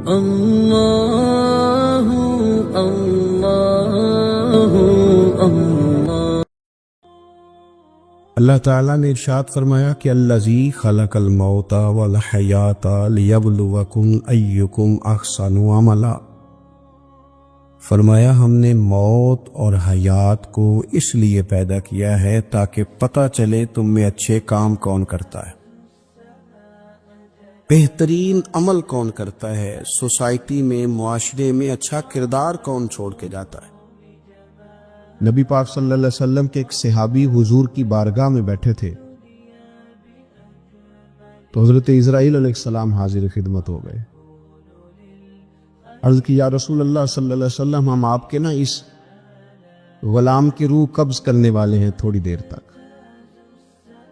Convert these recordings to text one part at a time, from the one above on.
اللہ اللہ اللہ۔ اللہ تعالیٰ نے ارشاد فرمایا کہ الذی خلق الموت والحیات لیبلوکم ایکم احسن عملا۔ فرمایا ہم نے موت اور حیات کو اس لیے پیدا کیا ہے تاکہ پتہ چلے تم میں اچھے کام کون کرتا ہے، بہترین عمل کون کرتا ہے، سوسائٹی میں معاشرے میں اچھا کردار کون چھوڑ کے جاتا ہے۔ نبی پاک صلی اللہ علیہ وسلم کے ایک صحابی حضور کی بارگاہ میں بیٹھے تھے تو حضرت اسرائیل علیہ السلام حاضر خدمت ہو گئے۔ عرض کی یا رسول اللہ صلی اللہ علیہ وسلم، ہم آپ کے اس غلام کی روح قبض کرنے والے ہیں تھوڑی دیر تک۔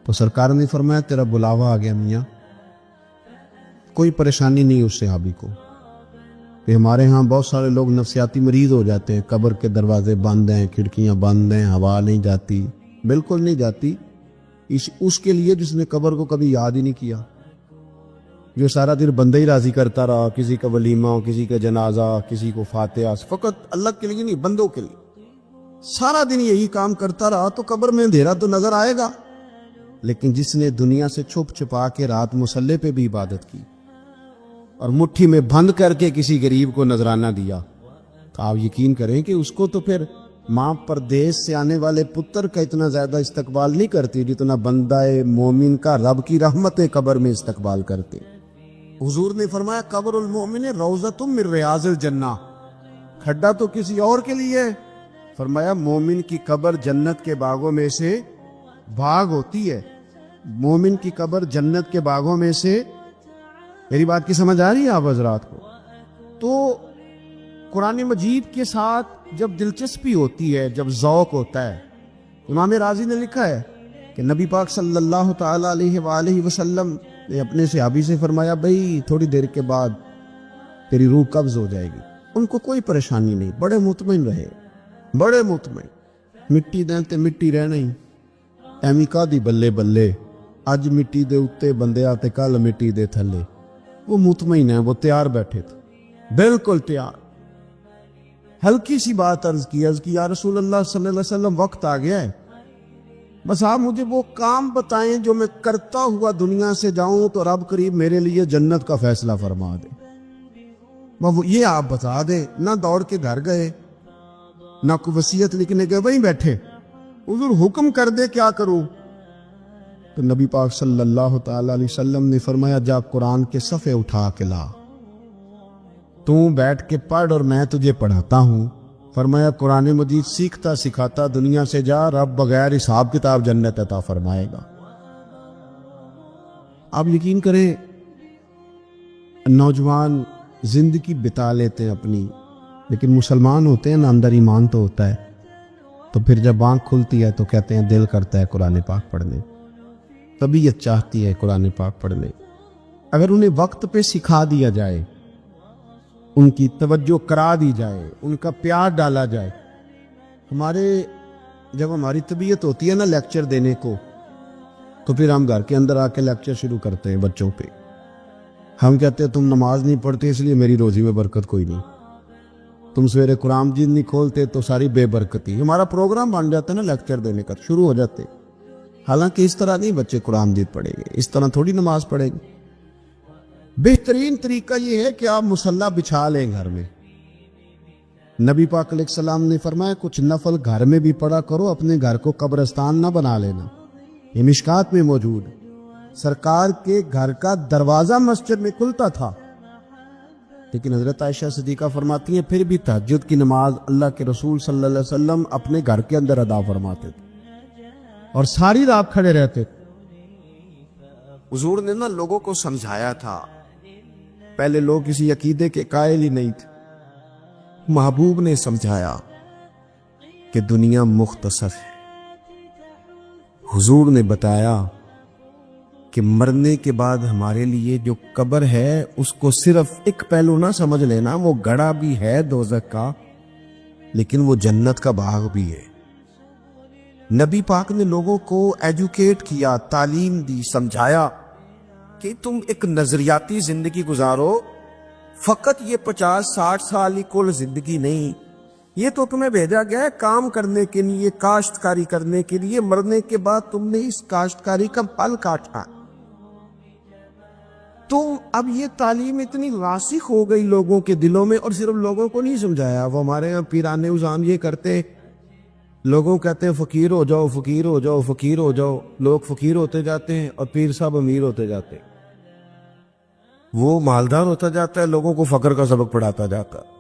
تو سرکار نے فرمایا تیرا بلاوا آ گیا میاں، کوئی پریشانی نہیں اس صحابی کو، کہ ہمارے ہاں بہت سارے لوگ نفسیاتی مریض ہو جاتے ہیں، قبر کے دروازے بند ہیں، کھڑکیاں بند ہیں، ہوا نہیں جاتی، بالکل نہیں جاتی۔ اس کے لیے جس نے قبر کو کبھی یاد ہی نہیں کیا، جو سارا دن بندہ ہی راضی کرتا رہا، کسی کا ولیمہ، کسی کا جنازہ، کسی کو فاتحہ، فقط اللہ کے لیے نہیں، بندوں کے لیے سارا دن یہی کام کرتا رہا تو قبر میں اندھیرا تو نظر آئے گا۔ لیکن جس نے دنیا سے چھپ چھپا کے رات مصلی پہ بھی عبادت کی اور مٹھی میں بند کر کے کسی غریب کو نذرانہ دیا، تو آپ یقین کریں کہ اس کو تو پھر ماں پردیس سے آنے والے پتر کا اتنا زیادہ استقبال نہیں کرتی جتنا بندہ مومن کا رب کی رحمت قبر میں استقبال کرتے۔ حضور نے فرمایا قبر المومن روضۃ من ریاض الجنہ، کھڈا تو کسی اور کے لیے ہے، فرمایا مومن کی قبر جنت کے باغوں میں سے باغ ہوتی ہے، مومن کی قبر جنت کے باغوں میں سے۔ میری بات کی سمجھ آ رہی ہے آپ حضرات کو؟ تو قرآن مجید کے ساتھ جب دلچسپی ہوتی ہے، جب ذوق ہوتا ہے، امام راضی نے لکھا ہے کہ نبی پاک صلی اللہ تعالی علیہ وآلہ وسلم نے اپنے صحابی سے فرمایا بھائی تھوڑی دیر کے بعد تیری روح قبض ہو جائے گی۔ ان کو کوئی پریشانی نہیں، بڑے مطمئن رہے، بڑے مطمئن۔ مٹی دیں تے مٹی رہنا ہی، ایویں کا دی بلے بلے، اج مٹی دے اتے بندے آتے کل مٹی دے تھلے۔ وہ مطمئن ہیں، وہ تیار بیٹھے تھے، بالکل تیار۔ ہلکی سی بات عرض کی یا رسول اللہ صلی اللہ علیہ وسلم وقت آ گیا ہے، بس آپ مجھے وہ کام بتائیں جو میں کرتا ہوا دنیا سے جاؤں تو رب قریب میرے لیے جنت کا فیصلہ فرما دے۔ یہ آپ بتا دیں۔ نہ دوڑ کے گھر گئے، نہ کوئی وصیت لکھنے گئے، وہیں بیٹھے، حضور حکم کر دے کیا کروں؟ تو نبی پاک صلی اللہ تعالی علیہ وسلم نے فرمایا جا قرآن کے صفحے اٹھا کے لا، تو بیٹھ کے پڑھ اور میں تجھے پڑھاتا ہوں۔ فرمایا قرآن مجید سیکھتا سکھاتا دنیا سے جا، رب بغیر حساب کتاب جنت عطا فرمائے گا۔ آپ یقین کریں نوجوان زندگی بتا لیتے ہیں اپنی، لیکن مسلمان ہوتے ہیں نا، اندر ایمان تو ہوتا ہے، تو پھر جب آنکھ کھلتی ہے تو کہتے ہیں دل کرتا ہے قرآن پاک پڑھنے، طبیعت چاہتی ہے قرآن پاک پڑھنے۔ اگر انہیں وقت پہ سکھا دیا جائے، ان کی توجہ کرا دی جائے، ان کا پیار ڈالا جائے۔ جب ہماری طبیعت ہوتی ہے نا لیکچر دینے کو، تو پھر ہم گھر کے اندر آ کے لیکچر شروع کرتے ہیں بچوں پہ۔ ہم کہتے ہیں تم نماز نہیں پڑھتے اس لیے میری روزی میں برکت کوئی نہیں، تم سویرے قرآن مجید نہیں کھولتے تو ساری بے برکتی۔ ہمارا پروگرام بن جاتا ہے نا لیکچر دینے کا، شروع ہو جاتے۔ حالانکہ اس طرح نہیں بچے قرآن مجید پڑھیں گے، اس طرح تھوڑی نماز پڑھیں گے۔ بہترین طریقہ یہ ہے کہ آپ مصلی بچھا لیں گھر میں۔ نبی پاک علیہ السلام نے فرمایا کچھ نفل گھر میں بھی پڑھا کرو، اپنے گھر کو قبرستان نہ بنا لینا۔ یہ مشکات میں موجود، سرکار کے گھر کا دروازہ مسجد میں کھلتا تھا، لیکن حضرت عائشہ صدیقہ فرماتی ہیں پھر بھی تہجد کی نماز اللہ کے رسول صلی اللہ علیہ وسلم اپنے گھر کے اندر ادا فرماتے تھے اور ساری رات کھڑے رہتے تھے۔ حضور نے لوگوں کو سمجھایا تھا، پہلے لوگ کسی عقیدے کے قائل ہی نہیں تھے، محبوب نے سمجھایا کہ دنیا مختصر ہے۔ حضور نے بتایا کہ مرنے کے بعد ہمارے لیے جو قبر ہے اس کو صرف ایک پہلو نہ سمجھ لینا، وہ گڑھا بھی ہے دوزخ کا، لیکن وہ جنت کا باغ بھی ہے۔ نبی پاک نے لوگوں کو ایجوکیٹ کیا، تعلیم دی، سمجھایا کہ تم ایک نظریاتی زندگی گزارو، فقط یہ 50-60 سال ہی کل زندگی نہیں، یہ تو تمہیں بھیجا گیا ہے کام کرنے کے لیے، کاشتکاری کرنے کے لیے، مرنے کے بعد تم نے اس کاشتکاری کا پھل کاٹنا۔ تو اب یہ تعلیم اتنی راسخ ہو گئی لوگوں کے دلوں میں، اور صرف لوگوں کو نہیں سمجھایا، وہ ہمارے یہاں پیرانے اذان یہ کرتے، لوگوں کہتے ہیں فقیر ہو جاؤ، فقیر ہو جاؤ، فقیر ہو جاؤ، لوگ فقیر ہوتے جاتے ہیں اور پیر صاحب امیر ہوتے جاتے ہیں، وہ مالدار ہوتا جاتا ہے، لوگوں کو فقر کا سبق پڑھاتا جاتا ہے۔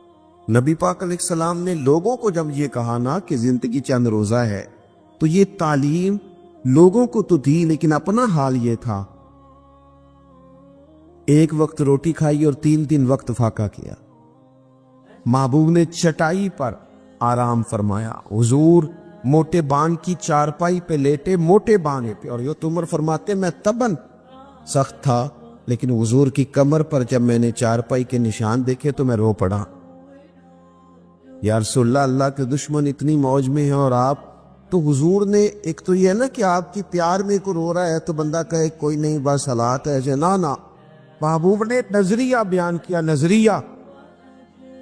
نبی پاک علیہ السلام نے لوگوں کو جب یہ کہا نا کہ زندگی چند روزہ ہے، تو یہ تعلیم لوگوں کو تو دی، لیکن اپنا حال یہ تھا، ایک وقت روٹی کھائی اور 3 وقت فاقہ کیا۔ محبوب نے چٹائی پر آرام فرمایا، حضور موٹے بان کی چارپائی پہ لیٹے، موٹے بانے پہ، اور یہ عمر فرماتے میں تبن سخت تھا، لیکن حضور کی کمر پر جب میں نے چارپائی کے نشان دیکھے تو میں رو پڑا۔ یا رسول اللہ، اللہ کے دشمن اتنی موج میں ہیں اور آپ تو حضور نے، ایک تو یہ ہے نا کہ آپ کی پیار میں کو رو رہا ہے تو بندہ کہے کوئی نہیں بس حالات ایسے، نہ محبوب نے نظریہ بیان کیا، نظریہ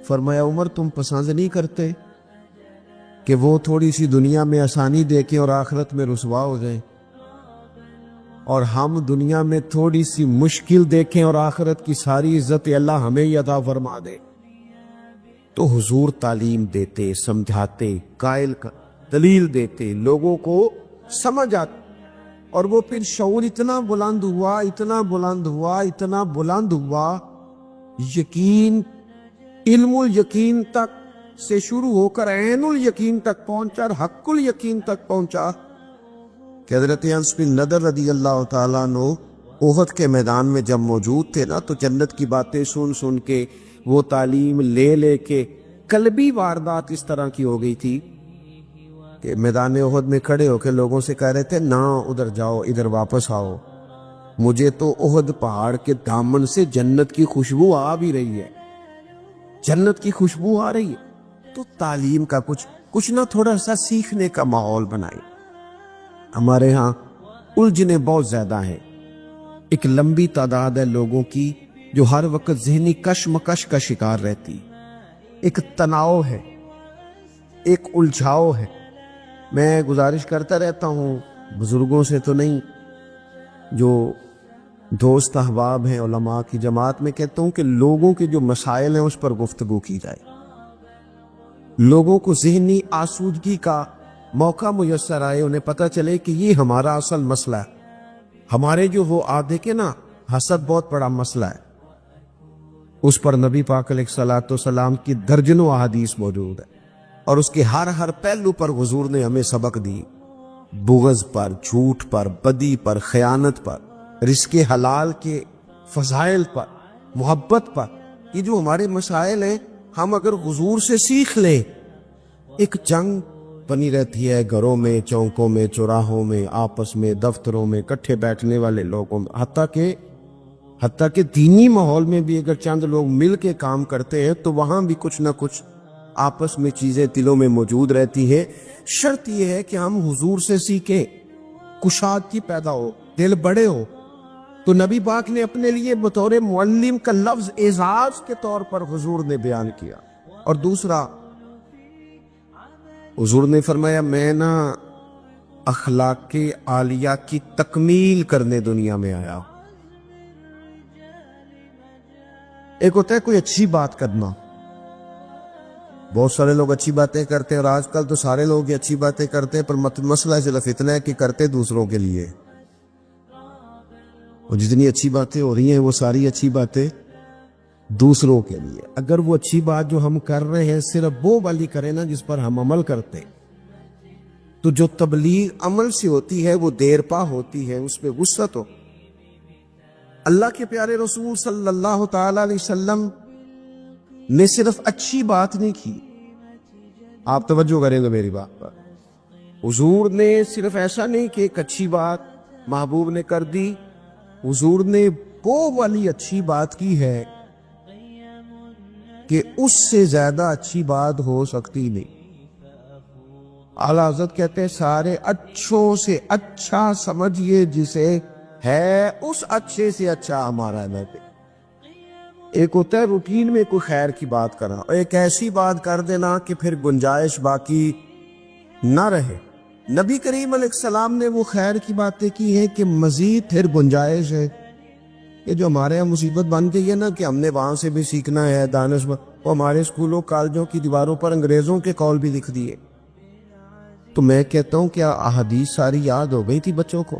فرمایا عمر تم پسند نہیں کرتے کہ وہ تھوڑی سی دنیا میں آسانی دیکھیں اور آخرت میں رسوا ہو جائیں، اور ہم دنیا میں تھوڑی سی مشکل دیکھیں اور آخرت کی ساری عزت اللہ ہمیں ہی عطا فرما دے۔ تو حضور تعلیم دیتے، سمجھاتے، قائل دلیل دیتے، لوگوں کو سمجھ آتے، اور وہ پھر شعور اتنا بلند ہوا، اتنا بلند ہوا، اتنا بلند ہوا، یقین، علم الیقین تک سے شروع ہو کر عین الیقین تک پہنچا اور حق الیقین تک پہنچا کہ حضرت انس بن نضر رضی اللہ تعالیٰ عنہ احد کے میدان میں جب موجود تھے نا، تو جنت کی باتیں سن سن کے، وہ تعلیم لے لے کے، قلبی واردات اس طرح کی ہو گئی تھی کہ میدان احد میں کھڑے ہو کے لوگوں سے کہہ رہے تھے نہ ادھر جاؤ، ادھر واپس آؤ، مجھے تو احد پہاڑ کے دامن سے جنت کی خوشبو آ بھی رہی ہے، جنت کی خوشبو آ رہی ہے۔ تو تعلیم کا کچھ نہ تھوڑا سا سیکھنے کا ماحول بنائے۔ ہمارے ہاں الجھنیں بہت زیادہ ہیں، ایک لمبی تعداد ہے لوگوں کی جو ہر وقت ذہنی کشمکش کا شکار رہتی، ایک تناؤ ہے، ایک الجھاؤ ہے۔ میں گزارش کرتا رہتا ہوں بزرگوں سے تو نہیں، جو دوست احباب ہیں علماء کی جماعت میں، کہتا ہوں کہ لوگوں کے جو مسائل ہیں اس پر گفتگو کی جائے، لوگوں کو ذہنی آسودگی کا موقع میسر آئے، انہیں پتہ چلے کہ یہ ہمارا اصل مسئلہ ہے، ہمارے جو وہ عادے کے نا حسد بہت بڑا مسئلہ ہے، اس پر نبی پاک علیہ الصلوۃ والسلام کی درجنوں احادیث موجود ہے، اور اس کے ہر پہلو پر حضور نے ہمیں سبق دی، بغض پر، جھوٹ پر، بدی پر، خیانت پر، رزق حلال کے فضائل پر، محبت پر۔ یہ جو ہمارے مسائل ہیں، ہم اگر حضور سے سیکھ لیں، ایک جنگ بنی رہتی ہے گھروں میں، چوکوں میں، چوراہوں میں، آپس میں، دفتروں میں، کٹھے بیٹھنے والے لوگوں میں، حتیٰ کہ دینی ماحول میں بھی اگر چند لوگ مل کے کام کرتے ہیں تو وہاں بھی کچھ نہ کچھ آپس میں چیزیں دلوں میں موجود رہتی ہے۔ شرط یہ ہے کہ ہم حضور سے سیکھیں، کشادگی پیدا ہو، دل بڑے ہو۔ تو نبی پاک نے اپنے لیے بطور معلم کا لفظ اعزاز کے طور پر حضور نے بیان کیا، اور دوسرا حضور نے فرمایا میں نا اخلاق عالیہ کی تکمیل کرنے دنیا میں آیا ہوں۔ ایک ہوتا ہے کوئی اچھی بات کرنا، بہت سارے لوگ اچھی باتیں کرتے ہیں، اور آج کل تو سارے لوگ یہ اچھی باتیں کرتے ہیں، پر مسئلہ صرف اتنا ہے کہ کرتے دوسروں کے لیے، اور جتنی اچھی باتیں ہو رہی ہیں وہ ساری اچھی باتیں دوسروں کے لیے۔ اگر وہ اچھی بات جو ہم کر رہے ہیں صرف وہ والی کریں نا جس پر ہم عمل کرتے، تو جو تبلیغ عمل سے ہوتی ہے وہ دیر پا ہوتی ہے، اس پہ وسعت ہو۔ اللہ کے پیارے رسول صلی اللہ تعالی علیہ وسلم نے صرف اچھی بات نہیں کی، آپ توجہ کریں گے میری بات پر، حضور نے صرف ایسا نہیں کہ ایک اچھی بات محبوب نے کر دی، حضور نے وہ والی اچھی بات کی ہے کہ اس سے زیادہ اچھی بات ہو سکتی نہیں۔ اعلیٰ حضرت کہتے ہیں سارے اچھوں سے اچھا سمجھیے جسے ہے، اس اچھے سے اچھا ہمارا نبی۔ ایک ہوتا ہے روٹین میں کوئی خیر کی بات کرنا، اور ایک ایسی بات کر دینا کہ پھر گنجائش باقی نہ رہے۔ نبی کریم علیہ السلام نے وہ خیر کی باتیں کی ہیں کہ مزید پھر گنجائش ہے۔ یہ جو ہمارے یہاں مصیبت بن گئی ہے نا کہ ہم نے وہاں سے بھی سیکھنا ہے دانش، وہ ہمارے اسکولوں کالجوں کی دیواروں پر انگریزوں کے قول بھی لکھ دیے۔ تو میں کہتا ہوں کیا احادیث ساری یاد ہو گئی تھی بچوں کو؟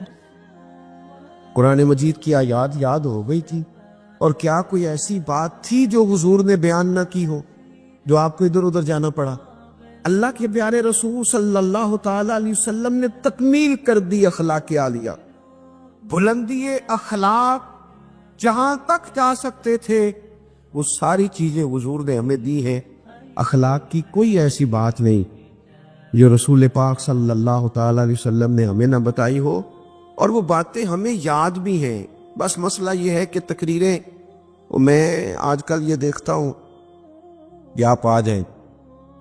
قرآن مجید کی آیات یاد ہو گئی تھی؟ اور کیا کوئی ایسی بات تھی جو حضور نے بیان نہ کی ہو، جو آپ کو ادھر ادھر جانا پڑا؟ اللہ کے پیارے رسول صلی اللہ تعالی علیہ وسلم نے تکمیل کر دی اخلاق عالیہ، بلندی اخلاق جہاں تک جا سکتے تھے وہ ساری چیزیں حضور نے ہمیں دی ہیں۔ اخلاق کی کوئی ایسی بات نہیں جو رسول پاک صلی اللہ تعالی علیہ وسلم نے ہمیں نہ بتائی ہو، اور وہ باتیں ہمیں یاد بھی ہیں۔ بس مسئلہ یہ ہے کہ تقریریں، میں آج کل یہ دیکھتا ہوں کہ آپ آ جائیں،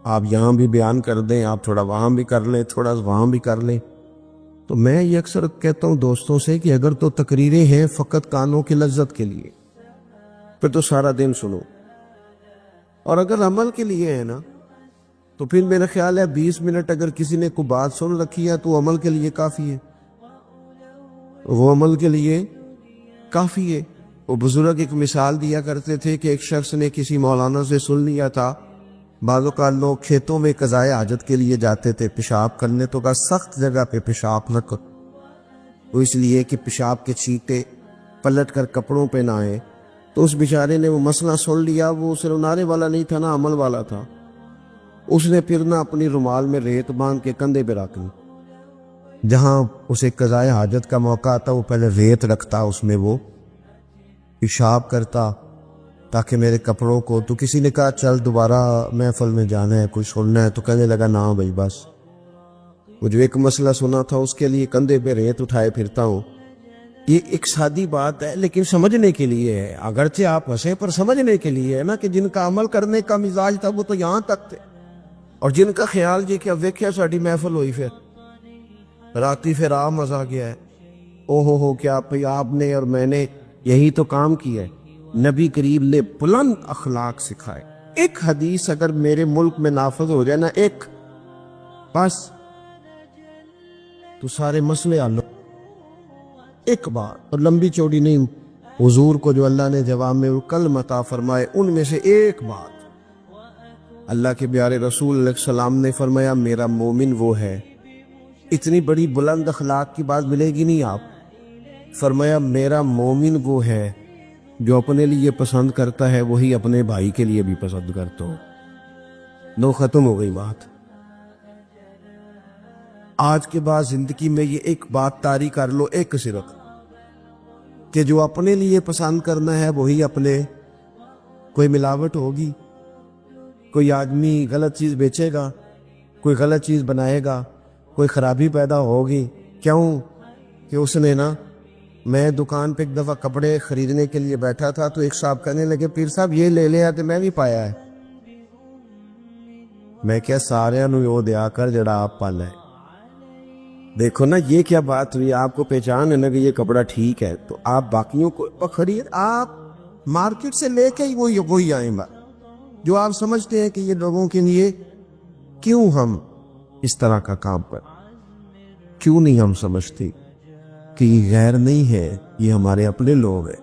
آپ یہاں بھی بیان کر دیں، آپ تھوڑا وہاں بھی کر لیں، تھوڑا وہاں بھی کر لیں۔ تو میں یہ اکثر کہتا ہوں دوستوں سے کہ اگر تو تقریریں ہیں فقط کانوں کی لذت کے لیے، پھر تو سارا دن سنو، اور اگر عمل کے لیے ہے نا تو پھر میرا خیال ہے 20 منٹ اگر کسی نے کوئی بات سن رکھی ہے تو عمل کے لیے کافی ہے، وہ عمل کے لیے کافی ہے۔ وہ بزرگ ایک مثال دیا کرتے تھے کہ ایک شخص نے کسی مولانا سے سن لیا تھا، بعض اوقات لوگ کھیتوں میں قضائے حاجت کے لیے جاتے تھے پیشاب کرنے، تو کہا سخت جگہ پہ پیشاب نہ کرو، وہ اس لیے کہ پیشاب کے چھینٹے پلٹ کر کپڑوں پہ نہ آئے۔ تو اس بیچارے نے وہ مسئلہ سن لیا، وہ صرف نعرے والا نہیں تھا نا، عمل والا تھا۔ اس نے پھر نہ اپنی رومال میں ریت باندھ کے کندھے پہ رکھ لی، جہاں اسے قضائے حاجت کا موقع آتا وہ پہلے ریت رکھتا، اس میں وہ پیشاب کرتا تاکہ میرے کپڑوں کو۔ تو کسی نے کہا چل دوبارہ محفل میں جانا ہے، کوئی سننا ہے، تو کہنے لگا نہ بھائی بس، وہ جو ایک مسئلہ سنا تھا اس کے لیے کندھے پہ ریت اٹھائے پھرتا ہوں۔ یہ ایک سادی بات ہے لیکن سمجھنے کے لیے ہے، اگرچہ آپ ہنسے پر سمجھنے کے لیے ہے نا، کہ جن کا عمل کرنے کا مزاج تھا وہ تو یہاں تک تھے، اور جن کا خیال جی کہ اب ویکھیا ساڈی محفل ہوئی، پھر راتی پھر آ مزہ گیا ہے، او ہو کیا بھئی آپ نے اور میں نے یہی تو کام کیا ہے۔ نبی کریم نے بلند اخلاق سکھائے۔ ایک حدیث اگر میرے ملک میں نافذ ہو جائے نا، ایک بس، تو سارے مسئلے حل ہو۔ ایک بات، اور لمبی چوڑی نہیں، حضور کو جو اللہ نے جواب میں الکلم عطا فرمائے ان میں سے ایک بات، اللہ کے پیارے رسول علیہ السلام نے فرمایا میرا مومن وہ ہے۔ اتنی بڑی بلند اخلاق کی بات ملے گی نہیں آپ۔ فرمایا میرا مومن وہ ہے جو اپنے لیے پسند کرتا ہے وہی اپنے بھائی کے لیے بھی پسند کرتا ہو۔ نو ختم ہو گئی بات۔ آج کے بعد زندگی میں یہ ایک بات طاری کر لو، ایک صرف، کہ جو اپنے لیے پسند کرنا ہے وہی اپنے۔ کوئی ملاوٹ ہوگی، کوئی آدمی غلط چیز بیچے گا، کوئی غلط چیز بنائے گا، کوئی خرابی پیدا ہوگی، کیوں کہ اس نے نا، میں دکان پہ ایک دفعہ کپڑے خریدنے کے لیے بیٹھا تھا تو ایک صاحب کہنے لگے پیر صاحب یہ لے لیا تو میں بھی پایا ہے۔ میں کیا سارے نو یو دیا کر جڑا آپ پالا ہے۔ دیکھو نا یہ کیا بات ہوئی، آپ کو پہچان ہے نا کہ یہ کپڑا ٹھیک ہے تو آپ باقیوں کو خرید، آپ مارکیٹ سے لے کے ہی وہی آئیں گا جو آپ سمجھتے ہیں کہ یہ لوگوں کے لیے۔ کیوں ہم اس طرح کا کام کر، کیوں نہیں ہم سمجھتے کہ یہ غیر نہیں ہے، یہ ہمارے اپنے لوگ ہیں۔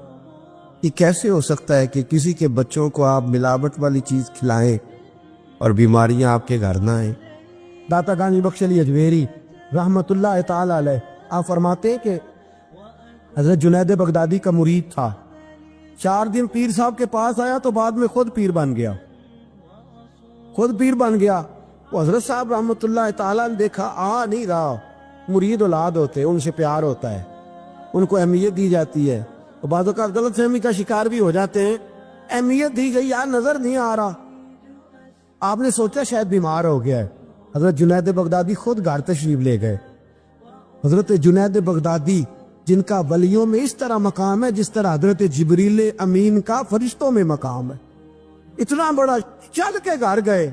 یہ کیسے ہو سکتا ہے کہ کسی کے بچوں کو آپ ملاوٹ والی چیز کھلائیں اور بیماریاں آپ کے گھر نہ آئیں؟ داتا گانجی بخش علی اجمیری رحمت اللہ تعالی علیہ آپ فرماتے ہیں کہ حضرت جنید بغدادی کا مرید تھا، 4 دن پیر صاحب کے پاس آیا تو بعد میں خود پیر بن گیا، خود پیر بن گیا۔ وہ حضرت صاحب رحمت اللہ تعالیٰ نے دیکھا آ نہیں رہا، مرید اولاد ہوتے ہیں، ان سے پیار ہوتا ہے، ان کو اہمیت دی جاتی ہے، اور بعض اوقات غلط فہمی کا شکار بھی ہو جاتے ہیں۔ اہمیت دی گئی، یار نظر نہیں آ رہا، آپ نے سوچا شاید بیمار ہو گیا ہے۔ حضرت جنید بغدادی خود گھر تشریف لے گئے۔ حضرت جنید بغدادی جن کا ولیوں میں اس طرح مقام ہے جس طرح حضرت جبریل امین کا فرشتوں میں مقام ہے، اتنا بڑا، چل کے گھر گئے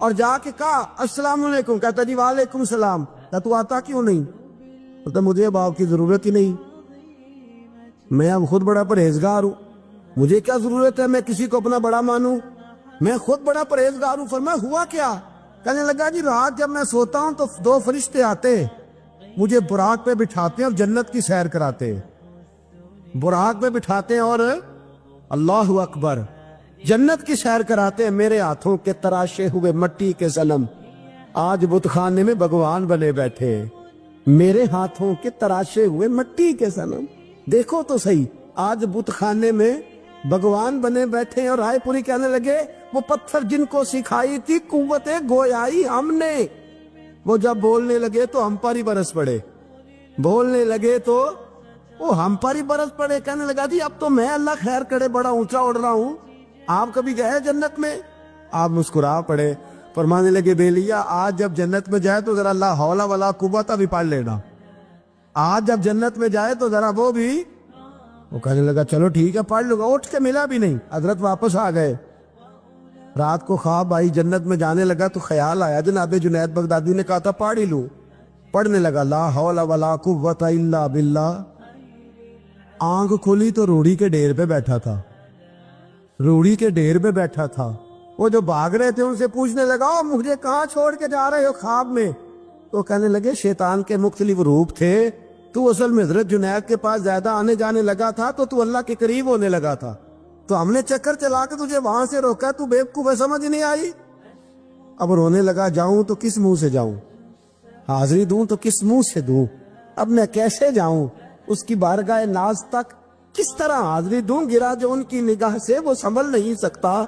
اور جا کے کہا السلام علیکم، کہتا جی وعلیکم السلام، تو آتا کیوں نہیں؟ تو مجھے باپ کی ضرورت ہی نہیں، میں اب خود بڑا پرہیزگار ہوں، مجھے کیا ضرورت ہے میں کسی کو اپنا بڑا مانوں، میں خود بڑا پرہیزگار ہوں۔ فرمایا ہوا کیا؟ کہنے لگا جی رات جب میں سوتا ہوں تو 2 فرشتے آتے مجھے براق پہ بٹھاتے ہیں اور جنت کی سیر کراتے، براق پہ بٹھاتے ہیں اور اللہ اکبر جنت کی سیر کراتے ہیں۔ میرے ہاتھوں کے تراشے ہوئے مٹی کے صنم آج بت خانے میں بھگوان بنے بیٹھے، میرے ہاتھوں کے تراشے ہوئے مٹی کے صنم دیکھو تو صحیح، آج بت خانے میں بھگوان بنے بیٹھے۔ اور رائے پوری کہنے لگے وہ پتھر جن کو سکھائی تھی قوت گویائی ہم نے، وہ جب بولنے لگے تو ہم پر ہی برس پڑے، بولنے لگے تو وہ ہم پر ہی برس پڑے۔ کہنے لگا جی اب تو میں اللہ خیر کرے بڑا اونچا اڑ رہا ہوں، آپ کبھی گئے جنت میں؟ آپ مسکرا پڑے، فرمانے لگے بیلیا آج جب جنت میں جائے تو ذرا لا حول ولا قوت بھی پڑھ لینا، آج جب جنت میں جائے تو ذرا وہ بھی۔ وہ کہنے لگا چلو ٹھیک ہے پڑھ لوں گا، اٹھ کے ملا بھی نہیں، حضرت واپس آ گئے۔ رات کو خواب آئی، جنت میں جانے لگا تو خیال آیا جناب جنید بغدادی نے کہا تھا پڑھ ہی لوں، پڑھنے لگا لا حول ولا قوت الا باللہ۔ آنکھ کھولی تو روڑی کے ڈیر پہ بیٹھا تھا، روڑی کے ڈیر پہ بیٹھا تھا۔ وہ جو بھاگ رہے تھے ان سے پوچھنے لگا مجھے کہاں چھوڑ کے جا رہے ہو خواب میں؟ تو کہنے لگے شیطان کے مختلف روپ تھے، تو اصل میں حضرت جنید کے پاس زیادہ آنے جانے لگا تھا تو اللہ کے قریب ہونے لگا تھا، تو ہم نے چکر چلا کے تجھے وہاں سے روکا، تو بیوقوف ہے سمجھ نہیں آئی۔ اب رونے لگا جاؤں تو کس منہ سے جاؤں، حاضری دوں تو کس منہ سے دوں، اب میں کیسے جاؤں اس کی بارگاہ ناز تک، کس طرح حاضری دوں؟ گرا جو ان کی نگاہ سے وہ سنبھل نہیں سکتا۔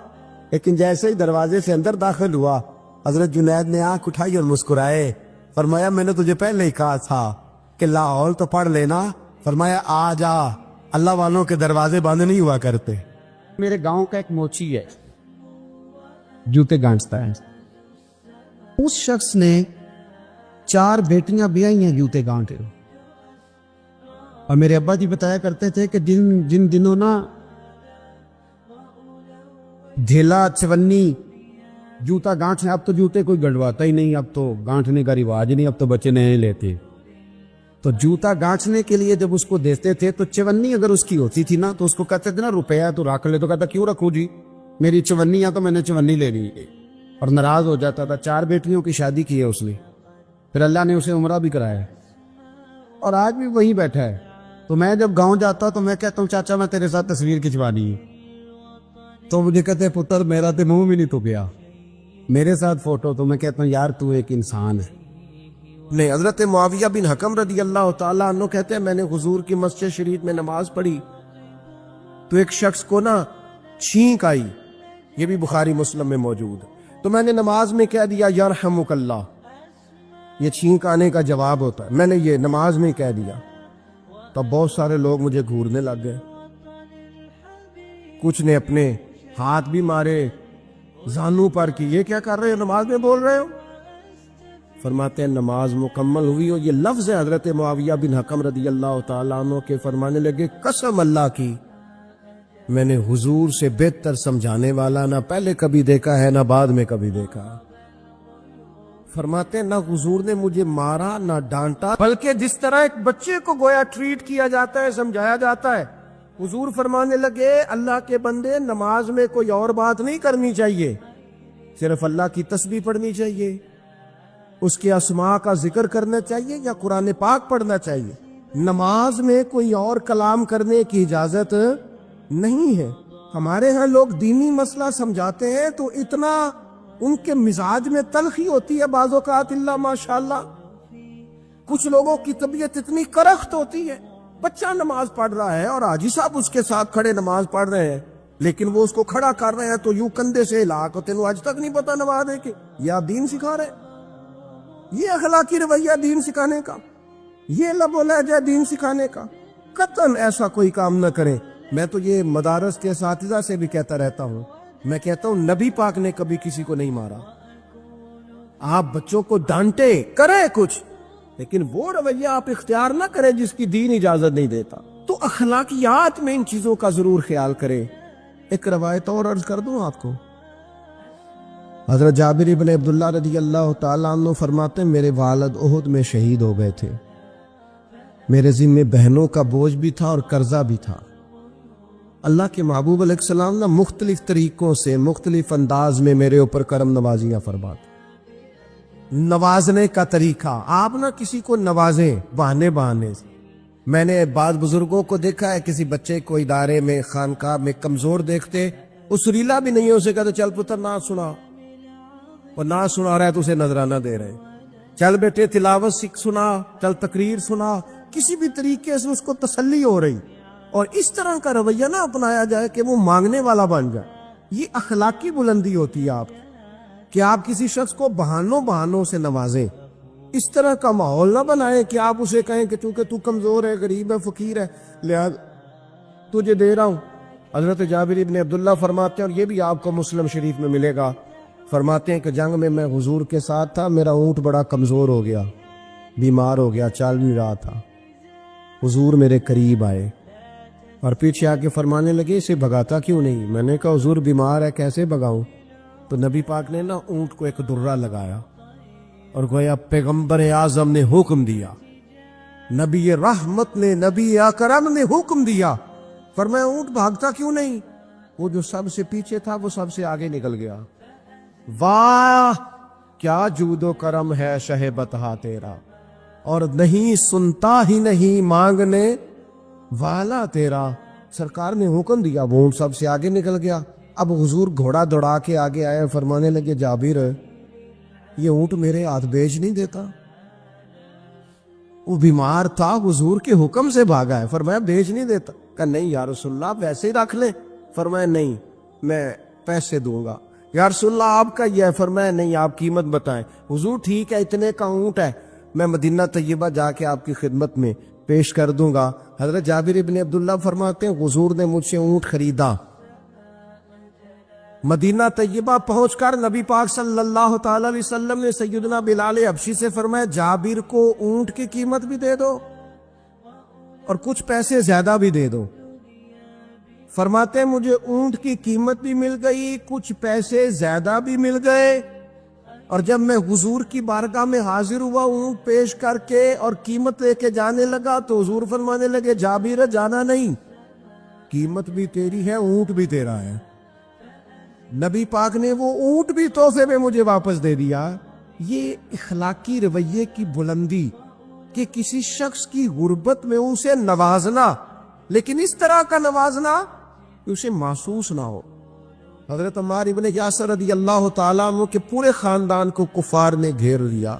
لیکن جیسے ہی دروازے سے اندر داخل ہوا حضرت جنید نے آنکھ اٹھائی اور مسکرائے، فرمایا میں نے تجھے پہلے ہی کہا تھا کہ لاہور تو پڑھ لینا، فرمایا آ جا، اللہ والوں کے دروازے بند نہیں ہوا کرتے۔ میرے گاؤں کا ایک موچی ہے، جوتے گانٹتا ہے، اس شخص نے 4 بیٹیاں بیائی ہیں جوتے گانٹے، اور میرے ابا جی بتایا کرتے تھے کہ جن دنوں نا ڈھیلا چونی جوتا گانٹنے، اب تو جوتے کوئی گنڈواتا ہی نہیں، اب تو گانٹنے کا رواج نہیں، اب تو بچے نہیں لیتے، تو جوتا گانٹنے کے لیے جب اس کو دیتے تھے تو چونی اگر اس کی ہوتی تھی نا تو اس کو کہتے تھے نا روپیہ تو رکھ لے، تو کہتا کیوں رکھوں جی، میری چونیاں تو میں نے چونی لے لی، اور ناراض ہو جاتا تھا۔ 4 بیٹیوں کی شادی کی ہے اس نے، پھر اللہ نے اسے عمرہ بھی کرایا، اور آج بھی وہیں بیٹھا ہے۔ تو میں جب گاؤں جاتا تو میں کہتا ہوں چاچا میں تیرے ساتھ تصویر کھنچوانی ہے، تو مجھے کہتے پتر میرا تو منہ بھی نہیں تو گیا میرے ساتھ فوٹو، تو میں کہتا ہوں یار تو ایک انسان ہے۔ نہیں، حضرت معاویہ بن حکم رضی اللہ تعالیٰ عنہ کہتے ہیں میں نے حضور کی مسجد شریف میں نماز پڑھی تو ایک شخص کو نا چھینک آئی، یہ بھی بخاری مسلم میں موجود، تو میں نے نماز میں کہہ دیا یرحمک اللہ، یہ چھینک آنے کا جواب ہوتا ہے، میں نے یہ نماز میں کہہ دیا، تو بہت سارے لوگ مجھے گھورنے لگ گئے، کچھ نے اپنے ہاتھ بھی مارے زانوں پر کی یہ کیا کر رہے ہو، نماز میں بول رہے ہو؟ فرماتے ہیں نماز مکمل ہوئی اور یہ لفظ ہے حضرت معاویہ بن حکم رضی اللہ تعالیٰ عنہ کے، فرمانے لگے قسم اللہ کی میں نے حضور سے بہتر سمجھانے والا نہ پہلے کبھی دیکھا ہے نہ بعد میں کبھی دیکھا۔ فرماتے ہیں نہ حضور نے مجھے مارا نہ ڈانٹا، بلکہ جس طرح ایک بچے کو گویا ٹریٹ کیا جاتا ہے، سمجھایا جاتا ہے۔ حضور فرمانے لگے اللہ کے بندے نماز میں کوئی اور بات نہیں کرنی چاہیے، صرف اللہ کی تسبیح پڑھنی چاہیے، اس کے اسماء کا ذکر کرنا چاہیے یا قرآن پاک پڑھنا چاہیے، نماز میں کوئی اور کلام کرنے کی اجازت نہیں ہے۔ ہمارے ہاں لوگ دینی مسئلہ سمجھاتے ہیں تو اتنا ان کے مزاج میں تلخی ہوتی ہے بعض اوقات، اللہ ماشاءاللہ کچھ لوگوں کی طبیعت اتنی کرخت ہوتی ہے، بچہ نماز پڑھ رہا ہے اور حاجی صاحب اس کے ساتھ کھڑے نماز پڑھ رہے ہیں، لیکن وہ اس کو کھڑا کر رہے ہیں تو یوں کندھے سے ہلا کے تینوں آج تک نہیں پتا نماز ہے کہ یا دین سکھا رہے، یہ اخلاقی رویہ دین سکھانے کا، یہ لب و لہجہ دین سکھانے کا، قطعاً ایسا کوئی کام نہ کریں۔ میں تو یہ مدارس کے اساتذہ سے بھی کہتا رہتا ہوں، میں کہتا ہوں نبی پاک نے کبھی کسی کو نہیں مارا، آپ بچوں کو ڈانٹے کریں کچھ، لیکن وہ رویہ آپ اختیار نہ کریں جس کی دین اجازت نہیں دیتا۔ تو اخلاقیات میں ان چیزوں کا ضرور خیال کریں۔ ایک روایت اور عرض کر دوں آپ کو، حضرت جابر بن عبداللہ رضی اللہ تعالیٰ عنہ فرماتے ہیں میرے والد احد میں شہید ہو گئے تھے، میرے ذمہ بہنوں کا بوجھ بھی تھا اور قرضہ بھی تھا، اللہ کے محبوب علیہ السلام نا مختلف طریقوں سے مختلف انداز میں میرے اوپر کرم نوازیاں فرماتے. نوازنے کا طریقہ، آپ نہ کسی کو نوازیں بہانے سے. میں نے بعض بزرگوں کو دیکھا ہے، کسی بچے کو ادارے میں خانقاہ میں کمزور دیکھتے، اس ریلا بھی نہیں ہے، اسے کہتے چل پتر نہ سنا، اور نہ سنا رہا ہے تو اسے نذرانہ دے رہے. چل بیٹے تلاوت سیکھ، سنا، چل تقریر سنا، کسی بھی طریقے سے اس کو تسلی ہو رہی. اور اس طرح کا رویہ نہ اپنایا جائے کہ وہ مانگنے والا بن جائے. یہ اخلاقی بلندی ہوتی ہے آپ کی، کہ آپ کسی شخص کو بہانوں سے نوازیں. اس طرح کا ماحول نہ بنائیں کہ آپ اسے کہیں کہ چونکہ تو کمزور ہے، غریب ہے، فقیر ہے، لہذا تجھے دے رہا ہوں. حضرت جابر ابن عبداللہ فرماتے ہیں، اور یہ بھی آپ کو مسلم شریف میں ملے گا، فرماتے ہیں کہ جنگ میں حضور کے ساتھ تھا، میرا اونٹ بڑا کمزور ہو گیا، بیمار ہو گیا، چل نہیں رہا تھا. حضور میرے قریب آئے اور پیچھے آ کے فرمانے لگے اسے بھگاتا کیوں نہیں؟ میں نے کہا حضور بیمار ہے، کیسے بھگاؤں؟ تو نبی پاک نے نا اونٹ کو ایک درہ لگایا اور گویا پیغمبر اعظم نے حکم دیا، نبی رحمت نے، نبی اکرم نے حکم دیا، فرمایا اونٹ بھاگتا کیوں نہیں؟ وہ جو سب سے پیچھے تھا وہ سب سے آگے نکل گیا. واہ کیا جود و کرم ہے شہ بطحا تیرا، اور نہیں سنتا ہی نہیں مانگنے والا تیرا. سرکار نے حکم دیا، وہ اونٹ سب سے آگے نکل گیا. اب حضور گھوڑا دوڑا کے آگے آئے، فرمانے لگے جابر یہ اونٹ میرے ہاتھ بیچ نہیں دیتا، وہ بیمار تھا، حضور کے حکم سے بھاگا ہے، فرمایا بیچ نہیں دیتا. کہا نہیں یا رسول اللہ آپ ویسے ہی رکھ لیں. فرمایا نہیں میں پیسے دوں گا. یا رسول اللہ آپ کا یہ ہے. فرمایا نہیں آپ قیمت بتائیں. حضور ٹھیک ہے اتنے کا اونٹ ہے، میں مدینہ طیبہ جا کے آپ کی خدمت میں پیش کر دوں گا. حضرت جابر ابن عبداللہ فرماتے ہیں حضور نے مجھ سے اونٹ خریدا. مدینہ طیبہ پہنچ کر نبی پاک صلی اللہ تعالی علیہ وسلم نے سیدنا بلال حبشی سے فرمایا جابر کو اونٹ کی قیمت بھی دے دو اور کچھ پیسے زیادہ بھی دے دو. فرماتے ہیں مجھے اونٹ کی قیمت بھی مل گئی، کچھ پیسے زیادہ بھی مل گئے. اور جب میں حضور کی بارگاہ میں حاضر ہوا اونٹ پیش کر کے اور قیمت لے کے جانے لگا تو حضور فرمانے لگے جابر جانا نہیں، قیمت بھی تیری ہے، اونٹ بھی تیرا ہے. نبی پاک نے وہ اونٹ بھی تحفے میں مجھے واپس دے دیا. یہ اخلاقی رویے کی بلندی کہ کسی شخص کی غربت میں اسے نوازنا، لیکن اس طرح کا نوازنا کہ اسے محسوس نہ ہو. حضرت عمار ابن یاسر رضی اللہ تعالیٰ عنہ کے پورے خاندان کو کفار نے گھیر لیا،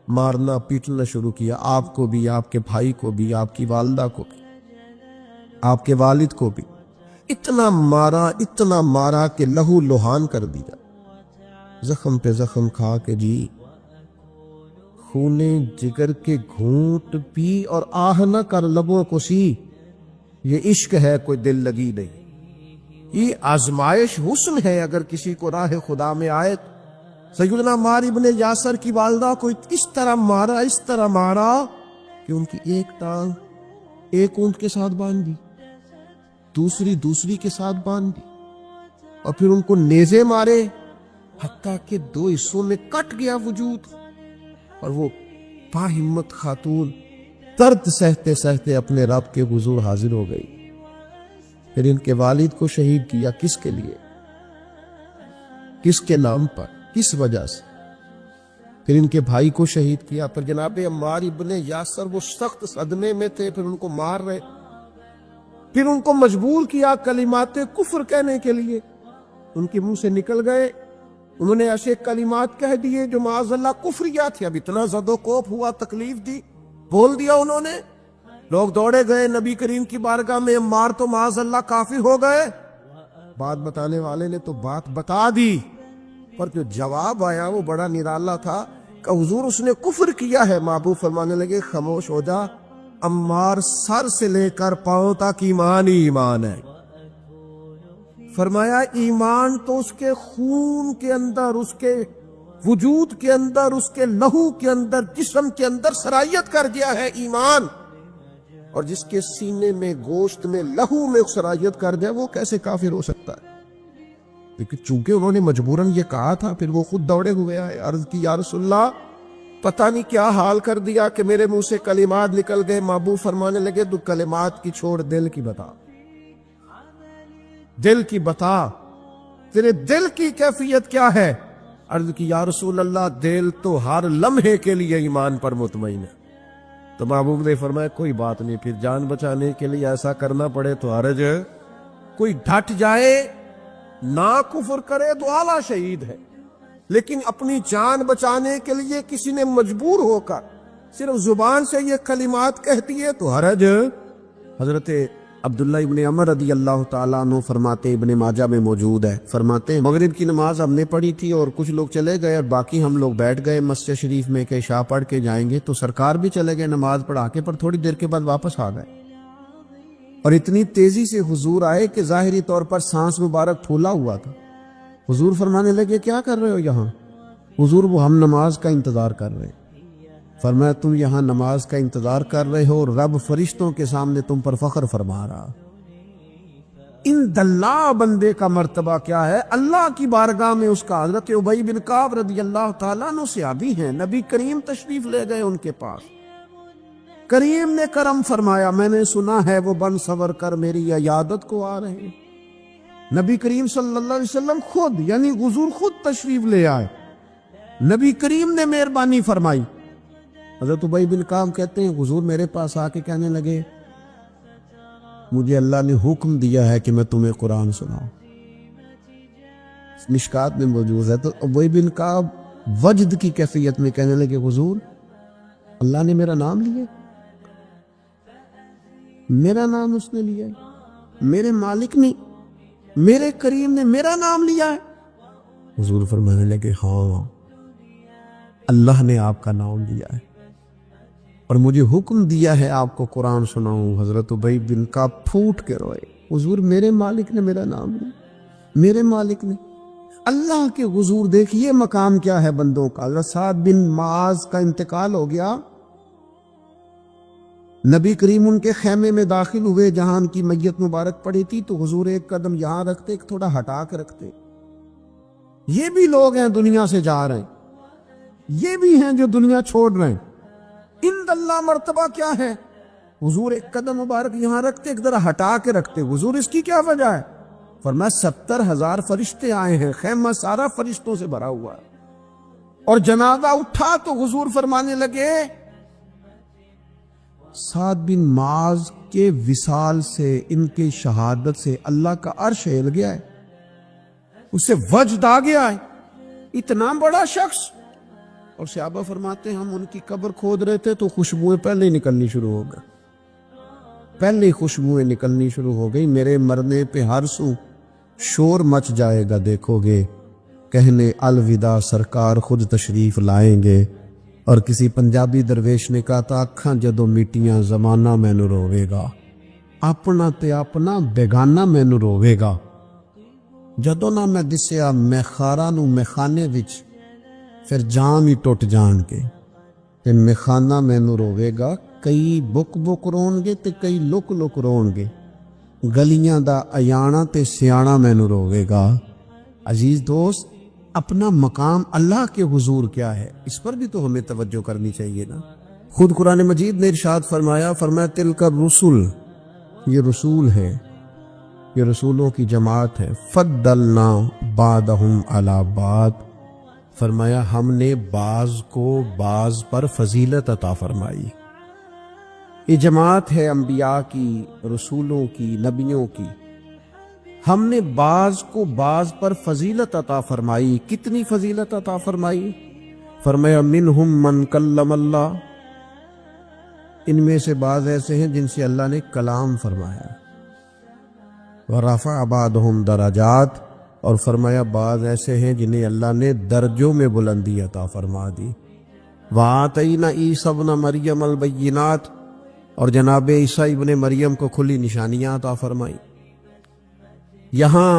مارنا پیٹنا شروع کیا، آپ کو بھی، آپ کے بھائی کو بھی، آپ کی والدہ کو بھی، آپ کے والد کو بھی. اتنا مارا کہ لہو لوہان کر دیا، زخم پہ زخم کھا کے جی خونے جگر کے گھونٹ پی اور آہ نہ کر لبوں کو سی. یہ عشق ہے کوئی دل لگی نہیں، یہ آزمائش حسن ہے. اگر کسی کو راہ خدا میں آئے. سیدنا عمار ابن یاسر کی والدہ کو اس طرح مارا کہ ان کی ایک ٹانگ ایک اونٹ کے ساتھ باندھ دی، دوسری کے ساتھ باندھ دی، اور پھر ان کو نیزے مارے حتیٰ کہ 2 حصوں میں کٹ گیا وجود. اور وہ باہمت خاتون درد سہتے سہتے اپنے رب کے حضور حاضر ہو گئی. پھر ان کے والد کو شہید کیا. کس کے لیے؟ کس کے نام پر؟ کس وجہ سے؟ پھر ان کے بھائی کو شہید کیا. پھر جناب عمار ابن یاسر وہ سخت صدمے میں تھے، پھر ان کو مار رہے، پھر ان کو مجبور کیا کلمات کفر کہنے کے لیے. ان کے منہ سے نکل گئے، انہوں نے ایسے کلمات کہہ دیے جو معاذ اللہ کفریات تھے. اب اتنا زد و کوف ہوا، تکلیف دی، بول دیا انہوں نے. لوگ دوڑے گئے نبی کریم کی بارگاہ میں، عمار تو معاذ اللہ کافر ہو گئے. بات بتانے والے نے تو بات بتا دی، پر جو جواب آیا وہ بڑا نرالا تھا کہ حضور اس نے کفر کیا ہے. محبوب فرمانے لگے خاموش ہو جا، عمار سر سے لے کر پاؤں تک ایمان ہی ایمان ہے. فرمایا ایمان تو اس کے خون کے اندر، اس کے وجود کے اندر، اس کے لہو کے اندر، جسم کے اندر سرایت کر گیا ہے ایمان. اور جس کے سینے میں، گوشت میں، لہو میں سرایت کر جائے وہ کیسے کافر ہو سکتا ہے؟ لیکن چونکہ انہوں نے مجبوراً یہ کہا تھا، پھر وہ خود دوڑے ہوئے آئے، عرض کی یا رسول اللہ پتہ نہیں کیا حال کر دیا کہ میرے منہ سے کلمات نکل گئے. محبوب فرمانے لگے تو کلمات کی چھوڑ، دل کی بتا. دل کی بتا، تیرے دل کی کیفیت کیا ہے؟ عرض کی یا رسول اللہ دل تو ہر لمحے کے لیے ایمان پر مطمئن ہے۔ تو محبوب نے فرمایا کوئی بات نہیں، پھر جان بچانے کے لیے ایسا کرنا پڑے تو حرج ہے، کوئی ڈٹ جائے نہ کفر کرے تو اعلیٰ شہید ہے، لیکن اپنی جان بچانے کے لیے کسی نے مجبور ہو کر صرف زبان سے یہ کلمات کہتی ہے تو حرج۔ حضرت عبداللہ ابن عمر رضی اللہ تعالیٰ عنہ فرماتے، ابن ماجہ میں موجود ہے، فرماتے ہیں مغرب کی نماز ہم نے پڑھی تھی اور کچھ لوگ چلے گئے اور باقی ہم لوگ بیٹھ گئے مسجد شریف میں کہ عشاء پڑھ کے جائیں گے، تو سرکار بھی چلے گئے نماز پڑھا کے، پر تھوڑی دیر کے بعد واپس آ گئے اور اتنی تیزی سے حضور آئے کہ ظاہری طور پر سانس مبارک پھولا ہوا تھا۔ حضور فرمانے لگے کیا کر رہے ہو یہاں؟ حضور وہ ہم نماز کا انتظار کر رہے ہیں۔ فرمایا تم یہاں نماز کا انتظار کر رہے ہو اور رب فرشتوں کے سامنے تم پر فخر فرما رہا۔ ان دلہ بندے کا مرتبہ کیا ہے اللہ کی بارگاہ میں؟ اس کا حضرت ابی بن کعب رضی اللہ تعالیٰ عنہ صحابی ہیں، نبی کریم تشریف لے گئے ان کے پاس، کریم نے کرم فرمایا، میں نے سنا ہے وہ بن سور کر میری عیادت کو آ رہے ہیں۔ نبی کریم صلی اللہ علیہ وسلم خود یعنی حضور خود تشریف لے آئے، نبی کریم نے مہربانی فرمائی۔ حضرت ابی بن کعب کہتے ہیں حضور میرے پاس آ کے کہنے لگے مجھے اللہ نے حکم دیا ہے کہ میں تمہیں قرآن سناؤں، مشکات میں موجود ہے۔ تو ابی بن کعب وجد کی کیفیت میں کہنے لگے حضور اللہ نے میرا نام لیا، میرا نام اس نے لیا ہے، میرے مالک نے میرے کریم نے میرا نام لیا ہے۔ حضور فرمانے لگے ہاں اللہ نے آپ کا نام لیا ہے اور مجھے حکم دیا ہے آپ کو قرآن سناؤں۔ حضرت ابی بن کعب پھوٹ کے روئے، حضور میرے مالک نے میرا نام لیا، میرے مالک نے، اللہ کے حضور دیکھیے مقام کیا ہے بندوں کا۔ حضرت سعد بن معاذ کا انتقال ہو گیا، نبی کریم ان کے خیمے میں داخل ہوئے جہاں ان کی میت مبارک پڑی تھی، تو حضور ایک قدم یہاں رکھتے ایک تھوڑا ہٹا کے رکھتے، یہ بھی لوگ ہیں دنیا سے جا رہے ہیں، یہ بھی ہیں جو دنیا چھوڑ رہے ہیں، ان اللہ مرتبہ کیا ہے؟ حضور ایک قدم مبارک یہاں رکھتے ایک ذرا ہٹا کے رکھتے، حضور اس کی کیا وجہ ہے؟ فرمایا 70,000 فرشتے آئے ہیں، خیمہ سارا فرشتوں سے بھرا ہوا ہے، اور جنازہ اٹھا تو حضور فرمانے لگے سعد بن معاذ کے وصال سے، ان کی شہادت سے اللہ کا عرش ہل گیا ہے، اسے وجد آ گیا ہے، اتنا بڑا شخص۔ اور صحابہ فرماتے ہیں ہم ان کی قبر کھود رہے تھے تو خوشبوئیں پہلے ہی نکلنی شروع ہو گئی، پہلے ہی خوشبوئیں نکلنی شروع ہو گئی، میرے مرنے پہ ہر سو شور مچ جائے گا، دیکھو گے کہنے الوداع سرکار خود تشریف لائیں گے۔ اور کسی پنجابی درویش نے کہا تھا اکھاں جدو میٹیاں زمانہ مینو روے گا، اپنا تے اپنا بیگانہ مینو روے گا، جدو نہ میں دسیا میں خارا نو میخانے وچ پھر جام ہی ٹوٹ جان کے تے میخانہ مینو روے گا، کئی بک بک رون گے تے کئی لک لک رون گے، گلیاں دا ایانا تے سیانا مینو روے گا۔ عزیز دوست اپنا مقام اللہ کے حضور کیا ہے اس پر بھی تو ہمیں توجہ کرنی چاہیے نا۔ خود قرآن مجید نے ارشاد فرمایا تلک الرسل، یہ رسول ہے، یہ رسولوں کی جماعت ہے، فضلنا بعضهم علی بعض، فرمایا ہم نے بعض کو بعض پر فضیلت عطا فرمائی۔ یہ جماعت ہے انبیاء کی، رسولوں کی، نبیوں کی، ہم نے بعض کو بعض پر فضیلت عطا فرمائی۔ کتنی فضیلت عطا فرمائی؟ فرمایا منہم من کلم اللہ، ان میں سے بعض ایسے ہیں جن سے اللہ نے کلام فرمایا، ورفع بعضهم درجات، اور فرمایا بعض ایسے ہیں جنہیں اللہ نے درجوں میں بلندی عطا فرما دی۔ وآتینا عیسی ابن مریم البینات، اور جناب عیسی ابن مریم کو کھلی نشانیاں عطا فرمائی۔ یہاں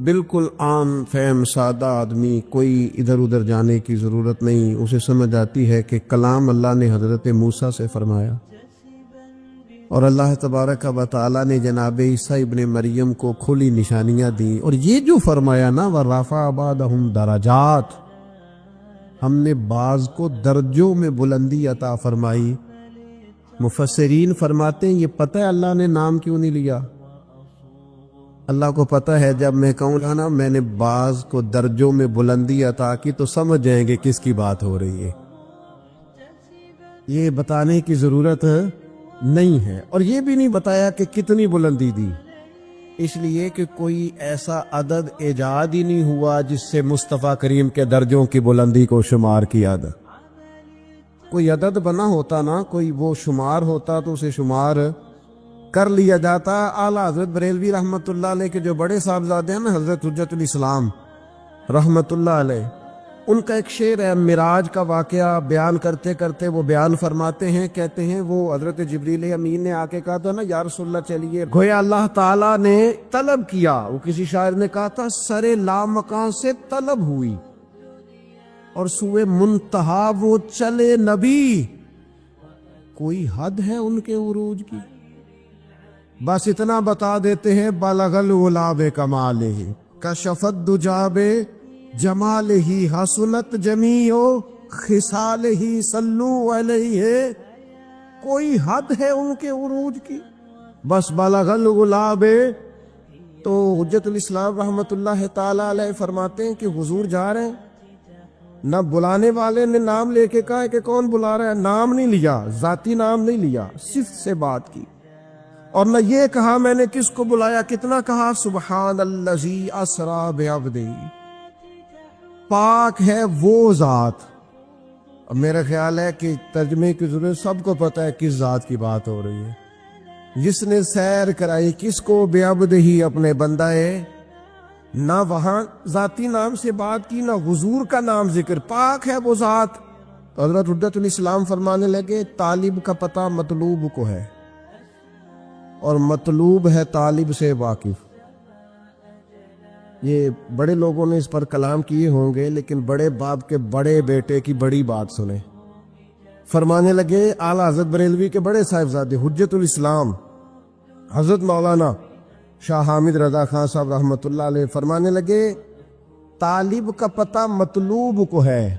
بالکل عام فہم سادہ آدمی کوئی ادھر ادھر جانے کی ضرورت نہیں، اسے سمجھ آتی ہے کہ کلام اللہ نے حضرت موسیٰ سے فرمایا اور اللہ تبارک و تعالیٰ نے جناب عیسی ابن مریم کو کھلی نشانیاں دی، اور یہ جو فرمایا نا وَرَفَعَ بَعْضَهُمْ دَرَجَاتٍ، ہم نے بعض کو درجوں میں بلندی عطا فرمائی۔ مفسرین فرماتے ہیں یہ پتہ ہے اللہ نے نام کیوں نہیں لیا؟ اللہ کو پتہ ہے جب میں کہوں گا نا میں نے بعض کو درجوں میں بلندی عطا کی تو سمجھ جائیں گے کس کی بات ہو رہی ہے. یہ بتانے کی ضرورت نہیں ہے، اور یہ بھی نہیں بتایا کہ کتنی بلندی دی، اس لیے کہ کوئی ایسا عدد ایجاد ہی نہیں ہوا جس سے مصطفیٰ کریم کے درجوں کی بلندی کو شمار کیا تھا. کوئی عدد بنا ہوتا نا، کوئی وہ شمار ہوتا تو اسے شمار کر لیا جاتا. اعلیٰ حضرت بریلوی رحمت اللہ علیہ کے جو بڑے صاحبزادے ہیں نا، حضرت حجت الاسلام رحمت اللہ علیہ، ان کا ایک شعر ہے، معراج کا واقعہ بیان کرتے کرتے وہ بیان فرماتے ہیں، کہتے ہیں وہ حضرت جبریل امین نے آ کے کہا تھا نا یا رسول اللہ چلیے، گویا اللہ تعالیٰ نے طلب کیا. وہ کسی شاعر نے کہا تھا سرے لامکان سے طلب ہوئی اور سوئے منتہا وہ چلے نبی، کوئی حد ہے ان کے عروج کی. بس اتنا بتا دیتے ہیں بلغ العلا بکمالہ کشفت دجا بجمالہ حسنت جمیع خصالہ صلو علیہ، کوئی حد ہے ان کے عروج کی. بس بلغ العلا بے. تو حجت الاسلام رحمت اللہ تعالی علیہ فرماتے ہیں کہ حضور جا رہے ہیں، نہ بلانے والے نے نام لے کے کہا کہ کون بلا رہا ہے، نام نہیں لیا، ذاتی نام نہیں لیا، صفت سے بات کی، اور نہ یہ کہا میں نے کس کو بلایا، کتنا کہا سبحان الذی اسری بعبدہ، پاک ہے وہ ذات. اب میرا خیال ہے کہ ترجمے کی ضرورت سب کو پتہ ہے کس ذات کی بات ہو رہی ہے، جس نے سیر کرائی کس کو، بعبدہ ہی اپنے بندہ ہے. نہ وہاں ذاتی نام سے بات کی، نہ حضور کا نام ذکر، پاک ہے وہ ذات. تو حضرت حجت الاسلام فرمانے لگے طالب کا پتہ مطلوب کو ہے، اور مطلوب ہے طالب سے واقف. یہ بڑے لوگوں نے اس پر کلام کیے ہوں گے، لیکن بڑے باپ کے بڑے بیٹے کی بڑی بات سنیں. فرمانے لگے اعلیٰ حضرت بریلوی کے بڑے صاحبزادے حجت الاسلام حضرت مولانا شاہ حامد رضا خان صاحب رحمت اللہ علیہ فرمانے لگے طالب کا پتہ مطلوب کو ہے،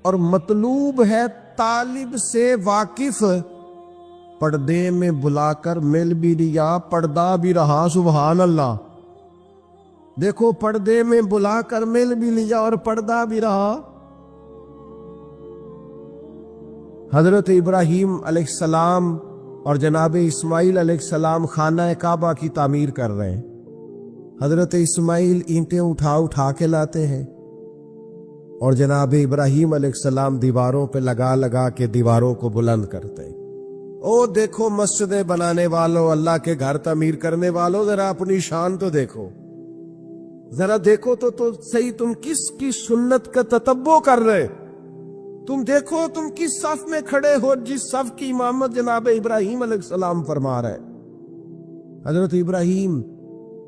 اور مطلوب ہے طالب سے واقف. پردے میں بلا کر مل بھی لیا، پردہ بھی رہا، سبحان اللہ. دیکھو پردے میں بلا کر مل بھی لیا اور پردہ بھی رہا. حضرت ابراہیم علیہ السلام اور جناب اسماعیل علیہ السلام خانہ کعبہ کی تعمیر کر رہے ہیں. حضرت اسماعیل اینٹیں اٹھا اٹھا کے لاتے ہیں، اور جناب ابراہیم علیہ السلام دیواروں پہ لگا لگا کے دیواروں کو بلند کرتے ہیں. او دیکھو مسجدیں بنانے والوں، اللہ کے گھر تعمیر کرنے والوں، ذرا اپنی شان تو دیکھو، ذرا دیکھو تو صحیح تم کس کی سنت کا تتبع کر رہے. تم دیکھو تم کس صف میں کھڑے ہو جس صف کی امامت جناب ابراہیم علیہ السلام فرما رہے. حضرت ابراہیم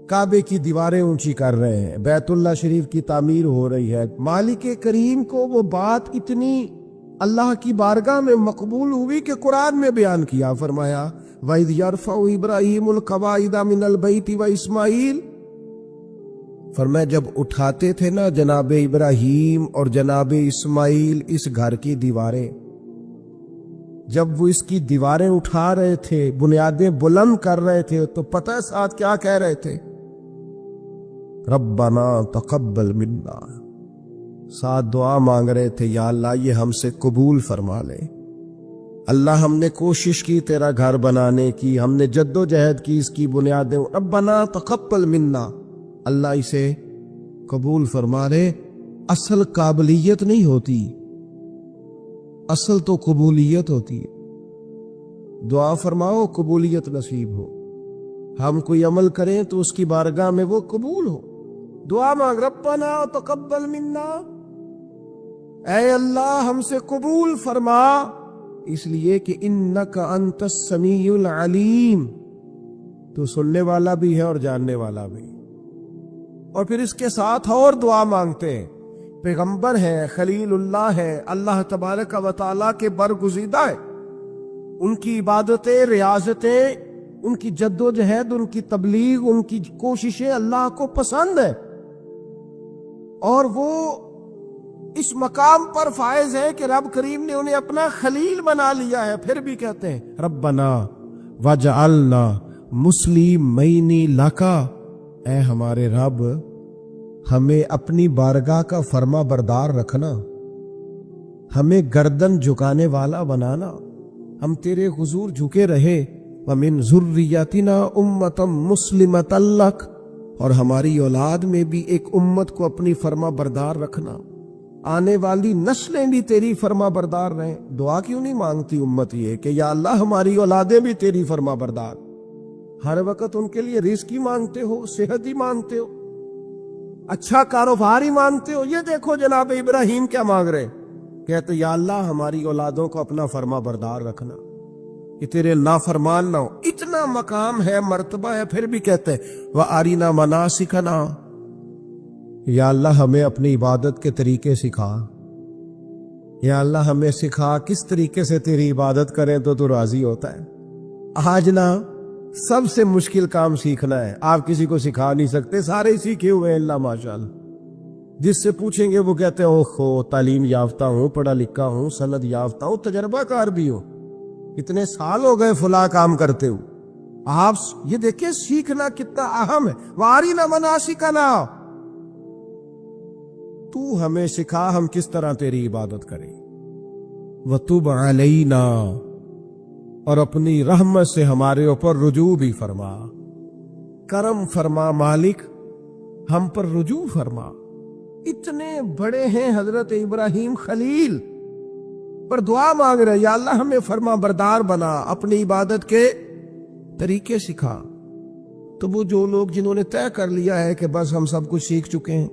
کعبے کی دیواریں اونچی کر رہے ہیں، بیت اللہ شریف کی تعمیر ہو رہی ہے. مالک کریم کو وہ بات اتنی اللہ کی بارگاہ میں مقبول ہوئی کہ قرآن میں بیان کیا، فرمایا وَإِذْ يَرْفَعُ إِبْرَاهِيمُ الْقَوَاعِدَ مِنَ الْبَيْتِ وَإِسْمَاعِيلُ، فرمایا جب اٹھاتے تھے نا جناب ابراہیم اور جناب اسماعیل اس گھر کی دیواریں، جب وہ اس کی دیواریں اٹھا رہے تھے، بنیادیں بلند کر رہے تھے، تو پتہ ہے ساتھ کیا کہہ رہے تھے؟ ربنا تقبل منا. ساتھ دعا مانگ رہے تھے یا اللہ یہ ہم سے قبول فرما لے. اللہ ہم نے کوشش کی تیرا گھر بنانے کی، ہم نے جد و جہد کی اس کی بنیادیں، ربنا تقبل منا، اللہ اسے قبول فرما لے. اصل قابلیت نہیں ہوتی، اصل تو قبولیت ہوتی ہے. دعا فرماؤ قبولیت نصیب ہو، ہم کوئی عمل کریں تو اس کی بارگاہ میں وہ قبول ہو. دعا مانگ ربنا تقبل منا، اے اللہ ہم سے قبول فرما، اس لیے کہ انک انت السمیع العلیم، تو سننے والا بھی ہے اور جاننے والا بھی. اور پھر اس کے ساتھ اور دعا مانگتے ہیں. پیغمبر ہے، خلیل اللہ ہے، اللہ تبارک و تعالیٰ کے برگزیدہ ہے. ان کی عبادتیں، ریاضتیں، ان کی جد و جہد، ان کی تبلیغ، ان کی کوششیں اللہ کو پسند ہے، اور وہ اس مقام پر فائز ہے کہ رب کریم نے انہیں اپنا خلیل بنا لیا ہے. پھر بھی کہتے ہیں ربنا وجعلنا مسلمین لک اے ہمارے رب ہمیں اپنی بارگاہ کا فرما بردار رکھنا، ہمیں گردن جھکانے والا بنانا، ہم تیرے حضور جھکے رہے، وَمِن ذُرِّيَّتِنَا أُمَّةً مُسْلِمَةً لَكَ، اور ہماری اولاد میں بھی ایک امت کو اپنی فرما بردار رکھنا، آنے والی نسلیں بھی تیری فرما بردار رہیں۔ دعا کیوں نہیں مانگتی امت یہ کہ یا اللہ ہماری اولادیں بھی تیری فرما بردار؟ ہر وقت ان کے لیے رزق ہی مانگتے ہو، صحت ہی مانگتے ہو، اچھا کاروبار ہی مانگتے ہو۔ یہ دیکھو جناب ابراہیم کیا مانگ رہے، کہتے یا اللہ ہماری اولادوں کو اپنا فرما بردار رکھنا، کہ تیرے نافرمان نہ ہو۔ اتنا مقام ہے، مرتبہ ہے، پھر بھی کہتے وَأَرِنَا مَنَاسِكَنَا، یا اللہ ہمیں اپنی عبادت کے طریقے سکھا، یا اللہ ہمیں سکھا کس طریقے سے تیری عبادت کریں تو راضی ہوتا ہے۔ آج نا سب سے مشکل کام سیکھنا ہے، آپ کسی کو سکھا نہیں سکتے، سارے سیکھے ہوئے ہیں اللہ ماشاءاللہ۔ جس سے پوچھیں گے وہ کہتے ہیں اوہ تعلیم یافتہ ہوں، پڑھا لکھا ہوں، سند یافتہ ہوں، تجربہ کار بھی ہوں، اتنے سال ہو گئے فلاں کام کرتے ہو۔ آپ یہ دیکھیں سیکھنا کتنا اہم ہے۔ وَأَرِنَا مَنَاسِكَنَا، تو ہمیں سکھا ہم کس طرح تیری عبادت کریں۔ وَتُبْ عَلَيْنَا، اور اپنی رحمت سے ہمارے اوپر رجوع بھی فرما، کرم فرما مالک، ہم پر رجوع فرما۔ اتنے بڑے ہیں حضرت ابراہیم خلیل، پر دعا مانگ رہے یا اللہ ہمیں فرما بردار بنا، اپنی عبادت کے طریقے سکھا۔ تو وہ جو لوگ جنہوں نے طے کر لیا ہے کہ بس ہم سب کچھ سیکھ چکے ہیں،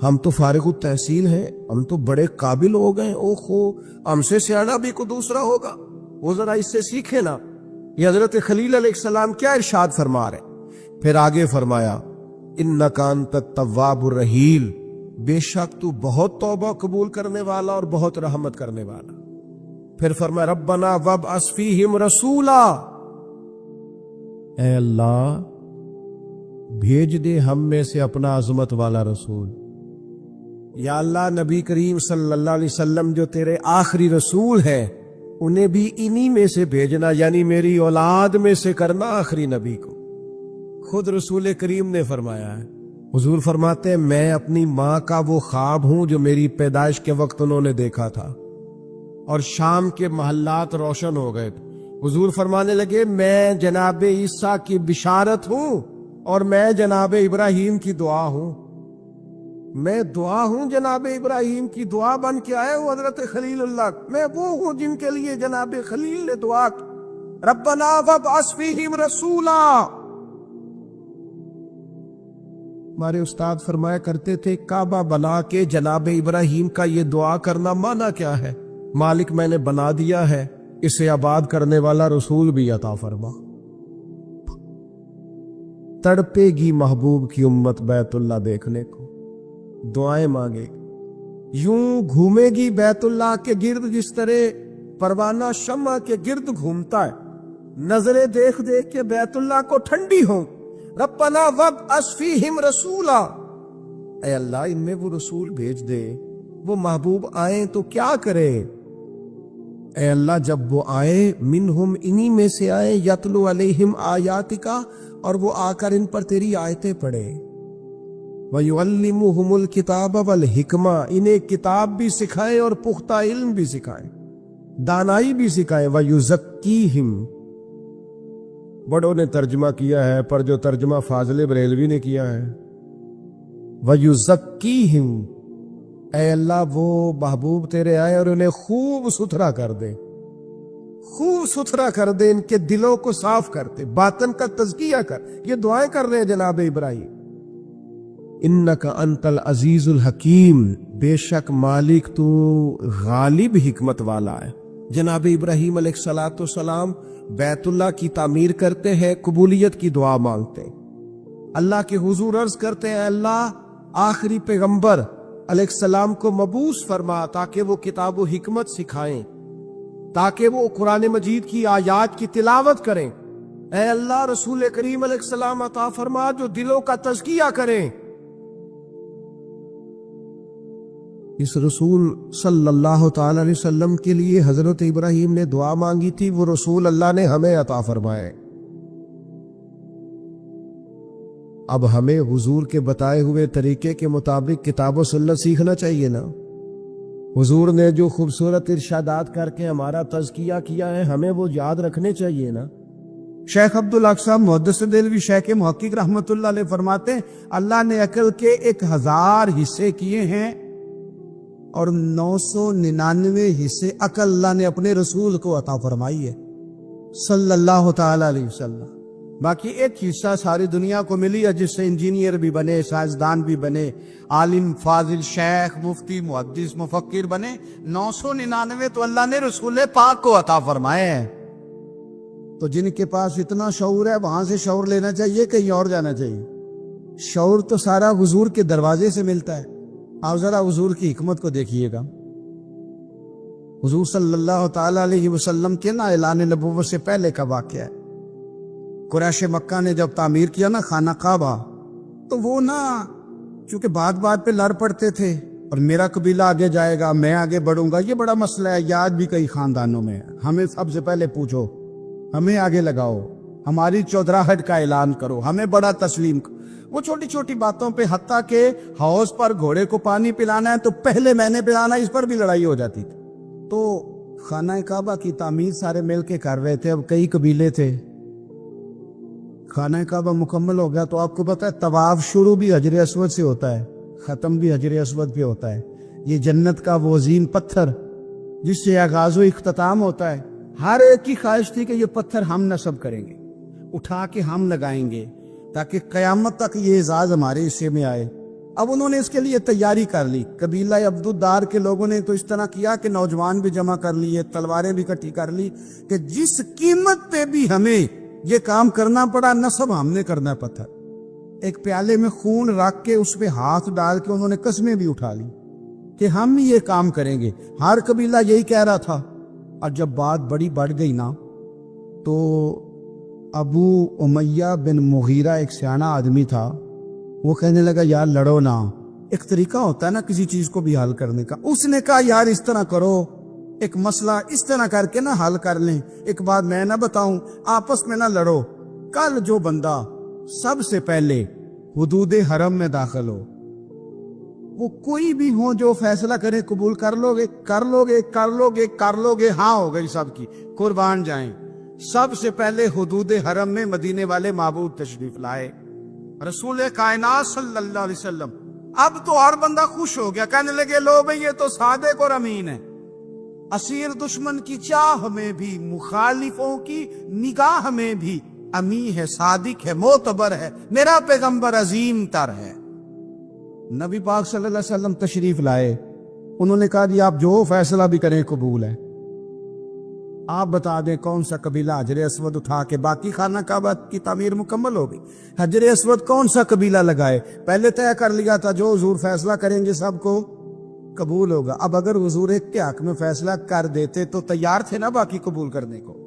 ہم تو فارغ التحصیل ہیں، ہم تو بڑے قابل ہو گئے، ہم سے سیانا بھی کوئی دوسرا ہوگا، وہ ذرا اس سے سیکھے نا۔ یہ حضرت خلیل علیہ السلام کیا ارشاد فرما رہے، پھر آگے فرمایا اِنَّكَ أَنْتَ التَّوَّابُ الرَّحِيمُ، بے شک تو بہت توبہ قبول کرنے والا اور بہت رحمت کرنے والا۔ پھر فرمایا ربنا وابعث فیہم رسولا، اے اللہ بھیج دے ہم میں سے اپنا عظمت والا رسول۔ یا اللہ نبی کریم صلی اللہ علیہ وسلم جو تیرے آخری رسول ہیں انہیں بھی انہی میں سے بھیجنا، یعنی میری اولاد میں سے کرنا آخری نبی کو۔ خود رسول کریم نے فرمایا ہے، حضور فرماتے ہیں میں اپنی ماں کا وہ خواب ہوں جو میری پیدائش کے وقت انہوں نے دیکھا تھا، اور شام کے محلات روشن ہو گئے۔ حضور فرمانے لگے میں جناب عیسیٰ کی بشارت ہوں، اور میں جناب ابراہیم کی دعا ہوں، میں دعا ہوں جناب ابراہیم کی دعا بن کے آئے ہوں حضرت خلیل اللہ، میں وہ ہوں جن کے لیے جناب خلیل نے دعا کی ربنا وابعث فیہم رسولا۔ ہمارے استاد فرمایا کرتے تھے کعبہ بنا کے جناب ابراہیم کا یہ دعا کرنا معنی کیا ہے؟ مالک میں نے بنا دیا ہے، اسے آباد کرنے والا رسول بھی عطا فرما۔ تڑپے گی محبوب کی امت بیت اللہ دیکھنے کو، دعائیں مانگے گی، یوں گھومے گی بیت اللہ کے گرد جس طرح پروانہ شمع کے گرد گھومتا ہے، نظریں دیکھ دیکھ کے بیت اللہ کو ٹھنڈی ہوں۔ ربنا وابعث فیہم رسولا، اے اللہ ان میں وہ رسول بھیج دے، وہ محبوب آئیں تو کیا کرے؟ اے اللہ جب وہ آئے منہم انہی میں سے آئے، یتلو علیہم آیاتکا، اور وہ آ کر ان پر تیری آیتیں پڑھے، وَيُعَلِّمُهُمُ الْكِتَابَ وَالْحِکْمَةَ، انہیں کتاب بھی سکھائیں اور پختہ علم بھی سکھائیں، دانائی بھی سکھائیں، وَيُزَكِّيهِمْ، بڑوں نے ترجمہ کیا ہے پر جو ترجمہ فاضل بریلوی نے کیا ہے وَيُزَكِّيهِمْ، اے اللہ وہ محبوب تیرے آئے اور انہیں خوب ستھرا کر دے، خوب ستھرا کر دے، ان کے دلوں کو صاف کر دے، باطن کا تزکیہ کر۔ یہ دعائیں کر رہے ہیں جناب ابراہیم۔ انک انت العزیز الحکیم، بے شک مالک تو غالب حکمت والا ہے۔ جناب ابراہیم علیہ السلام بیت اللہ کی تعمیر کرتے ہیں، قبولیت کی دعا مانگتے ہیں، اللہ کے حضور عرض کرتے ہیں اللہ آخری پیغمبر علیہ السلام کو مبعوث فرما تاکہ وہ کتاب و حکمت سکھائیں، تاکہ وہ قرآن مجید کی آیات کی تلاوت کریں۔ اے اللہ رسول کریم علیہ السلام عطا فرما جو دلوں کا تزکیہ کریں۔ اس رسول صلی اللہ تعالی علیہ وسلم کے لیے حضرت ابراہیم نے دعا مانگی تھی، وہ رسول اللہ نے ہمیں عطا فرمائے۔ اب ہمیں حضور کے بتائے ہوئے طریقے کے مطابق کتاب و سنت سیکھنا چاہیے نا۔ حضور نے جو خوبصورت ارشادات کر کے ہمارا تزکیہ کیا ہے ہمیں وہ یاد رکھنے چاہیے نا۔ شیخ عبدالاقصی محدث دہلوی شیخ محقق رحمت اللہ علیہ فرماتے ہیں اللہ نے عقل کے 1000 حصے کیے ہیں اور 999 حصے عقل اللہ نے اپنے رسول کو عطا فرمائی ہے صلی اللہ تعالی علیہ وسلم۔ باقی ایک حصہ ساری دنیا کو ملی ہے جس سے انجینئر بھی بنے، سائنسدان بھی بنے، عالم فاضل شیخ مفتی محدث مفکر بنے۔ 999 تو اللہ نے رسول پاک کو عطا فرمائے ہیں۔ تو جن کے پاس اتنا شعور ہے وہاں سے شعور لینا چاہیے، کہیں اور جانا چاہیے؟ شعور تو سارا حضور کے دروازے سے ملتا ہے۔ آپ ذرا حضور کی حکمت کو دیکھیے گا۔ حضور صلی اللہ تعالی علیہ وسلم کے نا اعلان نبوت سے پہلے کا واقعہ ہے۔ قریش مکہ نے جب تعمیر کیا نا خانہ کعبہ، تو وہ نا چونکہ بات بات پہ لڑ پڑتے تھے اور میرا قبیلہ آگے جائے گا، میں آگے بڑھوں گا، یہ بڑا مسئلہ ہے، یہ آج بھی کئی خاندانوں میں ہے۔ ہمیں سب سے پہلے پوچھو، ہمیں آگے لگاؤ، ہماری چودراہٹ کا اعلان کرو، ہمیں بڑا تسلیم کرو۔ وہ چھوٹی چھوٹی باتوں پہ، حتیٰ کہ حوض پر گھوڑے کو پانی پلانا ہے تو پہلے میں نے پلانا، اس پر بھی لڑائی ہو جاتی تھی۔ تو خانہ کعبہ کی تعمیر سارے مل کے کر رہے تھے، اب کئی قبیلے تھے۔ خانہ کعبہ مکمل ہو گیا تو آپ کو پتہ ہے طواف شروع بھی حجر اسود سے ہوتا ہے، ختم بھی حجر اسود پہ ہوتا ہے۔ یہ جنت کا وہ عظیم پتھر جس سے آغاز و اختتام ہوتا ہے، ہر ایک کی خواہش تھی کہ یہ پتھر ہم نصب کریں گے، اٹھا کے ہم لگائیں گے تاکہ قیامت تک یہ اعزاز ہمارے حصے میں آئے۔ اب انہوں نے اس کے لیے تیاری کر لی۔ قبیلہ عبدالدار کے لوگوں نے تو اس طرح کیا کہ نوجوان بھی جمع کر لیے، تلواریں بھی اکٹھی کر لی کہ جس قیمت پہ بھی ہمیں یہ کام کرنا پڑا، نصب ہم نے کرنا پتھر۔ ایک پیالے میں خون رکھ کے اس پہ ہاتھ ڈال کے انہوں نے قسمیں بھی اٹھا لی کہ ہم یہ کام کریں گے۔ ہر قبیلہ یہی کہہ رہا تھا۔ اور جب بات بڑی بڑھ گئی نا تو ابو امیہ بن مغیرہ ایک سیاںہ آدمی تھا، وہ کہنے لگا یار لڑو نا، ایک طریقہ ہوتا ہے نا کسی چیز کو بھی حل کرنے کا۔ اس نے کہا یار اس طرح کرو، ایک مسئلہ اس طرح کر کے نا حل کر لیں، ایک بات میں نہ بتاؤں، آپس میں نہ لڑو، کل جو بندہ سب سے پہلے حدود حرم میں داخل ہو، وہ کوئی بھی ہو جو فیصلہ کرے قبول کر لو گے، کر لو گے، کر لو گے، کر لو گے، ہاں ہو گئی سب کی، قربان جائیں۔ سب سے پہلے حدود حرم میں مدینے والے معبود تشریف لائے، رسول کائنات صلی اللہ علیہ وسلم۔ اب تو اور بندہ خوش ہو گیا، کہنے لگے لو بھئی یہ تو صادق اور امین ہے، اسیر دشمن کی چاہ میں بھی، مخالفوں کی نگاہ میں بھی امین ہے، صادق ہے، معتبر ہے، میرا پیغمبر عظیم تر ہے۔ نبی پاک صلی اللہ علیہ وسلم تشریف لائے، انہوں نے کہا جی آپ جو فیصلہ بھی کریں قبول ہے، آپ بتا دیں کون سا قبیلہ حجر اسود اٹھا کے، باقی خانہ کعبہ کی تعمیر مکمل ہو گئی، حجر اسود کون سا قبیلہ لگائے، پہلے طے کر لیا تھا جو حضور فیصلہ کریں گے سب کو قبول ہوگا۔ اب اگر حضور ایک کے حق میں فیصلہ کر دیتے تو تیار تھے نا باقی قبول کرنے کو۔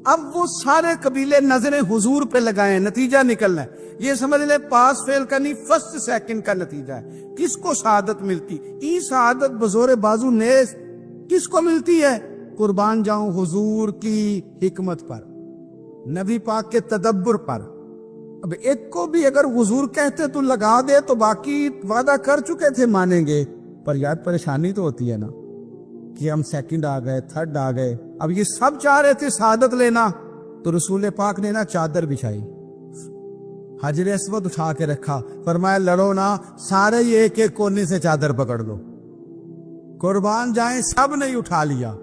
اب وہ سارے قبیلے نظریں حضور پہ لگائیں، نتیجہ نکلنا ہے، یہ سمجھ لے پاس فیل کا نہیں، فرسٹ سیکنڈ کا نتیجہ ہے۔ کس کو شہادت ملتی؟ ای شہادت بزور بازو نیز کس کو ملتی ہے؟ قربان جاؤں حضور کی حکمت پر، نبی پاک کے تدبر پر۔ اب ایک کو بھی اگر حضور کہتے تو لگا دے تو باقی وعدہ کر چکے تھے مانیں گے، پر یاد پریشانی تو ہوتی ہے نا کہ ہم سیکنڈ آ گئے، تھرڈ آ گئے۔ اب یہ سب چاہ رہے تھے شہادت لینا، تو رسول پاک نے نا چادر بچھائی، حجر اسود اٹھا کے رکھا، فرمایا لڑو نا، سارے یہ ایک ایک کونے سے چادر پکڑ لو، قربان جائیں۔ سب نے اٹھا لیا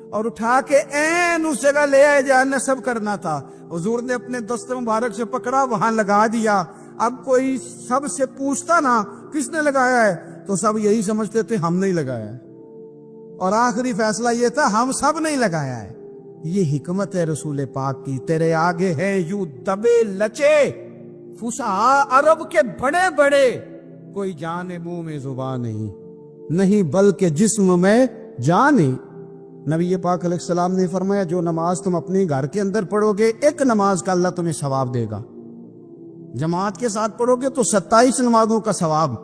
اور اٹھا کے این اس جگہ لے آئے جہاں نصب کرنا تھا۔ حضور نے اپنے دست مبارک سے پکڑا، وہاں لگا دیا۔ اب کوئی سب سے پوچھتا نا کس نے لگایا ہے تو سب یہی سمجھتے تھے ہم نہیں لگایا ہے، اور آخری فیصلہ یہ تھا ہم سب نہیں لگایا ہے۔ یہ حکمت ہے رسول پاک کی۔ تیرے آگے ہیں یوں دبے لچے فصحاء عرب کے بڑے بڑے، کوئی جان منہ میں زبان نہیں بلکہ جسم میں جان نہیں۔ نبی پاک علیہ السلام نے فرمایا جو نماز تم اپنے گھر کے اندر پڑھو گے، ایک نماز کا اللہ تمہیں ثواب دے گا، جماعت کے ساتھ پڑھو گے تو 27 نمازوں کا ثواب،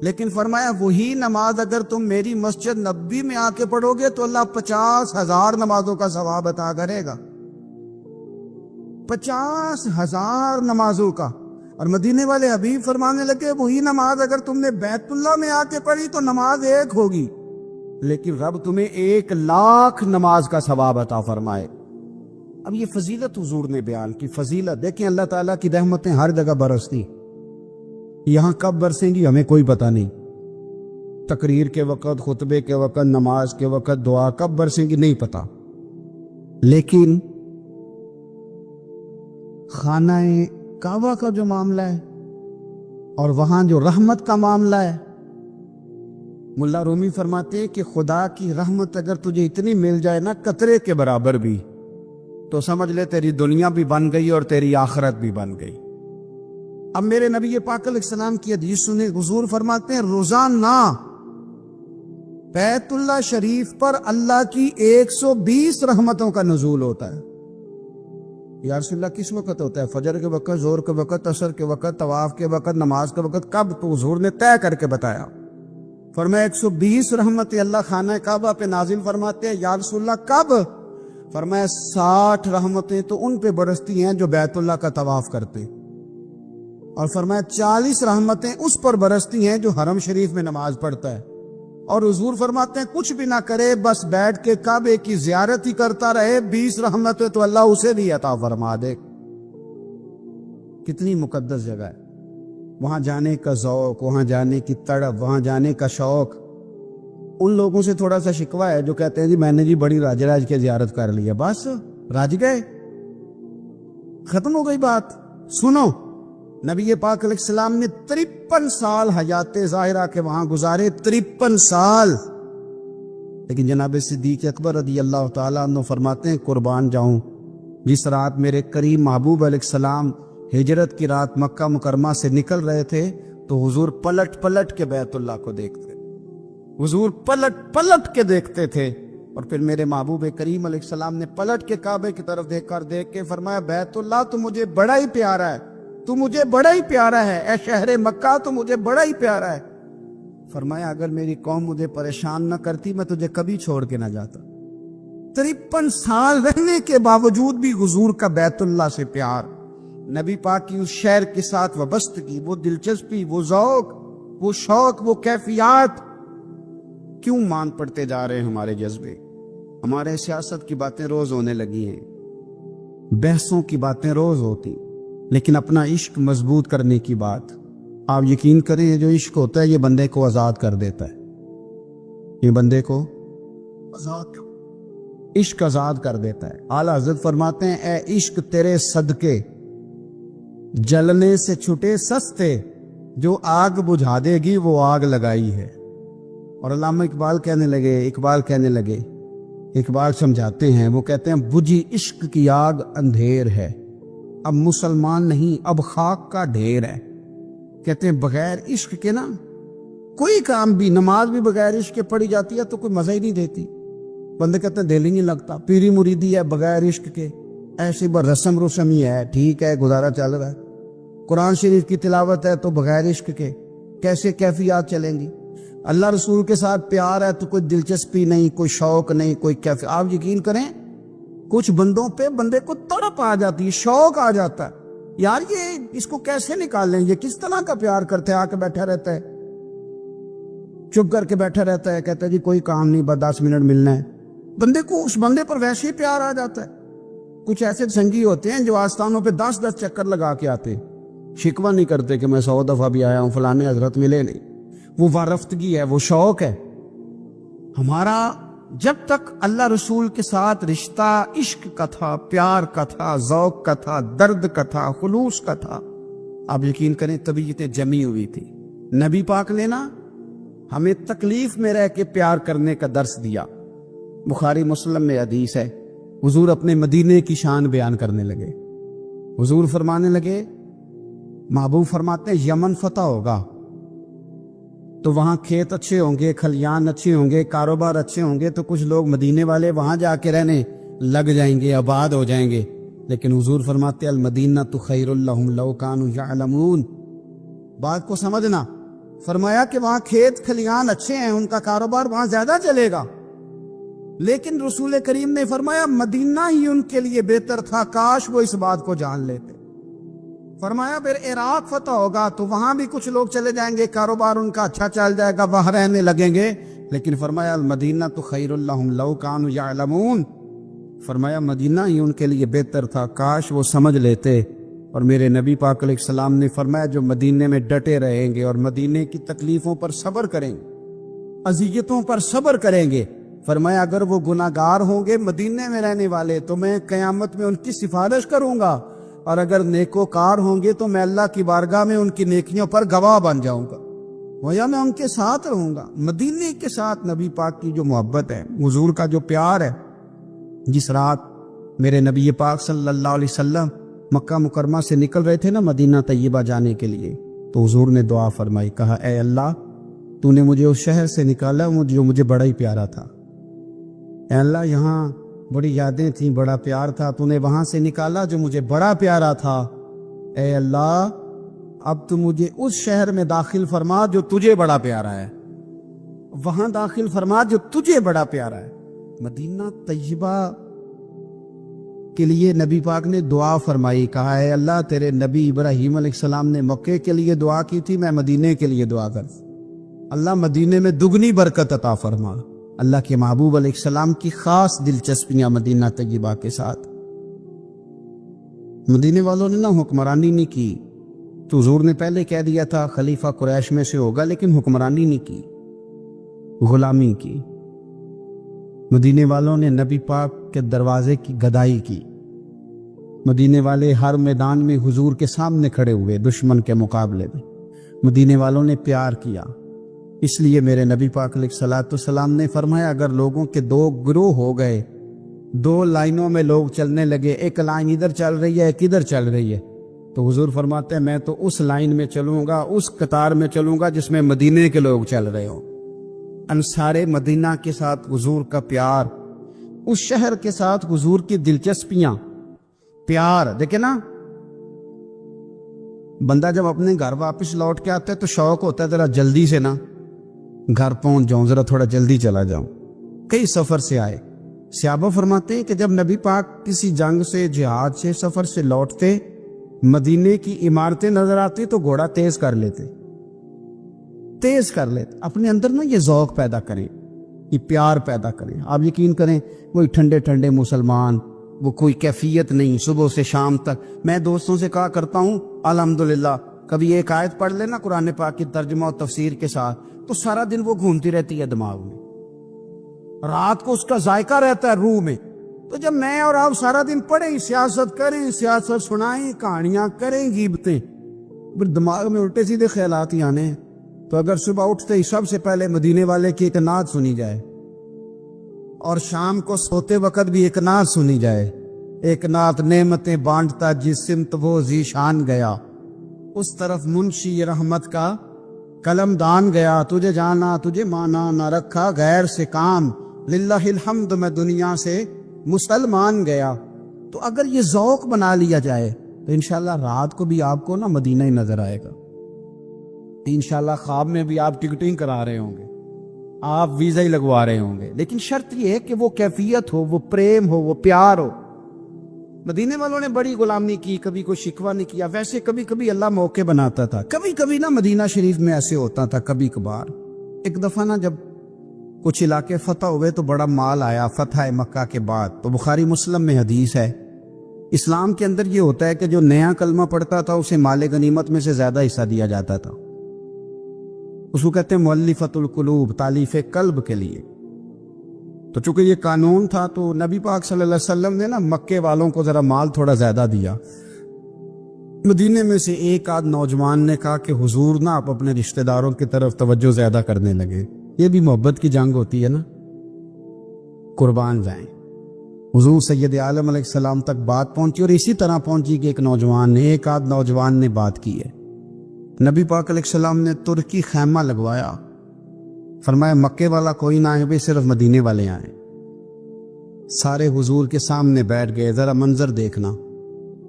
لیکن فرمایا وہی نماز اگر تم میری مسجد نبوی میں آ کے پڑھو گے تو اللہ 50,000 نمازوں کا ثواب عطا کرے گا، 50,000 نمازوں کا۔ اور مدینے والے حبیب فرمانے لگے وہی نماز اگر تم نے بیت اللہ میں آ کے پڑھی تو نماز ایک ہوگی، لیکن رب تمہیں 1,00,000 نماز کا ثواب عطا فرمائے۔ اب یہ فضیلت حضور نے بیان کی، فضیلت دیکھیں، اللہ تعالیٰ کی رحمتیں ہر جگہ برستی، یہاں کب برسیں گی ہمیں کوئی پتہ نہیں، تقریر کے وقت، خطبے کے وقت، نماز کے وقت، دعا کب برسیں گی نہیں پتہ، لیکن خانہ کعبہ کا جو معاملہ ہے اور وہاں جو رحمت کا معاملہ ہے، ملا رومی فرماتے ہیں کہ خدا کی رحمت اگر تجھے اتنی مل جائے نا قطرے کے برابر بھی، تو سمجھ لے تیری دنیا بھی بن گئی اور تیری آخرت بھی بن گئی۔ اب میرے نبی پاک علیہ السلام کی حدیث سنیں، حضور فرماتے ہیں روزانہ بیت اللہ شریف پر اللہ کی 120 رحمتوں کا نزول ہوتا ہے۔ یا رسول اللہ کس وقت ہوتا ہے؟ فجر کے وقت، ظہر کے وقت، عصر کے وقت، طواف کے وقت، نماز کے وقت، کب؟ تو حضور نے طے کر کے بتایا، فرمایا 120 رحمتیں اللہ خانہ کعبہ پہ نازل فرماتے ہیں۔ یا رسول اللہ کب؟ فرمایا 60 رحمتیں تو ان پہ برستی ہیں جو بیت اللہ کا طواف کرتے، اور فرمایا 40 رحمتیں اس پر برستی ہیں جو حرم شریف میں نماز پڑھتا ہے، اور حضور فرماتے ہیں کچھ بھی نہ کرے بس بیٹھ کے کعبے کی زیارت ہی کرتا رہے، 20 رحمتیں تو اللہ اسے بھی عطا فرما دے۔ کتنی مقدس جگہ ہے، وہاں جانے کا ذوق، وہاں جانے کی تڑپ، وہاں جانے کا شوق۔ ان لوگوں سے تھوڑا سا شکوہ ہے جو کہتے ہیں جی میں نے جی بڑی راج راج کے زیارت کر لی ہے، بس راج گئے، ختم ہو گئی بات۔ سنو، نبی پاک علیہ السلام نے 53 سال حیات ظاہرہ کے وہاں گزارے، 53 سال، لیکن جناب صدیق اکبر رضی اللہ تعالیٰ عنہ فرماتے ہیں قربان جاؤں، جس رات میرے کریم محبوب علیہ السلام ہجرت کی رات مکہ مکرمہ سے نکل رہے تھے تو حضور پلٹ پلٹ کے بیت اللہ کو دیکھتے، حضور پلٹ پلٹ کے دیکھتے تھے، اور پھر میرے محبوب کریم علیہ السلام نے پلٹ کے کعبے کی طرف دیکھ کے فرمایا بیت اللہ تو مجھے بڑا ہی پیارا ہے، تو مجھے بڑا ہی پیارا ہے، اے شہر مکہ تو مجھے بڑا ہی پیارا ہے۔ فرمایا اگر میری قوم مجھے پریشان نہ کرتی میں تجھے کبھی چھوڑ کے نہ جاتا۔ 53 سال رہنے کے باوجود بھی حضور کا بیت اللہ سے پیار، نبی پاک کی اس شہر کے ساتھ وابستگی، وہ دلچسپی، وہ ذوق، وہ شوق، وہ کیفیات، کیوں مان پڑتے جا رہے ہیں ہمارے جذبے؟ ہمارے سیاست کی باتیں روز ہونے لگی ہیں، بحثوں کی باتیں روز ہوتی، لیکن اپنا عشق مضبوط کرنے کی بات، آپ یقین کریں یہ جو عشق ہوتا ہے یہ بندے کو آزاد کر دیتا ہے، یہ بندے کو عشق آزاد کر دیتا ہے۔ اعلیٰ حضرت فرماتے ہیں اے عشق تیرے صدقے جلنے سے چھٹے سستے، جو آگ بجھا دے گی وہ آگ لگائی ہے۔ اور علامہ اقبال کہنے لگے، اقبال سمجھاتے ہیں، وہ کہتے ہیں بجھی عشق کی آگ اندھیر ہے، اب مسلمان نہیں اب خاک کا ڈھیر ہے۔ کہتے ہیں بغیر عشق کے نا کوئی کام بھی، نماز بھی بغیر عشق کے پڑھی جاتی ہے تو کوئی مزہ ہی نہیں دیتی، بندے کہتے ہیں دل ہی نہیں لگتا، پیری مریدی ہے بغیر عشق کے ایسی رسم ہی ہے، ٹھیک ہے گزارا چل رہا ہے، قرآن شریف کی تلاوت ہے تو بغیر عشق کے کیسے کیفیات چلیں گی؟ اللہ رسول کے ساتھ پیار ہے تو کوئی دلچسپی نہیں، کوئی شوق نہیں، کوئی کیفیت۔ آپ یقین کریں کچھ بندوں پہ بندے کو تڑپ آ جاتی ہے، شوق آ جاتا ہے، یار یہ اس کو کیسے نکالیں، یہ کس طرح کا پیار کرتے، آ کے بیٹھا رہتا ہے، چپ کر کے بیٹھا رہتا ہے، کہتا ہے جی کوئی کام نہیں بس 10 منٹ ملنا ہے، بندے کو اس بندے پر ویسے ہی پیار آ جاتا ہے۔ کچھ ایسے سنگی ہوتے ہیں جو آستانوں پہ 10 چکر لگا کے آتے، شکوہ نہیں کرتے کہ میں 100 دفعہ بھی آیا ہوں فلانے حضرت ملے نہیں، وہ وارفتگی ہے، وہ شوق ہے ہمارا۔ جب تک اللہ رسول کے ساتھ رشتہ عشق کا تھا، پیار کا تھا، ذوق کا تھا، درد کا تھا، خلوص کا تھا، آپ یقین کریں طبیعتیں جمی ہوئی تھی۔ نبی پاک نے نا ہمیں تکلیف میں رہ کے پیار کرنے کا درس دیا۔ بخاری مسلم میں حدیث ہے، حضور اپنے مدینے کی شان بیان کرنے لگے، حضور فرمانے لگے، محبوب فرماتے ہیں یمن فتح ہوگا تو وہاں کھیت اچھے ہوں گے، کھلیان اچھے ہوں گے، کاروبار اچھے ہوں گے، تو کچھ لوگ مدینے والے وہاں جا کے رہنے لگ جائیں گے، آباد ہو جائیں گے، لیکن حضور فرماتے المدینہ تو خیر لہم لو کانوا یعلمون۔ بات کو سمجھنا، فرمایا کہ وہاں کھیت کھلیان اچھے ہیں، ان کا کاروبار وہاں زیادہ چلے گا، لیکن رسول کریم نے فرمایا مدینہ ہی ان کے لیے بہتر تھا، کاش وہ اس بات کو جان لیتے۔ فرمایا پھر عراق فتح ہوگا تو وہاں بھی کچھ لوگ چلے جائیں گے، کاروبار ان کا اچھا چل جائے گا، وہاں رہنے لگیں گے، لیکن فرمایا المدینہ تو خیر لہم لو کانوا یعلمون، فرمایا مدینہ ہی ان کے لیے بہتر تھا، کاش وہ سمجھ لیتے۔ اور میرے نبی پاک علیہ السلام نے فرمایا جو مدینے میں ڈٹے رہیں گے اور مدینے کی تکلیفوں پر صبر کریں گے، اذیتوں پر صبر کریں گے، فرمایا اگر وہ گناہگار ہوں گے مدینے میں رہنے والے تو میں قیامت میں ان کی سفارش کروں گا، اور اگر نیکوکار ہوں گے تو میں اللہ کی بارگاہ میں ان کی نیکیوں پر گواہ بن جاؤں گا، گویا میں ان کے ساتھ رہوں گا۔ مدینے کے ساتھ نبی پاک کی جو محبت ہے، حضور کا جو پیار ہے، جس رات میرے نبی پاک صلی اللہ علیہ وسلم مکہ مکرمہ سے نکل رہے تھے نا مدینہ طیبہ جانے کے لیے، تو حضور نے دعا فرمائی، کہا اے اللہ تو نے مجھے اس شہر سے نکالا جو مجھے بڑا ہی پیارا تھا، اے اللہ یہاں بڑی یادیں تھیں، بڑا پیار تھا، تو نے وہاں سے نکالا جو مجھے بڑا پیارا تھا، اے اللہ اب تو مجھے اس شہر میں داخل فرما جو تجھے بڑا پیارا ہے، وہاں داخل فرما جو تجھے بڑا پیارا ہے۔ مدینہ طیبہ کے لیے نبی پاک نے دعا فرمائی، کہا اے اللہ تیرے نبی ابراہیم علیہ السلام نے مکے کے لیے دعا کی تھی، میں مدینے کے لیے دعا کر، اللہ مدینے میں دگنی برکت عطا فرما۔ اللہ کے محبوب علیہ السلام کی خاص دلچسپیاں مدینہ طیبہ کے ساتھ۔ مدینے والوں نے نہ حکمرانی نہیں کی، تو حضور نے پہلے کہہ دیا تھا خلیفہ قریش میں سے ہوگا، لیکن حکمرانی نہیں کی، غلامی کی۔ مدینے والوں نے نبی پاک کے دروازے کی گدائی کی، مدینے والے ہر میدان میں حضور کے سامنے کھڑے ہوئے دشمن کے مقابلے میں، مدینے والوں نے پیار کیا۔ اس لیے میرے نبی پاک علیہ السلام نے فرمایا اگر لوگوں کے دو گروہ ہو گئے، دو لائنوں میں لوگ چلنے لگے، ایک لائن ادھر چل رہی ہے ایک ادھر چل رہی ہے، تو حضور فرماتے ہیں میں تو اس لائن میں چلوں گا، اس قطار میں چلوں گا جس میں مدینے کے لوگ چل رہے ہوں۔ انصار مدینہ کے ساتھ حضور کا پیار، اس شہر کے ساتھ حضور کی دلچسپیاں، پیار دیکھیں نا، بندہ جب اپنے گھر واپس لوٹ کے آتا ہے تو شوق ہوتا ہے ذرا جلدی سے نا گھر پہنچ جاؤں، ذرا تھوڑا جلدی چلا جاؤں۔ کئی سفر سے آئے، صحابہ فرماتے ہیں کہ جب نبی پاک کسی جنگ سے، جہاد سے، سفر سے لوٹتے، مدینے کی عمارتیں نظر آتی تو گھوڑا تیز کر لیتے، اپنے اندر نا یہ ذوق پیدا کریں، یہ پیار پیدا کریں۔ آپ یقین کریں وہی ٹھنڈے ٹھنڈے مسلمان، وہ کوئی کیفیت نہیں، صبح سے شام تک۔ میں دوستوں سے کہا کرتا ہوں الحمدللہ کبھی ایک آیت پڑھ لینا قرآن پاک کی ترجمہ و تفسیر کے ساتھ تو سارا دن وہ گھومتی رہتی ہے دماغ میں، رات کو اس کا ذائقہ رہتا ہے روح میں۔ تو جب میں اور آپ سارا دن پڑھیں، سیاست کریں، سیاست سنائیں، کہانیاں کریں، غیبتیں، پھر دماغ میں الٹے سیدھے خیالات ہی آنے ہیں۔ تو اگر صبح اٹھتے ہی سب سے پہلے مدینے والے کی ایک نعت سنی جائے، اور شام کو سوتے وقت بھی ایک نعت سنی جائے، ایک نعت نعمتیں بانٹتا جس سمت وہ ذیشان گیا، اس طرف منشی رحمت کا قلم دان گیا، تجھے جانا تجھے مانا نہ رکھا غیر سے کام، للہ الحمد میں دنیا سے مسلمان گیا۔ تو اگر یہ ذوق بنا لیا جائے تو انشاءاللہ رات کو بھی آپ کو نا مدینہ ہی نظر آئے گا، انشاءاللہ خواب میں بھی آپ ٹکٹنگ کرا رہے ہوں گے، آپ ویزا ہی لگوا رہے ہوں گے، لیکن شرط یہ ہے کہ وہ کیفیت ہو، وہ پریم ہو، وہ پیار ہو۔ مدینے والوں نے بڑی غلامی کی، کبھی کوئی شکوہ نہیں کیا، ویسے کبھی کبھی اللہ موقع بناتا تھا، کبھی کبھی نا مدینہ شریف میں ایسے ہوتا تھا کبھی کبھار۔ ایک دفعہ نا جب کچھ علاقے فتح ہوئے تو بڑا مال آیا فتح مکہ کے بعد، تو بخاری مسلم میں حدیث ہے، اسلام کے اندر یہ ہوتا ہے کہ جو نیا کلمہ پڑھتا تھا اسے مال غنیمت میں سے زیادہ حصہ دیا جاتا تھا، اس کو کہتے ہیں مؤلفۃ القلوب، تالیف قلب کے لیے۔ تو چونکہ یہ قانون تھا تو نبی پاک صلی اللہ علیہ وسلم نے نا مکے والوں کو ذرا مال تھوڑا زیادہ دیا۔ مدینے میں سے ایک آدھ نوجوان نے کہا کہ حضور نا آپ اپنے رشتہ داروں کی طرف توجہ زیادہ کرنے لگے، یہ بھی محبت کی جنگ ہوتی ہے نا، قربان جائیں۔ حضور سید عالم علیہ السلام تک بات پہنچی، اور اسی طرح پہنچی کہ ایک آدھ نوجوان نے بات کی ہے۔ نبی پاک علیہ السلام نے ترکی خیمہ لگوایا، فرمایا مکے والا کوئی نہ آئے، صرف مدینے والے آئیں۔ سارے حضور کے سامنے بیٹھ گئے، ذرا منظر دیکھنا،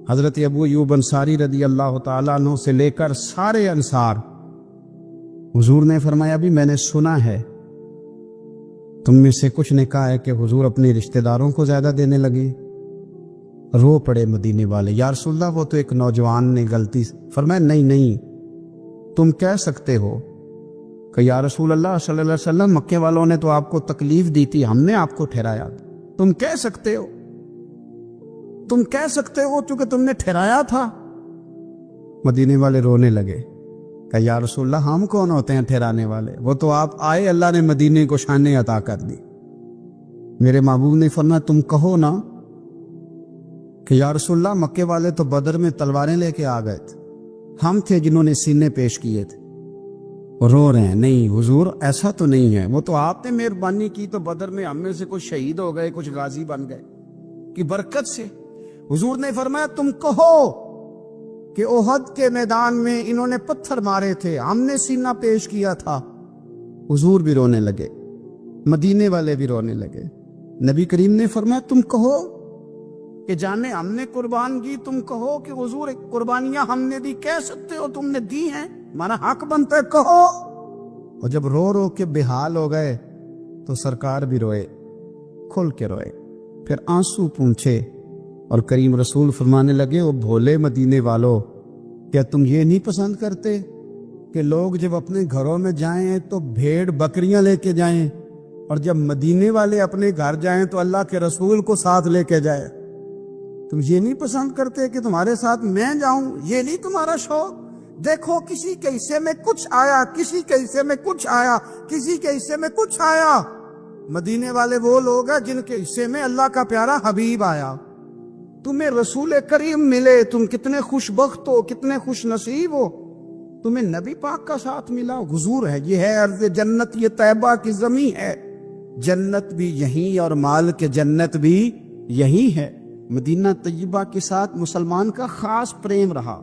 حضرت ابو ایوب انصاری رضی اللہ تعالیٰ عنہ سے لے کر سارے انصار۔ حضور نے فرمایا بھی میں نے سنا ہے تم میں سے کچھ نے کہا ہے کہ حضور اپنے رشتہ داروں کو زیادہ دینے لگے، رو پڑے مدینے والے، یا رسول اللہ وہ تو ایک نوجوان نے غلطی فرمایا نہیں نہیں، تم کہہ سکتے ہو کہ یا رسول اللہ صلی اللہ علیہ وسلم مکے والوں نے تو آپ کو تکلیف دی تھی، ہم نے آپ کو ٹھہرایا، تم کہہ سکتے ہو، تم کہہ سکتے ہو چونکہ تم نے ٹھہرایا تھا۔ مدینے والے رونے لگے کہ یا رسول اللہ ہم کون ہوتے ہیں ٹھہرانے والے، وہ تو آپ آئے، اللہ نے مدینے کو شانیں عطا کر دی۔ میرے محبوب نے فرمایا تم کہو نا کہ یا رسول اللہ مکے والے تو بدر میں تلواریں لے کے آ گئے تھے، ہم تھے جنہوں نے سینے پیش کیے تھے۔ رو رہے ہیں نہیں حضور ایسا تو نہیں ہے، وہ تو آپ نے مہربانی کی تو بدر میں ہم میں سے کچھ شہید ہو گئے، کچھ غازی بن گئے کی برکت سے۔ حضور نے فرمایا تم کہو کہ احد کے میدان میں انہوں نے پتھر مارے تھے، ہم نے سینہ پیش کیا تھا۔ حضور بھی رونے لگے، مدینے والے بھی رونے لگے۔ نبی کریم نے فرمایا تم کہو کہ جانے ہم نے قربان کی، تم کہو کہ حضور قربانیاں ہم نے دی، کہہ سکتے ہو تم نے دی ہیں، ہمارا حق بنتا ہے کہو۔ اور جب رو رو کے بے حال ہو گئے تو سرکار بھی روئے، کھل کے روئے، پھر آنسو پونچھے اور کریم رسول فرمانے لگے او بھولے مدینے والو، کیا تم یہ نہیں پسند کرتے کہ لوگ جب اپنے گھروں میں جائیں تو بھیڑ بکریاں لے کے جائیں، اور جب مدینے والے اپنے گھر جائیں تو اللہ کے رسول کو ساتھ لے کے جائیں؟ تم یہ نہیں پسند کرتے کہ تمہارے ساتھ میں جاؤں؟ یہ نہیں تمہارا شوق؟ دیکھو کسی کے حصے میں کچھ آیا، کسی کے حصے میں کچھ آیا، کسی کے حصے میں کچھ آیا۔ مدینے والے وہ لوگ ہیں جن کے حصے میں اللہ کا پیارا حبیب آیا، تمہیں رسول کریم ملے، تم کتنے خوش بخت ہو، کتنے خوش نصیب ہو، تمہیں نبی پاک کا ساتھ ملا۔ حضور ہے، یہ ہے ارض جنت، یہ طیبہ کی زمین ہے، جنت بھی یہیں اور مال کے جنت بھی یہیں ہے۔ مدینہ طیبہ کے ساتھ مسلمان کا خاص پریم رہا،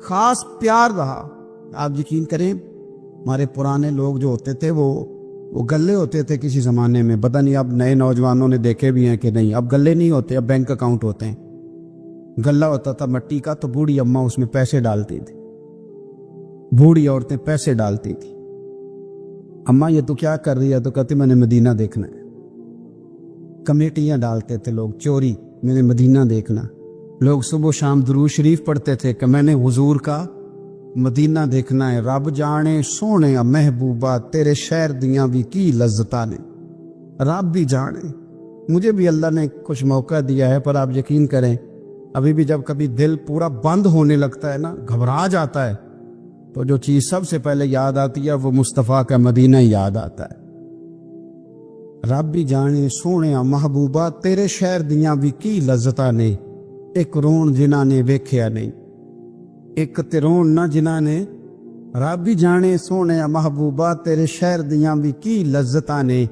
خاص پیار رہا۔ آپ یقین کریں ہمارے پرانے لوگ جو ہوتے تھے وہ گلے ہوتے تھے کسی زمانے میں، پتہ نہیں اب نئے نوجوانوں نے دیکھے بھی ہیں کہ نہیں، اب گلے نہیں ہوتے، اب بینک اکاؤنٹ ہوتے ہیں۔ گلا ہوتا تھا مٹی کا، تو بوڑھی اماں اس میں پیسے ڈالتی تھی، بوڑھی عورتیں پیسے ڈالتی تھی۔ اماں یہ تو کیا کر رہی ہے؟ تو کہتے میں نے مدینہ دیکھنا ہے۔ کمیٹیاں ڈالتے تھے لوگ چوری، میں نے مدینہ دیکھنا۔ لوگ صبح شام درود شریف پڑھتے تھے کہ میں نے حضور کا مدینہ دیکھنا ہے۔ رب جانے سونے محبوبہ تیرے شہر دیاں بھی کی لذتاں نے، رب بھی جانے۔ مجھے بھی اللہ نے کچھ موقع دیا ہے، پر آپ یقین کریں ابھی بھی جب کبھی دل پورا بند ہونے لگتا ہے نا، گھبرا جاتا ہے، تو جو چیز سب سے پہلے یاد آتی ہے وہ مصطفیٰ کا مدینہ یاد آتا ہے۔ رب بھی جانے سونے محبوبہ تیرے شہر دیاں بھی کی لذتاں نے، ایک رون جنہاں نے ویکھیا نہیں، ایک تے رون نہ جنہاں نے۔ رب بھی جانے سونے محبوبہ تیرے شہر دیاں بھی کی لذتاں نے،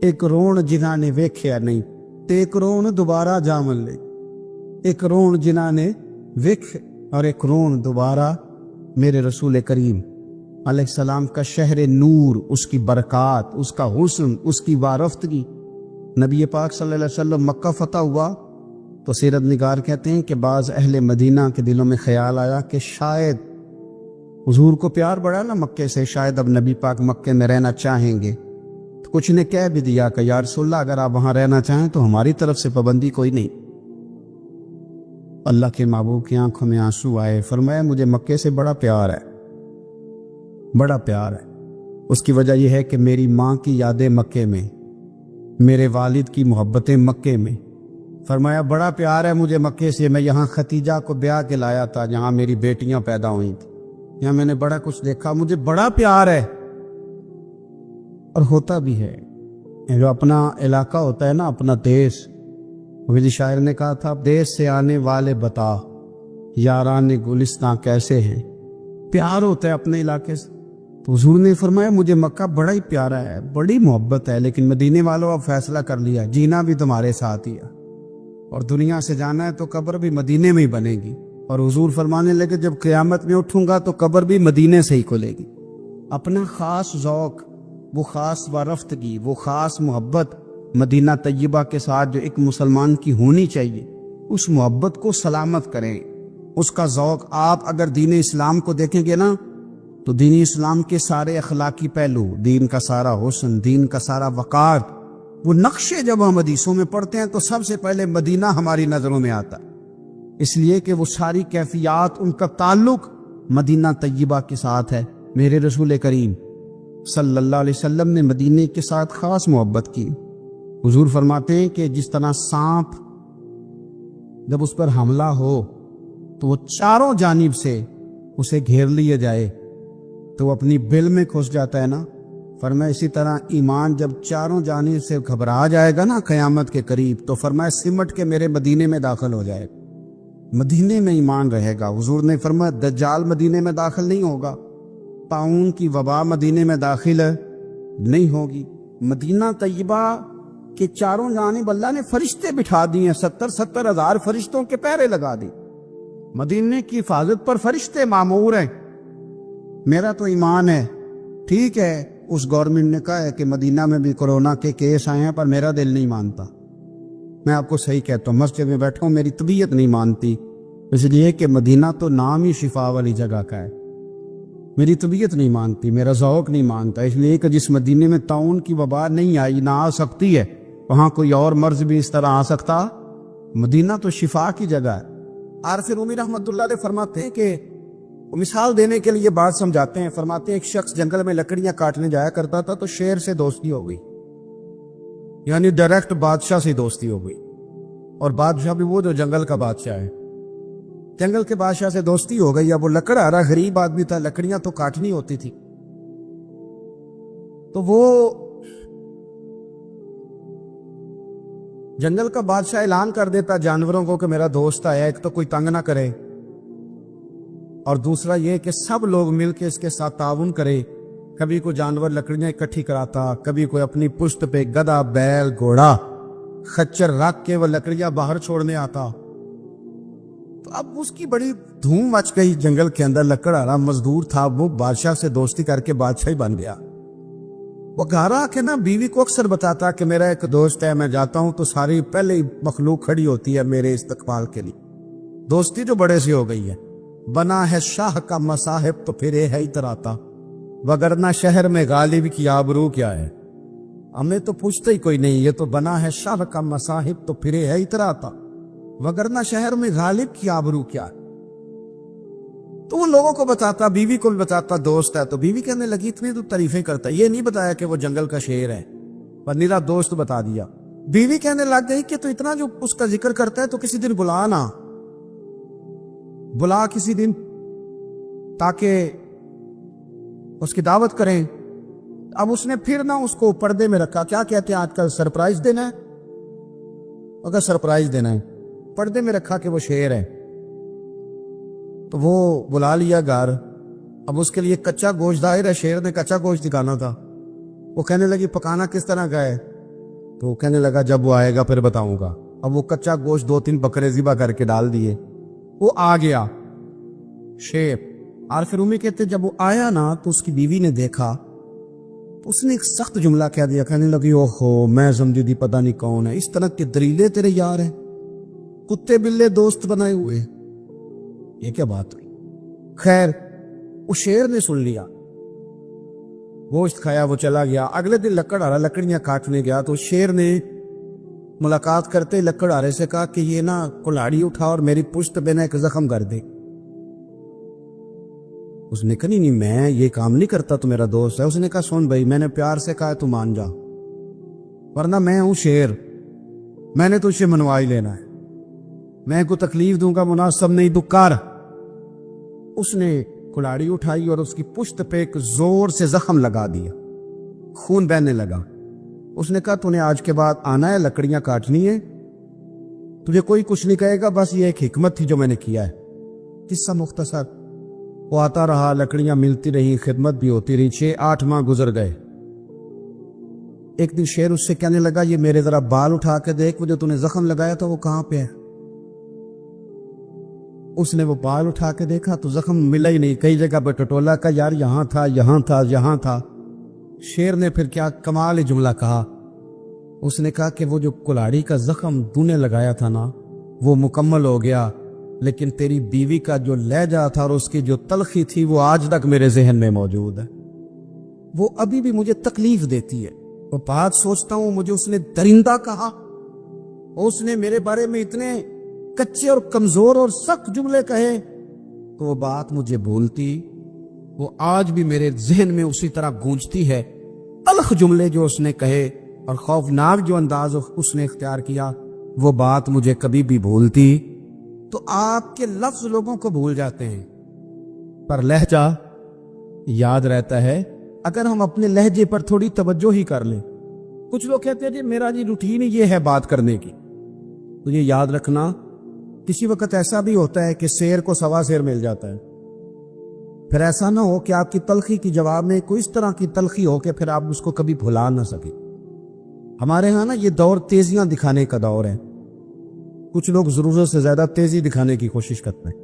ایک رون جنہاں نے ویکھیا نہیں، تے ایک رون دوبارہ جامن لے، ایک رون جنہاں نے ویکھ اور ایک رون دوبارہ۔ میرے رسول کریم علیہ السلام کا شہر نور، اس کی برکات، اس کا حسن، اس کی وارفتگی۔ نبی پاک صلی اللہ علیہ وسلم مکہ فتح ہوا تو سیرت نگار کہتے ہیں کہ بعض اہل مدینہ کے دلوں میں خیال آیا کہ شاید حضور کو پیار بڑھا نا مکے سے، شاید اب نبی پاک مکے میں رہنا چاہیں گے، تو کچھ نے کہہ بھی دیا کہ یا رسول اللہ اگر آپ وہاں رہنا چاہیں تو ہماری طرف سے پابندی کوئی نہیں۔ اللہ کے محبوب کی آنکھوں میں آنسو آئے، فرمایا مجھے مکے سے بڑا پیار ہے، بڑا پیار ہے۔ اس کی وجہ یہ ہے کہ میری ماں کی یادیں مکے میں، میرے والد کی محبتیں مکے میں۔ فرمایا بڑا پیار ہے مجھے مکے سے، میں یہاں ختیجہ کو بیاہ کے لایا تھا، جہاں میری بیٹیاں پیدا ہوئی تھیں، یہاں میں نے بڑا کچھ دیکھا، مجھے بڑا پیار ہے۔ اور ہوتا بھی ہے، جو اپنا علاقہ ہوتا ہے نا، اپنا دیش، وہ شاعر نے کہا تھا دیش سے آنے والے بتا یاران گلستان کیسے ہیں، پیار ہوتا ہے اپنے علاقے سے۔ تو حضور نے فرمایا مجھے مکہ بڑا ہی پیارا ہے، بڑی محبت ہے، لیکن مدینے والوں اب فیصلہ کر لیا جینا بھی تمہارے ساتھ ہی ہے، اور دنیا سے جانا ہے تو قبر بھی مدینے میں ہی بنے گی۔ اور حضور فرمانے لگے جب قیامت میں اٹھوں گا تو قبر بھی مدینے سے ہی کھلے گی۔ اپنا خاص ذوق، وہ خاص وارفتگی، وہ خاص محبت مدینہ طیبہ کے ساتھ جو ایک مسلمان کی ہونی چاہیے، اس محبت کو سلامت کریں، اس کا ذوق۔ آپ اگر دین اسلام کو دیکھیں گے نا تو دین اسلام کے سارے اخلاقی پہلو، دین کا سارا حسن، دین کا سارا وقار، وہ نقشے جب ہم حدیثوں میں پڑھتے ہیں تو سب سے پہلے مدینہ ہماری نظروں میں آتا ہے، اس لیے کہ وہ ساری کیفیات، ان کا تعلق مدینہ طیبہ کے ساتھ ہے۔ میرے رسول کریم صلی اللہ علیہ وسلم نے مدینے کے ساتھ خاص محبت کی۔ حضور فرماتے ہیں کہ جس طرح سانپ جب اس پر حملہ ہو تو وہ چاروں جانب سے اسے گھیر لیا جائے تو وہ اپنی بل میں گھس جاتا ہے نا، فرمایا اسی طرح ایمان جب چاروں جانب سے گھبرا جائے گا نا قیامت کے قریب، تو فرمایا سمٹ کے میرے مدینے میں داخل ہو جائے گا، مدینے میں ایمان رہے گا۔ حضور نے فرمایا دجال مدینے میں داخل نہیں ہوگا، طاعون کی وبا مدینے میں داخل نہیں ہوگی۔ مدینہ طیبہ کے چاروں جانب اللہ نے فرشتے بٹھا دیے، 70 ہزار فرشتوں کے پہرے لگا دی، مدینے کی حفاظت پر فرشتے مامور ہیں۔ میرا تو ایمان ہے، ٹھیک ہے اس گورنمنٹ نے کہا ہے کہ مدینہ میں بھی کورونا کے کیس آئے ہیں، پر میرا دل نہیں مانتا۔ میں آپ کو صحیح کہتا ہوں، مسجد میں بیٹھا ہوں، میری طبیعت نہیں مانتی، اس لیے کہ مدینہ تو نام ہی شفا والی جگہ کا ہے۔ میری طبیعت نہیں مانتی، میرا ذوق نہیں مانتا، اس لیے کہ جس مدینے میں طاعون کی وبا نہیں آئی، نہ آ سکتی ہے، وہاں کوئی اور مرض بھی اس طرح آ سکتا؟ مدینہ تو شفا کی جگہ ہے۔ عارف رومی رحمۃ اللہ علیہ فرماتے ہیں کہ وہ مثال دینے کے لیے بات سمجھاتے ہیں، فرماتے ہیں ایک شخص جنگل میں لکڑیاں کاٹنے جایا کرتا تھا تو شیر سے دوستی ہو گئی، یعنی ڈائریکٹ بادشاہ سے دوستی ہو گئی، اور بادشاہ بھی وہ جو جنگل کا بادشاہ ہے، جنگل کے بادشاہ سے دوستی ہو گئی۔ اب وہ لکڑہارا غریب آدمی تھا، لکڑیاں تو کاٹنی ہوتی تھی، تو وہ جنگل کا بادشاہ اعلان کر دیتا جانوروں کو کہ میرا دوست آیا، ایک تو کوئی تنگ نہ کرے، اور دوسرا یہ کہ سب لوگ مل کے اس کے ساتھ تعاون کرے۔ کبھی کوئی جانور لکڑیاں اکٹھی کراتا، کبھی کوئی اپنی پشت پہ گدھا، بیل، گھوڑا، خچر رکھ کے وہ لکڑیاں باہر چھوڑنے آتا۔ تو اب اس کی بڑی دھوم مچ گئی جنگل کے اندر، لکڑہارا مزدور تھا، وہ بادشاہ سے دوستی کر کے بادشاہ ہی بن گیا۔ وہ گھر آ کے نا بیوی کو اکثر بتاتا کہ میرا ایک دوست ہے، میں جاتا ہوں تو ساری پہلے ہی مخلوق کھڑی ہوتی ہے میرے استقبال کے لیے، دوستی جو بڑے سے ہو گئی ہے۔ بنا ہے شاہ کا مصاحب تو پھر ہے اتراتا، وگرنہ شہر میں غالب کی آبرو کیا ہے۔ ہمیں تو پوچھتا ہی کوئی نہیں، یہ تو بنا ہے شاہ کا مصاحب تو پھر ہے اتراتا، وگرنہ شہر میں غالب کی آبرو کیا ہے۔ تو وہ لوگوں کو بتاتا، بیوی کو بھی بتاتا دوست ہے، تو بیوی کہنے لگی اتنی تو تعریفیں کرتا، یہ نہیں بتایا کہ وہ جنگل کا شیر ہے، پر میرا دوست بتا دیا۔ بیوی کہنے لگ گئی کہ تو اتنا جو اس کا ذکر کرتا ہے تو کسی دن بلا نا، بلا کسی دن تاکہ اس کی دعوت کریں۔ اب اس نے پھر نہ اس کو پردے میں رکھا، کیا کہتے ہیں آج کل سرپرائز دینا ہے، اگر سرپرائز دینا ہے پردے میں رکھا کہ وہ شیر ہے۔ تو وہ بلا لیا گھر، اب اس کے لیے کچا گوشت، ظاہر ہے شیر نے کچا گوشت دکھانا تھا۔ وہ کہنے لگی پکانا کس طرح کا ہے، تو وہ کہنے لگا جب وہ آئے گا پھر بتاؤں گا۔ اب وہ کچا گوشت 2-3 بکرے ذبح کر کے ڈال دیے، وہ آ گیا شیر۔ عارف رومی کہتے جب وہ آیا نا تو اس کی بیوی نے دیکھا تو اس نے ایک سخت جملہ کہہ دیا، کہنے لگی اوہو میں سمجھی تھی پتہ نہیں کون ہے، اس طرح کے دریلے تیرے یار ہیں، کتے بلے دوست بنائے ہوئے، یہ کیا بات ہوئی؟ خیر وہ شیر نے سن لیا، گوشت کھایا، وہ چلا گیا۔ اگلے دن لکڑہارا لکڑیاں کاٹنے گیا تو شیر نے ملاقات کرتے لکڑہارے سے کہا کہ یہ نا کلاڑی اٹھا اور میری پشت پہ نا ایک زخم کر دے۔ اس نے کہا نہیں میں یہ کام نہیں کرتا، تو میرا دوست ہے۔ اس نے کہا سن بھائی، میں نے پیار سے کہا تو مان جا، ورنہ میں ہوں شیر، میں نے تجھ سے منوا ہی لینا ہے، میں کو تکلیف دوں گا مناسب نہیں، تو کر۔ اس نے کلاڑی اٹھائی اور اس کی پشت پہ ایک زور سے زخم لگا دیا، خون بہنے لگا۔ اس نے کہا تو نے آج کے بعد آنا ہے، لکڑیاں کاٹنی ہے، تجھے کوئی کچھ نہیں کہے گا، بس یہ ایک حکمت تھی جو میں نے کیا ہے۔ قصہ مختصر، وہ آتا رہا، لکڑیاں ملتی رہی، خدمت بھی ہوتی رہی، 6-8 ماہ گزر گئے۔ ایک دن شیر اس سے کہنے لگا یہ میرے ذرا بال اٹھا کے دیکھ، وہ جو تو نے زخم لگایا تھا وہ کہاں پہ ہے؟ اس نے وہ بال اٹھا کے دیکھا تو زخم ملا ہی نہیں، کئی جگہ پہ ٹٹولا کا، یار یہاں تھا یہاں تھا یہاں تھا۔ شیر نے پھر کیا کمال جملہ کہا، اس نے کہا کہ وہ جو کلاڑی کا زخم تو نے لگایا تھا نا وہ مکمل ہو گیا، لیکن تیری بیوی کا جو لہجہ تھا اور اس کی جو تلخی تھی وہ آج تک میرے ذہن میں موجود ہے، وہ ابھی بھی مجھے تکلیف دیتی ہے۔ وہ بات سوچتا ہوں مجھے اس نے درندہ کہا، اس نے میرے بارے میں اتنے کچے اور کمزور اور سخت جملے کہے، تو وہ بات مجھے بھولتی، وہ آج بھی میرے ذہن میں اسی طرح گونجتی ہے۔ تلخ جملے جو اس نے کہے اور خوفناک جو انداز اس نے اختیار کیا، وہ بات مجھے کبھی بھی بھولتی۔ تو آپ کے لفظ لوگوں کو بھول جاتے ہیں، پر لہجہ یاد رہتا ہے اگر ہم اپنے لہجے پر تھوڑی توجہ ہی کر لیں۔ کچھ لوگ کہتے ہیں جی میرا روٹین یہ ہے بات کرنے کی، تو یہ یاد رکھنا کسی وقت ایسا بھی ہوتا ہے کہ شیر کو سوا شیر مل جاتا ہے، پھر ایسا نہ ہو کہ آپ کی تلخی کی جواب میں کوئی اس طرح کی تلخی ہو کہ پھر آپ اس کو کبھی بھلا نہ سکیں۔ ہمارے ہاں نا یہ دور تیزیاں دکھانے کا دور ہے، کچھ لوگ ضرورت سے زیادہ تیزی دکھانے کی کوشش کرتے ہیں،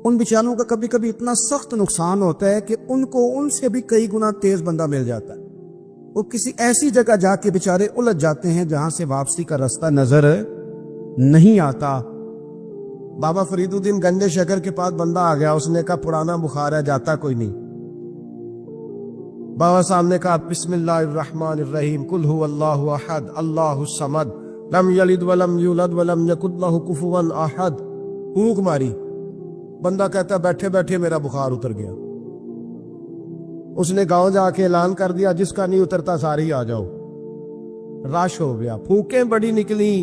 ان بیچاروں کا کبھی کبھی اتنا سخت نقصان ہوتا ہے کہ ان کو ان سے بھی کئی گنا تیز بندہ مل جاتا ہے، وہ کسی ایسی جگہ جا کے بیچارے الجھ جاتے ہیں جہاں سے واپسی کا راستہ نظر نہیں آتا۔ بابا فرید الدین گنجے شکر کے پاس بندہ آ گیا، اس نے کہا پرانا بخار ہے جاتا کوئی نہیں۔ بابا صاحب نے کہا بسم اللہ الرحمن الرحیم، قل هو اللہ احد اللہ الصمد لم یلد ولم یولد ولم یکن لہ کفوا احد، پھونک ماری، بندہ کہتا بیٹھے بیٹھے میرا بخار اتر گیا۔ اس نے گاؤں جا کے اعلان کر دیا جس کا نہیں اترتا سارے آ جاؤ، رش ہو گیا، پھونکیں بڑی نکلی،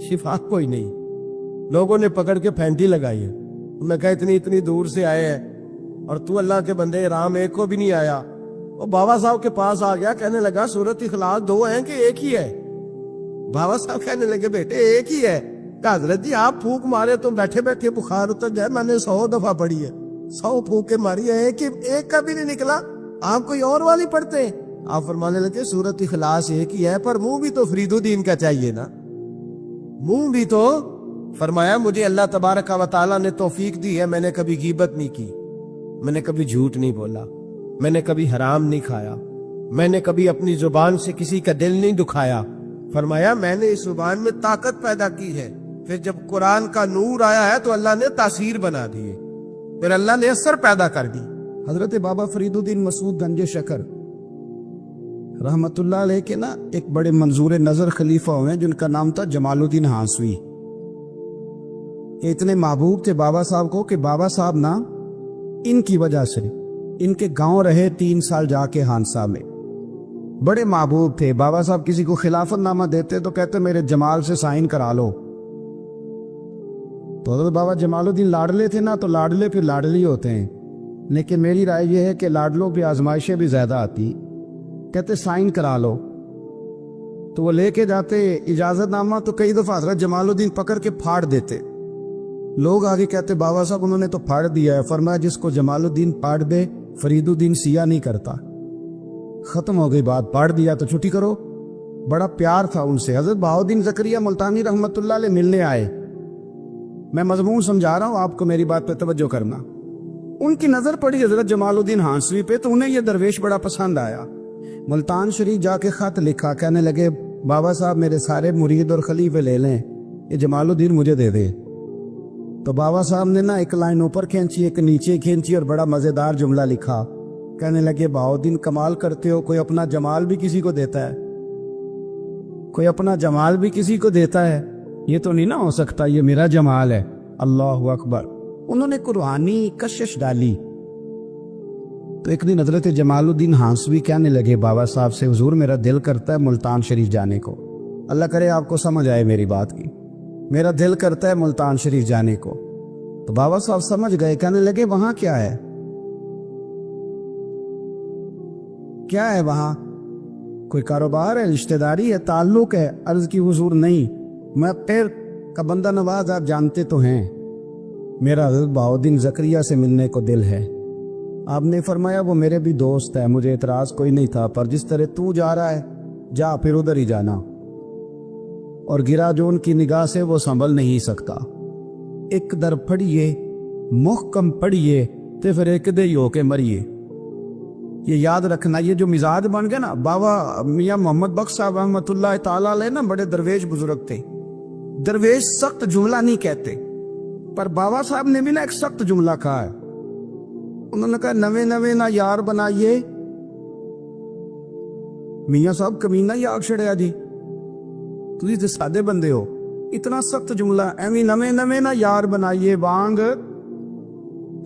شفا کوئی نہیں۔ لوگوں نے پکڑ کے پھینٹی لگائی ہے، میں کہا اتنی دور سے آئے ہیں اور تو اللہ کے بندے رام ایک کو بھی نہیں آیا۔ وہ بابا صاحب کے پاس آ گیا، کہنے لگا سورت اخلاص دو ہیں کہ ایک ہی ہے؟ بابا صاحب کہنے لگے بیٹے ایک ہی ہے۔ کہ حضرت جی آپ پھونک مارے تو بیٹھے بیٹھے بخار اتر جائے، میں نے 100 دفعہ پڑھی ہے، 100 پھونکیں ماری ہے، ایک کا بھی نہیں نکلا، آپ کوئی اور والی پڑھتے ہیں؟ آپ فرمانے لگے سورت اخلاص ایک ہی ہے، پر منہ بھی تو فرید الدین کا چاہیے نا، منہ بھی تو۔ فرمایا مجھے اللہ تبارک و تعالیٰ نے توفیق دی ہے، میں نے کبھی غیبت نہیں کی، میں نے کبھی جھوٹ نہیں بولا، میں نے کبھی حرام نہیں کھایا، میں نے کبھی اپنی زبان سے کسی کا دل نہیں دکھایا۔ فرمایا میں نے اس زبان میں طاقت پیدا کی ہے، پھر جب قرآن کا نور آیا ہے تو اللہ نے تاثیر بنا دی ہے، پھر اللہ نے اثر پیدا کر دی۔ حضرت بابا فرید الدین مسعود گنج شکر رحمت اللہ علیہ کے نا ایک بڑے منظور نظر خلیفہ ہوئے جن کا نام تھا جمال الدین ہانسوی۔ اتنے محبوب تھے بابا صاحب کو کہ بابا صاحب نا ان کی وجہ سے ان کے گاؤں رہے 3 سال جا کے ہانسا میں، بڑے محبوب تھے۔ بابا صاحب کسی کو خلافت نامہ دیتے تو کہتے میرے جمال سے سائن کرا لو، تو حضرت بابا جمال الدین لاڈلے تھے نا، تو لاڈلے پھر لاڈلی ہوتے ہیں، لیکن میری رائے یہ ہے کہ لاڈلوں پہ آزمائشیں بھی زیادہ آتی، کہتے سائن کرا لو، تو وہ لے کے جاتے اجازت نامہ، تو کئی دفعہ حضرت جمال الدین پکڑ کے پھاڑ دیتے، لوگ آگے کہتے بابا صاحب انہوں نے تو پھاڑ دیا ہے۔ فرمایا جس کو جمال الدین پھاڑ دے فرید الدین سیاہ نہیں کرتا، ختم ہو گئی بات، پھاڑ دیا تو چھٹی کرو۔ بڑا پیار تھا ان سے۔ حضرت بہاؤالدین زکریا ملتانی رحمت اللہ علیہ ملنے آئے، میں مضمون سمجھا رہا ہوں آپ کو، میری بات پہ توجہ کرنا۔ ان کی نظر پڑی حضرت جمال الدین ہانسوی پہ، تو انہیں یہ درویش بڑا پسند آیا، ملتان شریف جا کے خط لکھا، کہنے لگے بابا صاحب میرے سارے مرید اور خلیفے لے لیں، یہ جمال الدین مجھے دے دے۔ تو بابا صاحب نے نا ایک لائن اوپر کھینچی ایک نیچے کھینچی اور بڑا مزیدار جملہ لکھا، کہنے لگے بہاؤالدین کمال کرتے ہو، کوئی اپنا جمال بھی کسی کو دیتا ہے، کوئی اپنا جمال بھی کسی کو دیتا ہے، یہ تو نہیں نہ ہو سکتا، یہ میرا جمال ہے۔ اللہ اکبر۔ انہوں نے قرآنی کشش ڈالی۔ تو ایک دن حضرت جمال الدین ہانسوی کہنے لگے بابا صاحب سے حضور میرا دل کرتا ہے ملتان شریف جانے کو، اللہ کرے آپ کو سمجھ آئے میری بات کی، میرا دل کرتا ہے ملتان شریف جانے کو۔ تو بابا صاحب سمجھ گئے، کہنے لگے وہاں کیا ہے، کیا ہے وہاں، کوئی کاروبار ہے، رشتہ داری ہے، تعلق ہے؟ عرض کی حضور نہیں، میں پیر کا بندہ نواز، آپ جانتے تو ہیں، میرا حضرت بہاؤالدین زکریا سے ملنے کو دل ہے۔ آپ نے فرمایا وہ میرے بھی دوست ہے، مجھے اعتراض کوئی نہیں تھا، پر جس طرح تو جا رہا ہے جا، پھر ادھر ہی جانا، اور گرا جو ان کی نگاہ سے وہ سنبھل نہیں سکتا، ایک در پڑھیے محکم پڑھیے تے پھر ایک دے ہی ہو کے مریے۔ یہ یاد رکھنا، یہ جو مزاج بن گیا نا، بابا میاں محمد بخش صاحب رحمۃ اللہ تعالیٰ علیہ نا بڑے درویش بزرگ تھے، درویش سخت جملہ نہیں کہتے، پر بابا صاحب نے بھی نا ایک سخت جملہ کہا ہے، انہوں نے کہا نوے نوے نہ یار بنائیے ਮੀਆਂ ਸਾਹਿਬ ਕਮੀਨਾ ਹੀ ਆਖ ਛੜਿਆ ਜੀ, ਤੁਸੀਂ ਤੇ ਸਾਦੇ ਬੰਦੇ ਹੋ। ਇਤਨਾ ਸਖਤ ਜੁਮਲਾ ਐਵੇਂ ਨਵੇਂ ਨਵੇਂ ਨਾ ਯਾਰ ਬਣਾਈਏ ਵਾਂਗ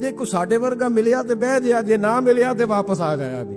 ਜੇ ਕੋ ਸਾਡੇ ਵਰਗਾ ਮਿਲਿਆ ਤੇ ਬਹਿ ਜਾ, ਜੇ ਨਾ ਮਿਲਿਆ ਤੇ ਵਾਪਸ ਆ ਜਾਇਆ ਵੀ।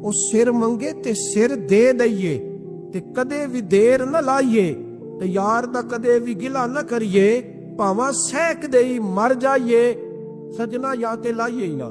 ਉਹ ਸਿਰ ਮੰਗੇ ਤੇ ਸਿਰ ਦੇ ਦਈਏ, ਤੇ ਕਦੇ ਵੀ ਦੇਰ ਨਾ ਲਾਈਏ, ਤੇ ਯਾਰ ਦਾ ਕਦੇ ਵੀ ਗਿਲਾ ਨਾ ਕਰੀਏ, ਭਾਵਾਂ ਸਹਿਕਦੇ ਹੀ ਮਰ ਜਾਈਏ। ਸਜਣਾ ਜਾਂ ਤੇ ਲਾਈਏ ਹੀ ਨਾ,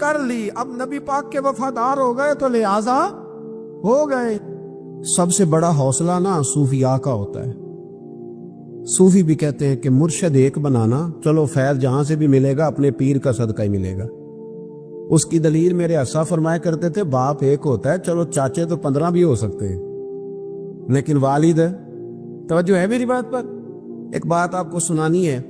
کر لی، اب نبی پاک کے وفادار ہو گئے تو لہذا ہو گئے۔ سب سے بڑا حوصلہ نا صوفیاء کا ہوتا ہے۔ صوفی بھی کہتے ہیں کہ مرشد ایک بنانا، چلو فیض جہاں سے بھی ملے گا اپنے پیر کا صدقہ ہی ملے گا۔ اس کی دلیل میرے اسا فرمایا کرتے تھے باپ ایک ہوتا ہے، چلو چاچے تو 15 بھی ہو سکتے ہیں لیکن والد ہے۔ توجہ ہے میری بات پر؟ ایک بات آپ کو سنانی ہے،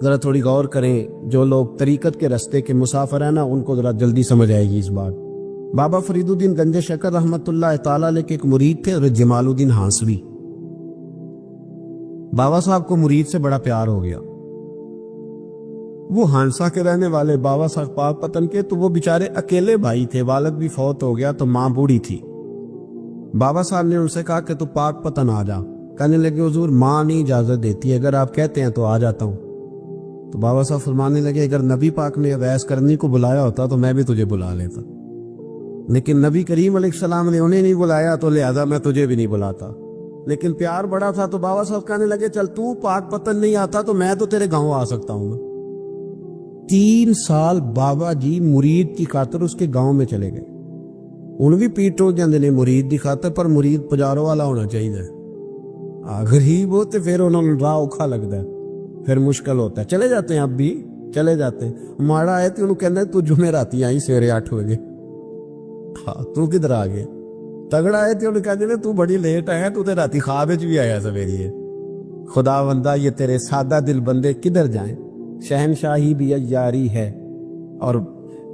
ذرا تھوڑی غور کریں، جو لوگ طریقت کے رستے کے مسافر ہیں نا ان کو ذرا جلدی سمجھ آئے گی اس بات۔ بابا فرید الدین گنج شکر رحمت اللہ تعالیٰ علیہ کے ایک مرید تھے اور جمال الدین ہانسوی۔ بابا صاحب کو مرید سے بڑا پیار ہو گیا۔ وہ ہانسا کے رہنے والے بابا صاحب پاک پتن کے، تو وہ بیچارے اکیلے بھائی تھے، والد بھی فوت ہو گیا تو ماں بوڑھی تھی۔ بابا صاحب نے ان سے کہا کہ تو پاک پتن آ جا۔ کہنے لگے حضور ماں نہیں اجازت دیتی، اگر آپ کہتے ہیں تو آ جاتا ہوں۔ تو بابا صاحب فرمانے لگے اگر نبی پاک نے اویس کرنی کو بلایا ہوتا تو میں بھی تجھے بلا لیتا، لیکن نبی کریم علیہ السلام نے انہیں نہیں بلایا تو لہذا میں تجھے بھی نہیں بلاتا۔ لیکن پیار بڑا تھا تو بابا صاحب کہنے لگے چل تو پاک پتن نہیں آتا تو میں تو تیرے گاؤں آ سکتا ہوں۔ 3 سال بابا جی مرید کی خاطر اس کے گاؤں میں چلے گئے۔ ان بھی پیٹوں جاندے نے مرید دی خاطر، پر مرید پجاروں والا ہونا چاہیے۔ غریب ہو تو پھر انہوں نے راہ اوکھا لگتا ہے، پھر مشکل ہوتا ہے۔ چلے جاتے ہیں اب بھی چلے جاتے ہیں۔ ماڑا آئے تو انہوں کہنا ہے تو جمعے راتی آئی سویرے 8 بجے، ہاں تو کدھر آ گئے؟ تگڑا آئے تو انہوں کہتے ہیں تو بڑی لیٹ آیا، تو تے راتی خواب بھی آیا سویرے۔ خدا بندہ یہ تیرے سادہ دل بندے کدھر جائیں؟ شہنشاہی بھی عیاری ہے اور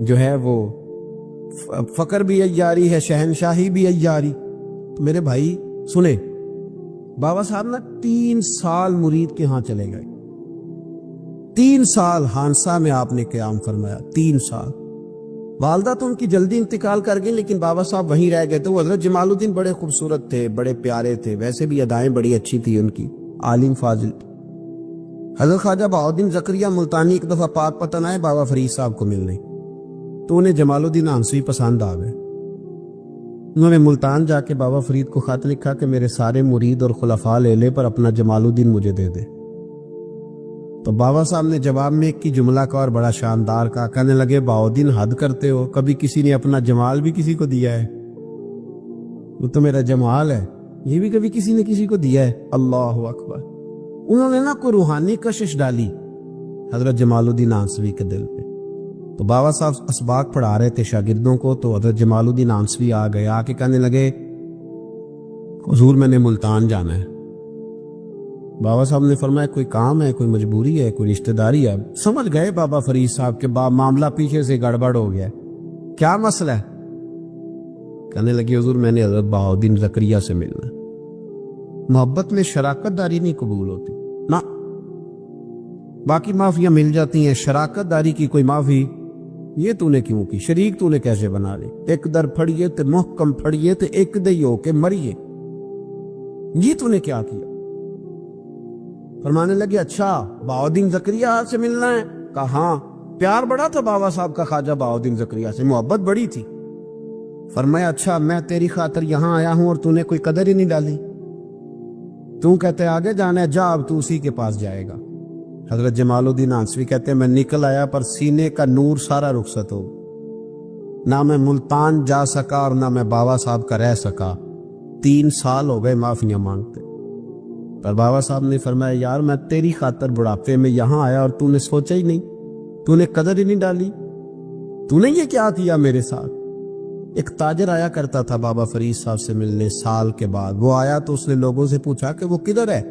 جو ہے وہ فقر بھی عیاری ہے، شہنشاہی بھی عیاری۔ تو میرے بھائی سنیں، بابا صاحب نا 3 سال مرید کے ہاں چلے گئے۔ 3 سال ہانسا میں آپ نے قیام فرمایا، 3 سال۔ والدہ تو ان کی جلدی انتقال کر گئی لیکن بابا صاحب وہیں رہ گئے تھے۔ وہ حضرت جمال الدین بڑے خوبصورت تھے، بڑے پیارے تھے، ویسے بھی ادائیں بڑی اچھی تھی ان کی، عالم فاضل۔ حضرت خواجہ بہاؤالدین زکریا ملتانی ایک دفعہ پاک پتن آئے بابا فرید صاحب کو ملنے، تو انہیں جمال الدین ہانسوی پسند آ گئے۔ انہوں نے ملتان جا کے بابا فرید کو خط لکھا کہ میرے سارے مرید اور خلفاء لے لے پر اپنا جمال الدین مجھے دے دے۔ تو بابا صاحب نے جواب میں ایک کی جملہ کا اور بڑا شاندار کہا، کہنے لگے بہاؤالدین حد کرتے ہو، کبھی کسی نے اپنا جمال بھی کسی کو دیا ہے؟ وہ تو میرا جمال ہے، یہ بھی کبھی کسی نے کسی کو دیا ہے؟ اللہ اکبر۔ انہوں نے نا کوئی روحانی کشش ڈالی حضرت جمال الدین ہانسوی کے دل پہ۔ تو بابا صاحب اسباق پڑھا رہے تھے شاگردوں کو، تو حضرت جمال الدین ہانسوی آ گئے، آ کے کہنے لگے حضور میں نے ملتان جانا ہے۔ بابا صاحب نے فرمایا کوئی کام ہے، کوئی مجبوری ہے، کوئی رشتہ داری ہے؟ سمجھ گئے بابا فرید صاحب کے معاملہ پیچھے سے گڑبڑ ہو گیا، کیا مسئلہ ہے؟ کہنے لگے حضور میں نے حضرت بہاؤالدین زکریا سے ملنا ہے۔ محبت میں شراکت داری نہیں قبول ہوتی نا، باقی معافیاں مل جاتی ہیں، شراکت داری کی کوئی معافی یہ تو نے کیوں کی؟ شریک تو نے کیسے بنا لی؟ ایک در پھڑیے تے محکم پھڑیے تے ایک دئی ہو کے مریے، یہ تو نے کیا کیا؟ فرمانے لگے اچھا بہاؤالدین زکریا سے ملنا ہے؟ کہا ہاں۔ پیار بڑا تھا بابا صاحب کا خواجہ بہاؤالدین زکریا سے، محبت بڑی تھی۔ فرمایا اچھا میں تیری خاطر یہاں آیا ہوں اور تو نے کوئی قدر ہی نہیں ڈالی، تو کہتے آگے جانا ہے، جا اب تو اسی کے پاس جائے گا۔ حضرت جمال الدین ہانسوی کہتے ہیں میں نکل آیا پر سینے کا نور سارا رخصت ہو، نہ میں ملتان جا سکا اور نہ میں بابا صاحب کا رہ سکا۔ 3 سال ہو گئے معافیاں مانگتے، پر بابا صاحب نے فرمایا یار میں تیری خاطر بڑھاپے میں یہاں آیا اور تو نے سوچا ہی نہیں، تو نے قدر ہی نہیں ڈالی، تو نے یہ کیا کیا میرے ساتھ؟ ایک تاجر آیا کرتا تھا بابا فرید صاحب سے ملنے سال کے بعد، وہ آیا تو اس نے لوگوں سے پوچھا کہ وہ کدھر ہے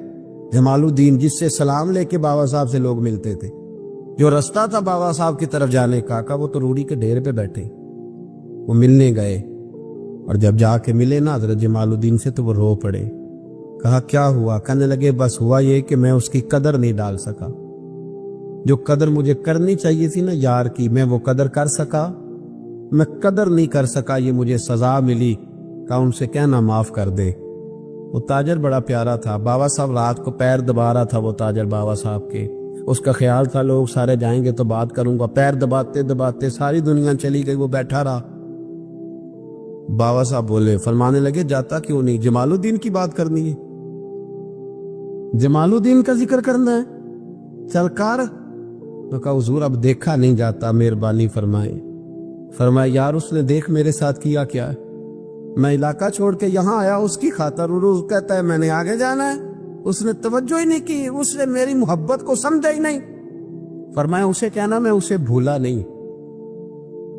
جمال الدین جس سے سلام لے کے بابا صاحب سے لوگ ملتے تھے، جو رستہ تھا بابا صاحب کی طرف جانے کا؟ کہا وہ تو روڑی کے ڈھیر پہ بیٹھے۔ وہ ملنے گئے اور جب جا کے ملے نا حضرت جمال الدین سے تو وہ رو پڑے۔ کہا کیا ہوا؟ کہنے لگے بس ہوا یہ کہ میں اس کی قدر نہیں ڈال سکا، جو قدر مجھے کرنی چاہیے تھی نا یار کی، میں وہ قدر کر سکا، میں قدر نہیں کر سکا، یہ مجھے سزا ملی۔ کہا ان سے کہنا معاف کر دے۔ وہ تاجر بڑا پیارا تھا، بابا صاحب رات کو پیر دبا رہا تھا وہ تاجر بابا صاحب کے، اس کا خیال تھا لوگ سارے جائیں گے تو بات کروں گا، پیر دباتے دباتے ساری دنیا چلی گئی، وہ بیٹھا رہا۔ بابا صاحب بولے، فرمانے لگے جاتا کیوں نہیں؟ جمال الدین کی بات کرنی ہے، جمال الدین کا ذکر کرنا ہے، چل کر تو کہا حضور اب دیکھا نہیں جاتا، مہربانی فرمائیں۔ فرمایا یار اس نے دیکھ میرے ساتھ کیا کیا ہے، میں علاقہ چھوڑ کے یہاں آیا اس کی خاطر، اور کہتا ہے میں نے آگے جانا ہے، اس نے توجہ ہی نہیں کی، اس نے میری محبت کو سمجھا ہی نہیں۔ فرمایا اسے کہنا میں اسے بھولا نہیں،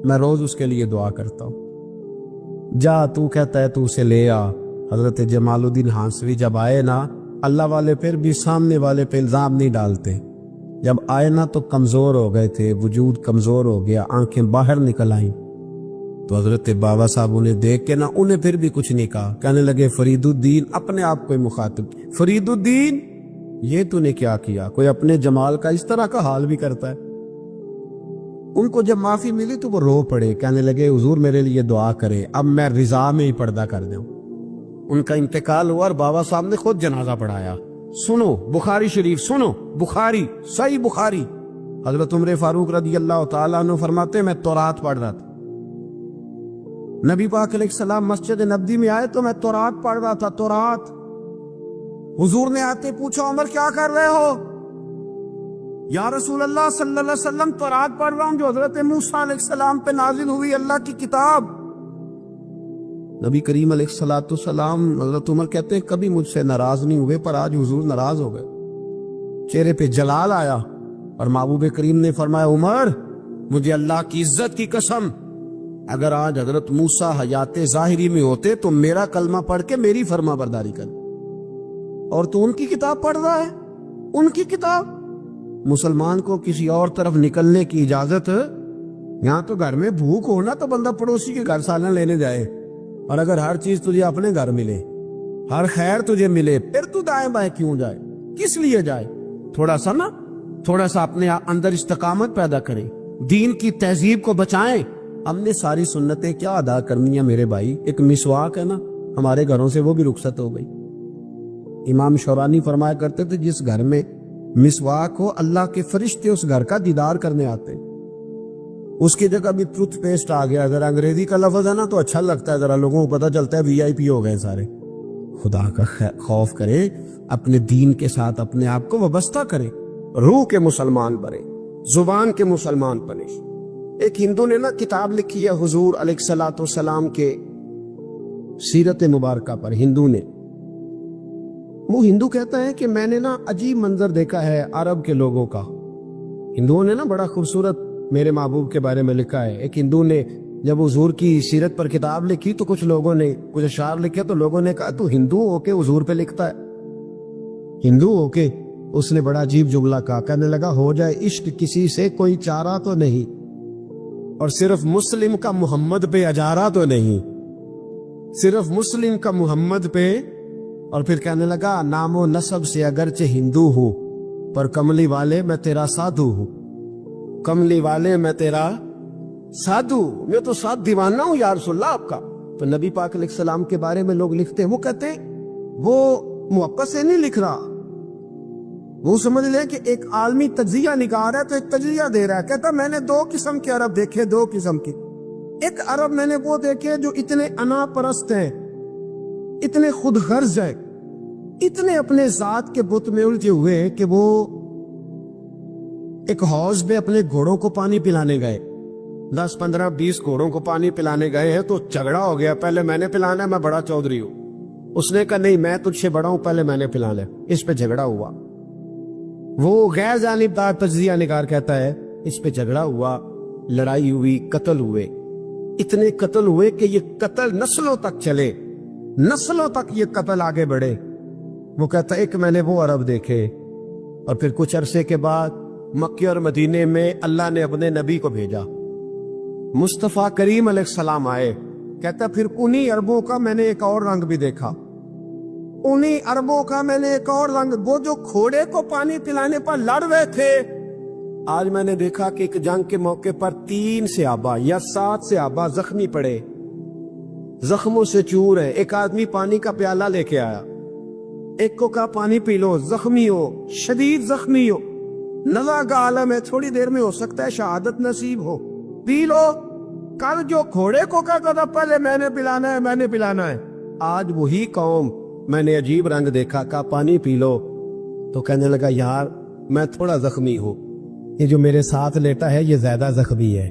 میں روز اس کے لیے دعا کرتا ہوں۔ جا تو کہتا ہے تو اسے لے آ۔ حضرت جمال الدین ہانسوی جب آئے نا، اللہ والے پھر بھی سامنے والے پہ الزام نہیں ڈالتے، جب آئے نا تو کمزور ہو گئے تھے، وجود کمزور ہو گیا، آنکھیں باہر نکل آئیں، تو حضرت بابا صاحب انہیں دیکھ کے نا انہیں پھر بھی کچھ نہیں کہا، کہنے لگے فرید الدین، اپنے آپ کو ہی مخاطب، فرید الدین یہ تو نے کیا کیا؟ کوئی اپنے جمال کا اس طرح کا حال بھی کرتا ہے؟ ان کو جب معافی ملی تو وہ رو پڑے، کہنے لگے حضور میرے لیے دعا کرے، اب میں رضا میں ہی پردہ کر دوں۔ ان کا انتقال ہوا اور بابا صاحب نے خود جنازہ پڑھایا۔ سنو بخاری شریف، سنو بخاری، صحیح بخاری، حضرت عمر فاروق رضی اللہ تعالیٰ عنہ فرماتے میں تورات پڑھ رہا تھا، نبی پاک علیہ السلام مسجد نبوی میں آئے تو میں تورات پڑھ رہا تھا، تورات۔ حضور نے آتے پوچھا عمر کیا کر رہے ہو؟ یا رسول اللہ صلی اللہ علیہ وسلم تورات پڑھ رہا ہوں جو حضرت موسیٰ علیہ السلام پہ نازل ہوئی، اللہ کی کتاب۔ نبی کریم علیہ السلام حضرت عمر کہتے ہیں کبھی مجھ سے ناراض نہیں ہوئے، پر آج حضور ناراض ہو گئے، چہرے پہ جلال آیا، اور محبوب کریم نے فرمایا عمر مجھے اللہ کی عزت کی قسم، اگر آج حضرت موسیٰ حیات ظاہری میں ہوتے تو میرا کلمہ پڑھ کے میری فرما برداری کر، اور تو ان کی کتاب پڑھ رہا ہے، ان کی کتاب۔ مسلمان کو کسی اور طرف نکلنے کی اجازت، یہاں تو گھر میں بھوک ہونا تو بندہ پڑوسی کے گھر سالن لینے جائے، اور اگر ہر چیز تجھے اپنے گھر ملے، ہر خیر تجھے ملے، پھر تو دائیں بائیں کیوں جائے؟ کس لیے جائے؟ تھوڑا سا اپنے اندر استقامت پیدا کریں، دین کی تہذیب کو بچائیں۔ ہم نے ساری سنتیں کیا ادا کرنی ہیں میرے بھائی؟ ایک مسواک ہے نا ہمارے گھروں سے، وہ بھی رخصت ہو گئی۔ امام شورانی فرمایا کرتے تھے جس گھر میں مسواک ہو اللہ کے فرشتے اس گھر کا دیدار کرنے آتے۔ اس کی جگہ بھی ٹوتھ پیسٹ آ گیا، ذرا انگریزی کا لفظ ہے نا تو اچھا لگتا ہے، ذرا لوگوں کو پتہ چلتا ہے وی آئی پی ہو گئے سارے۔ خدا کا خوف کرے، اپنے دین کے ساتھ اپنے آپ کو وابستہ کرے، روح کے مسلمان بنے، زبان کے مسلمان بنے۔ ایک ہندو نے نا کتاب لکھی ہے حضور علیہ الصلوۃ والسلام کے سیرت مبارکہ پر، ہندو نے، وہ ہندو کہتا ہے کہ میں نے نا عجیب منظر دیکھا ہے عرب کے لوگوں کا۔ ہندوؤں نے نا بڑا خوبصورت میرے محبوب کے بارے میں لکھا ہے۔ ایک ہندو نے جب حضور کی سیرت پر کتاب لکھی تو کچھ لوگوں نے کچھ اشعار لکھے، تو لوگوں نے کہا تو ہندو ہو کے حضور پہ لکھتا ہے؟ ہندو ہو کے اس نے بڑا عجیب جملہ کہا، کہنے لگا ہو جائے عشق کسی سے کوئی چارہ تو نہیں، اور صرف مسلم کا محمد پہ اجارہ تو نہیں، صرف مسلم کا محمد پہ۔ اور پھر کہنے لگا نام و نسب سے اگرچہ ہندو ہوں پر کملی والے میں تیرا سادھو ہوں، کملی والے میں تیرا سادھو، میں تو ساتھ دیوانہ ہوں یا رسول اللہ آپ کا۔ تو نبی پاک علیہ السلام کے بارے میں لوگ لکھتے ہیں، وہ کہتے ہیں وہ موقع سے نہیں لکھ رہا، وہ سمجھ لیں کہ ایک عالمی تجزیہ نگار ہے تو ایک تجزیہ دے رہا ہے۔ کہتا میں نے دو قسم کے عرب دیکھے، دو قسم کے، ایک عرب میں نے وہ دیکھے جو اتنے انا پرست ہیں، اتنے خود غرض ہیں، اتنے اپنے ذات کے بت میں الجھے ہوئے کہ وہ ایک حوض میں اپنے گھوڑوں کو پانی پلانے گئے، 10 15 20 گھوڑوں کو پانی پلانے گئے ہیں، تو جھگڑا ہو گیا، پہلے میں نے پلانا ہے، میں بڑا چودھری ہوں، اس نے کہا نہیں میں تجھ سے بڑا ہوں، پہلے میں نے پلانا ہے، اس پہ جھگڑا ہوا۔ وہ غیر جانبدار تجزیہ نگار کہتا ہے اس پہ جھگڑا ہوا، لڑائی ہوئی، قتل ہوئے، اتنے قتل ہوئے کہ یہ قتل نسلوں تک چلے، نسلوں تک یہ قتل آگے بڑھے۔ وہ کہتا ہے ایک میں نے وہ عرب دیکھے، اور پھر کچھ عرصے کے بعد مکہ اور مدینے میں اللہ نے اپنے نبی کو بھیجا، مصطفیٰ کریم علیہ السلام آئے، کہتا پھر انہی عربوں کا میں نے ایک اور رنگ بھی دیکھا، انہی عربوں کا میں نے ایک اور رنگ، وہ جو گھوڑے کو پانی پلانے پر لڑ رہے تھے، آج میں نے دیکھا کہ ایک جنگ کے موقع پر 3 صحابہ یا 7 صحابہ زخمی پڑے، زخموں سے چور ہے، ایک آدمی پانی کا پیالہ لے کے آیا، ایک کو کہا پانی پی لو، زخمی ہو، شدید زخمی ہو، نزا کا عالم ہے، تھوڑی دیر میں ہو سکتا ہے شہادت نصیب ہو، پی لو۔ کل جو گھوڑے کو کہتا تھا پہلے میں نے پلانا ہے، میں نے پلانا ہے، آج وہی قوم میں نے عجیب رنگ دیکھا، کہا پانی پی لو، تو کہنے لگا یار میں تھوڑا زخمی ہوں، یہ جو میرے ساتھ لیٹا ہے یہ زیادہ زخمی ہے،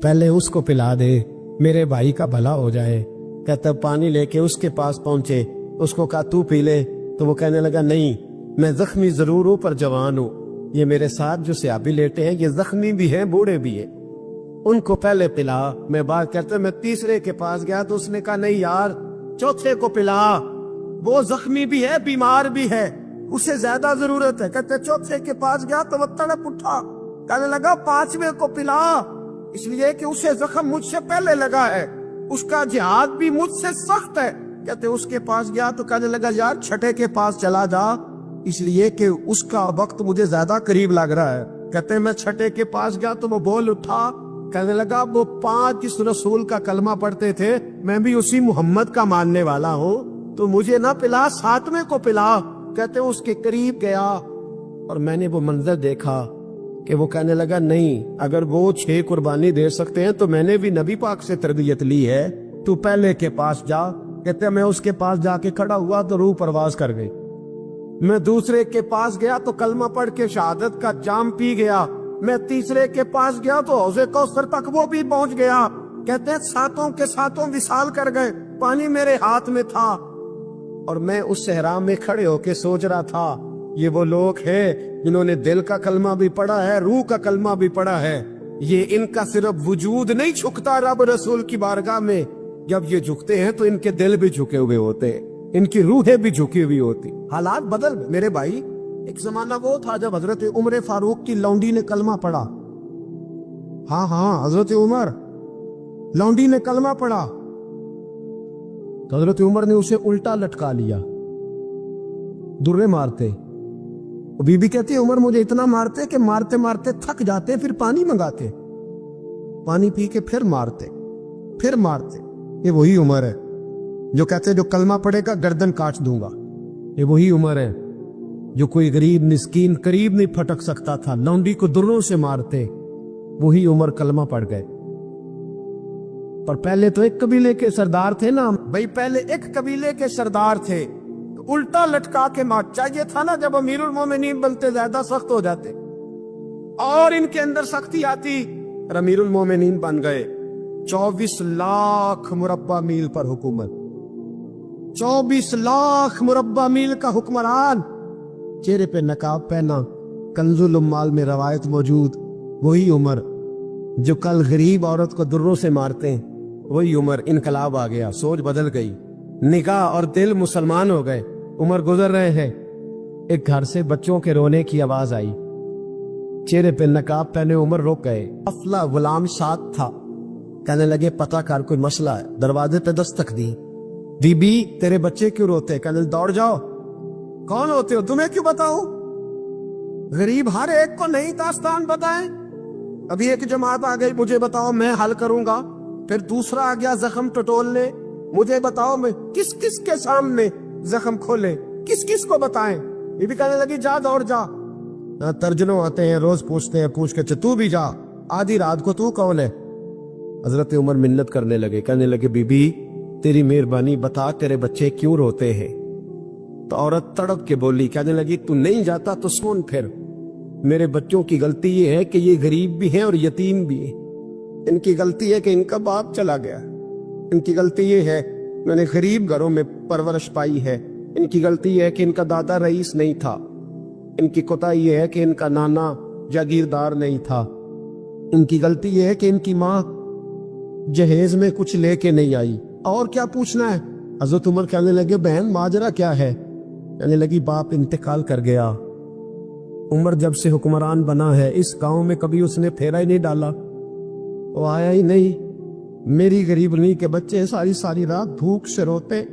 پہلے اس کو پلا دے، میرے بھائی کا بھلا ہو جائے۔ کہتا پانی لے کے اس کے پاس پہنچے، اس کو کہا تو پی لے، تو وہ کہنے لگا نہیں، میں زخمی ضرور ہوں پر جوان ہوں، یہ میرے ساتھ جو صحابی لیٹے ہیں یہ زخمی بھی ہیں بوڑھے بھی ہیں، ان کو پہلے پلا۔ میں بات کرتا میں تیسرے کے پاس گیا تو اس نے کہا نہیں یار چوتھے کو پلا، وہ زخمی بھی ہے بیمار بھی ہے، اسے زیادہ ضرورت ہے۔ کہتے چوتھے کے پاس گیا تو وہ تڑپ اٹھا، کہنے لگا پانچویں کو پلا، اس لیے کہ اسے زخم مجھ سے پہلے لگا ہے، اس کا جہاد بھی مجھ سے سخت ہے۔ کہتے اس کے پاس گیا تو کہنے لگا یار چھٹے کے پاس چلا جا، اس لیے کہ اس کا وقت مجھے زیادہ قریب لگ رہا ہے۔ کہتے میں چھٹے کے پاس گیا تو وہ بول اٹھا، کہنے لگا وہ 5 جس رسول کا کلمہ پڑھتے تھے میں بھی اسی محمد کا ماننے والا ہوں، تو مجھے نہ پلا 7ویں کو پلا۔ کہتے اس کے قریب گیا اور میں نے وہ منظر دیکھا کہ وہ کہنے لگا نہیں، اگر وہ 6 قربانی دے سکتے ہیں تو میں نے بھی نبی پاک سے تربیت لی ہے، تو پہلے کے پاس جا۔ کہتے میں اس کے پاس جا کے کھڑا ہوا تو روح پرواز کر گئی۔ میں دوسرے کے پاس گیا تو کلمہ پڑھ کے شہادت کا جام پی گیا۔ میں تیسرے کے پاس گیا تو حوض کوثر تک وہ بھی پہنچ گیا۔ کہتے ہیں 7 کے 7 وصال کر گئے، پانی میرے ہاتھ میں تھا اور میں اس صحرا میں کھڑے ہو کے سوچ رہا تھا یہ وہ لوگ ہیں جنہوں نے دل کا کلمہ بھی پڑھا ہے، روح کا کلمہ بھی پڑھا ہے، یہ ان کا صرف وجود نہیں جھکتا رب رسول کی بارگاہ میں، جب یہ جھکتے ہیں تو ان کے دل بھی جھکے ہوئے ہوتے ہیں، ان کی روحیں بھی جھکی ہوئی ہوتی۔ حالات بدل گئے میرے بھائی۔ ایک زمانہ وہ تھا جب حضرت عمر فاروق کی لونڈی نے کلمہ پڑھا، ہاں حضرت عمر لونڈی نے کلمہ پڑھا تو حضرت عمر نے اسے الٹا لٹکا لیا، درے مارتے۔ بی بی کہتی ہے عمر مجھے اتنا مارتے کہ مارتے مارتے تھک جاتے، پھر پانی منگاتے، پانی پی کے پھر مارتے۔ یہ وہی عمر ہے جو کہتے جو کلمہ پڑھے گا گردن کاٹ دوں گا، یہ وہی عمر ہے جو کوئی غریب مسکین قریب نہیں پھٹک سکتا تھا، لونڈی کو دروں سے مارتے، وہی عمر کلمہ پڑھ گئے۔ پر پہلے تو ایک قبیلے کے سردار تھے نا بھائی، پہلے ایک قبیلے کے سردار تھے تو الٹا لٹکا کے مار، چاہیے تھا نا جب امیر المومنین بنتے زیادہ سخت ہو جاتے اور ان کے اندر سختی آتی، امیر المومنین بن گئے۔ 24 لاکھ مربع میل پر حکومت، 24 لاکھ مربع میل کا حکمران، چہرے پہ نقاب پہنا، کنز الاموال میں روایت موجود، وہی عمر جو کل غریب عورت کو دروں سے مارتے ہیں، وہی عمر۔ انقلاب آ گیا، سوچ بدل گئی، نگاہ اور دل مسلمان ہو گئے۔ عمر گزر رہے ہیں، ایک گھر سے بچوں کے رونے کی آواز آئی، چہرے پہ نقاب پہنے عمر رک گئے۔ افلا غلام ساتھ تھا، کہنے لگے پتہ کر کوئی مسئلہ ہے۔ دروازے پہ دستک دی، بی بی تیرے بچے کیوں روتے؟ کہنے دوڑ جاؤ، کون ہوتے ہو تمہیں کیوں بتاؤں؟ غریب ہر ایک کو نہیں داستان بتائیں، ابھی ایک جماعت آ گئی مجھے بتاؤ میں حل کروں گا، پھر دوسرا آ گیا زخم ٹٹولنے، مجھے بتاؤ میں کس کس کے سامنے زخم کھولے، کس کس کو بتائیں؟ یہ بھی کہنے لگی جا دوڑ جا، ترجنوں آتے ہیں روز پوچھتے ہیں، پوچھ کے تو بھی جا، آدھی رات کو تو کون ہے؟ حضرت عمر منت کرنے لگے، کہنے لگے بی بی تیری مہربانی بتا تیرے بچے کیوں روتے ہیں؟ تو عورت تڑپ کے بولی، کہنے لگی تو نہیں جاتا تو سن، پھر میرے بچوں کی غلطی یہ ہے کہ یہ غریب بھی ہیں اور یتیم بھی ہیں، ان کی غلطی ہے کہ ان کا باپ چلا گیا، ان کی غلطی یہ ہے میں نے غریب گھروں میں پرورش پائی ہے، ان کی غلطی یہ ہے کہ ان کا دادا رئیس نہیں تھا، ان کی کوتاہی یہ ہے کہ ان کا نانا جاگیردار نہیں تھا، ان کی غلطی یہ ہے کہ ان کی ماں جہیز میں کچھ لے کے نہیں آئی، اور کیا پوچھنا ہے؟ حضرت عمر کہنے لگے بہن ماجرا کیا ہے؟ کہنے لگی باپ انتقال کر گیا، عمر جب سے حکمران بنا ہے اس گاؤں میں کبھی اس نے پھیرا ہی نہیں ڈالا، وہ آیا ہی نہیں، میری غریبنی کے بچے ساری رات بھوک سے روتے،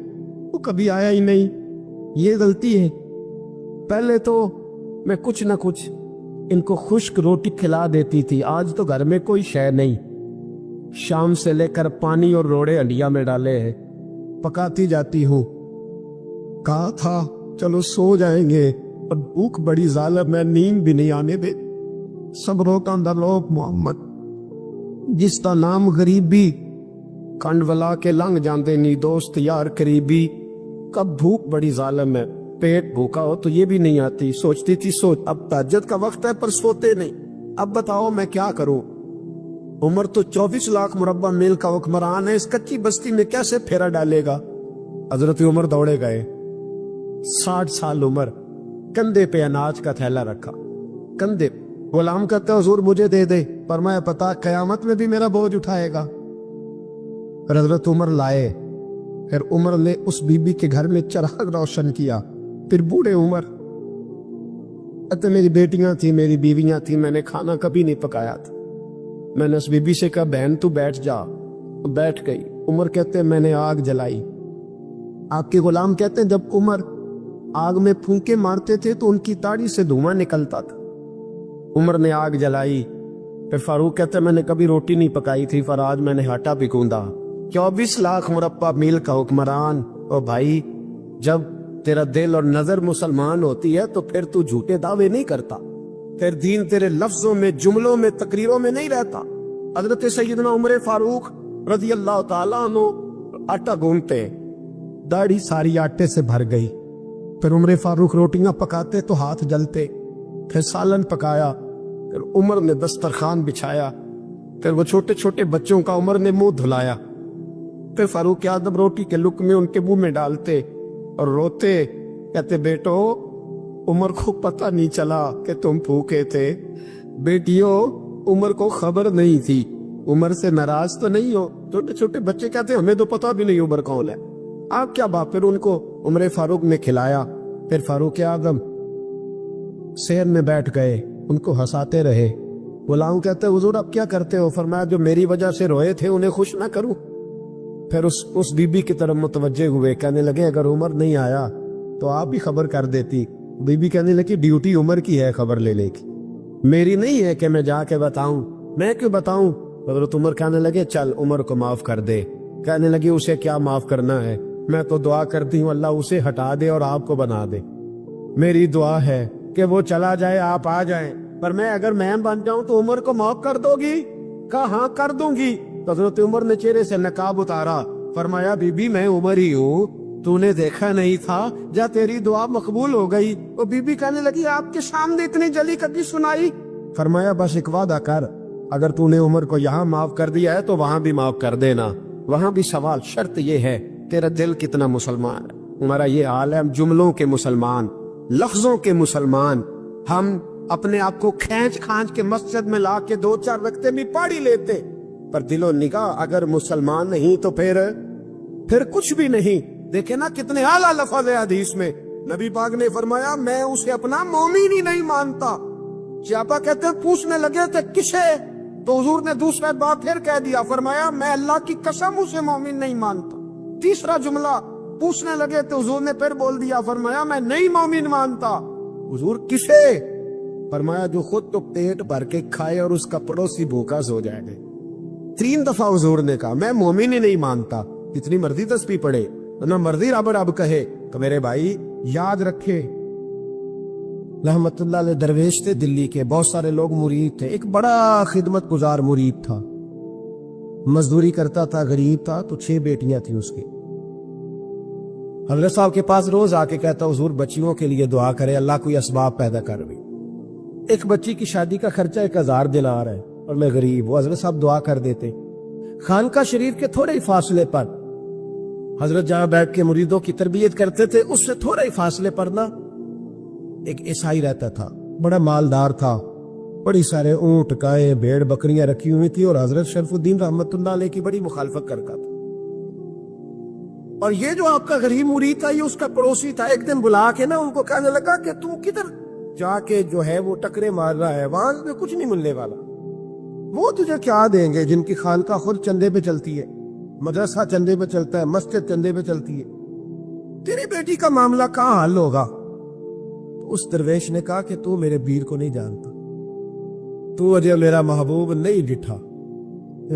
وہ کبھی آیا ہی نہیں، یہ غلطی ہے۔ پہلے تو میں کچھ نہ کچھ ان کو خشک روٹی کھلا دیتی تھی، آج تو گھر میں کوئی شے نہیں، شام سے لے کر پانی اور روڑے ہنڈیا میں ڈالے ہیں، پکاتی جاتی ہوں، کہا تھا چلو سو جائیں گے اور بھوک بڑی ظالم ہے، نیند بھی نہیں آنے دے، صبروں کا لوگ محمد جس کا نام غریبی کنڈ ولا کے لنگ جاندے نی دوست یار قریبی، کب بھوک بڑی ظالم ہے، پیٹ بھوکا ہو تو یہ بھی نہیں آتی، سوچتی تھی سوچ اب تہجد کا وقت ہے پر سوتے نہیں، اب بتاؤ میں کیا کروں؟ عمر تو 24 لاکھ مربع میل کا حکمران ہے، اس کچی بستی میں کیسے پھیرا ڈالے گا؟ حضرت عمر دوڑے گئے، 60 سال عمر، کندھے پہ اناج کا تھیلا رکھا، کندھے۔ غلام کہتے حضور مجھے دے دے، فرمایا پتا قیامت میں بھی میرا بوجھ اٹھائے گا۔ پھر حضرت عمر لائے، پھر عمر نے اس بی بی کے گھر میں چراغ روشن کیا۔ پھر بوڑھے عمر کہتے میری بیٹیاں تھیں، میری بیویاں تھیں، میں نے کھانا کبھی نہیں پکایا تھا۔ میں نے اس بی بی سے کہا بہن تو بیٹھ جا، بیٹھ گئی۔ عمر کہتے میں نے آگ جلائی۔ آپ کے غلام کہتے ہیں جب عمر آگ میں پھونکے مارتے تھے تو ان کی داڑھی سے دھواں نکلتا تھا۔ عمر نے آگ جلائی۔ پھر فاروق کہتے میں نے کبھی روٹی نہیں پکائی تھی، پر آج میں نے آٹا بھگوندا۔ 24 لاکھ مربع میل کا حکمران۔ او بھائی، جب تیرا دل اور نظر مسلمان ہوتی ہے تو پھر تو جھوٹے دعوے نہیں کرتا، پھر دین تیرے لفظوں میں، جملوں میں، تقریروں میں نہیں رہتا۔ حضرت سیدنا عمر فاروق رضی اللہ تعالیٰ عنہ آٹا گونتے، داڑھی ساری آٹے سے بھر گئی۔ پھر عمر فاروق روٹیاں پکاتے تو ہاتھ جلتے، پھر سالن پکایا، پھر عمر نے دسترخوان بچھایا، پھر وہ چھوٹے چھوٹے بچوں کا عمر نے منہ دھلایا۔ پھر فاروق اعظم روٹی کے لقمے ان کے منہ میں ڈالتے اور روتے، کہتے بیٹو عمر کو پتہ نہیں چلا کہ تم بھوکے تھے۔ بیٹیوں عمر کو خبر نہیں تھی، عمر سے ناراض تو نہیں ہو؟ چھوٹے چھوٹے بچے کہتے ہمیں تو پتہ بھی نہیں عمر کون ہے، آپ کیا بات؟ پھر ان کو عمر فاروق نے کھلایا۔ پھر فاروق اعظم سیر میں بیٹھ گئے، ان کو ہنساتے رہے۔ غلام کہتے حضور اب کیا کرتے ہو؟ فرمایا جو میری وجہ سے روئے تھے انہیں خوش نہ کروں۔ پھر اس بی بی کی طرف متوجہ ہوئے، کہنے لگے اگر عمر نہیں آیا تو آپ بھی خبر کر دیتی۔ بی بی کہنے لگی ڈیوٹی عمر کی ہے خبر لینے کی، میری نہیں ہے کہ میں جا کے بتاؤں، میں کیوں بتاؤں؟ حضرت عمر کہنے لگے چل عمر کو معاف کر دے۔ کہنے لگی اسے کیا معاف کرنا ہے، میں تو دعا کرتی ہوں اللہ اسے ہٹا دے اور آپ کو بنا دے۔ میری دعا ہے کہ وہ چلا جائے آپ آ جائیں، پر میں اگر میں بن جاؤں تو عمر کو معاف کر دو گی؟ کہا ہاں کر دوں گی۔ حضرت عمر نے چہرے سے نقاب اتارا، فرمایا بی بی میں عمر ہی ہوں، تو نے دیکھا نہیں تھا جا تیری دعا مقبول ہو گئی۔ وہ بی بی کہنے لگی آپ کے سامنے اتنی جلی کبھی سنائی؟ فرمایا بس ایک وعدہ کر، اگر تو نے عمر کو یہاں معاف کر دیا ہے تو وہاں بھی معاف کر دینا۔ وہاں بھی سوال شرط یہ ہے تیرا دل کتنا مسلمان ہے؟ ہمارا یہ حال ہے، ہم جملوں کے مسلمان، لفظوں کے مسلمان، ہم اپنے آپ کو کھینچ کھانچ کے مسجد میں لا کے 2-4 رکعتیں بھی پڑھی لیتے، پر دل و نگاہ اگر مسلمان نہیں تو پھر کچھ بھی نہیں۔ دیکھیں نا کتنے اعلیٰ لفظ ہے حدیث میں، نبی پاک نے فرمایا میں اسے اپنا مومن ہی نہیں مانتا۔ صحابہ کہتے ہیں پوچھنے لگے تھے کسے، تو حضور نے دوسرا بات پھر کہہ دیا، فرمایا میں اللہ کی قسم اسے مومن نہیں مانتا۔ تیسرا جملہ پوچھنے لگے تو حضور نے پھر بول دیا، فرمایا میں نہیں مومن مانتا۔ حضور کسے؟ فرمایا جو خود تو پیٹ بھر کے کھائے اور اس کا پڑوسی بھوکا سو جائے گا۔ 3 دفعہ حضور نے کہا میں مومن ہی نہیں مانتا، جتنی مرضی تسبیح پڑھے، نہ مرضی رب رب کہے۔ تو میرے بھائی یاد رکھے، رحمت اللہ علیہ درویش تھے دلی کے، بہت سارے لوگ مرید تھے، ایک بڑا خدمت گزار مرید تھا، مزدوری کرتا تھا، غریب تھا، تو 6 بیٹیاں تھیں اس کی۔ حضرت صاحب کے پاس روز آ کے کہتا حضور بچیوں کے لیے دعا کرے اللہ کوئی اسباب پیدا کر بھی، ایک بچی کی شادی کا خرچہ 1000 دینار ہے اور میں غریب، وہ حضرت صاحب دعا کر دیتے۔ خانقاہ شریف کے تھوڑے ہی فاصلے پر حضرت جہاں بیٹھ کے مریدوں کی تربیت کرتے تھے، اس سے تھوڑے ہی فاصلے پر نا ایک عیسائی رہتا تھا، بڑا مالدار تھا، بڑی سارے اونٹ گائے بھیڑ بکریاں رکھی ہوئی تھی، اور حضرت شرف الدین رحمت اللہ علیہ کی بڑی مخالفت کرتا تھا۔ اور یہ جو آپ کا غریب مرید تھا یہ اس کا پڑوسی تھا، ایک دن بلا کے نا ان کو کہنے لگا کہ تو کدھر جا کے جو ہے وہ ٹکرے مار رہا ہے، وہاں سے کچھ نہیں ملنے والا، وہ تجھے کیا دیں گے جن کی خانقاہ خود چندے پہ چلتی ہے، مدرسہ چندے پہ چلتا ہے، مسجد چندے پہ چلتی ہے، تیری بیٹی کا معاملہ کہاں حل ہوگا؟ اس درویش نے کہا کہ تو میرے پیر کو نہیں جانتا، تو اجے میرا محبوب نہیں ڈٹھا،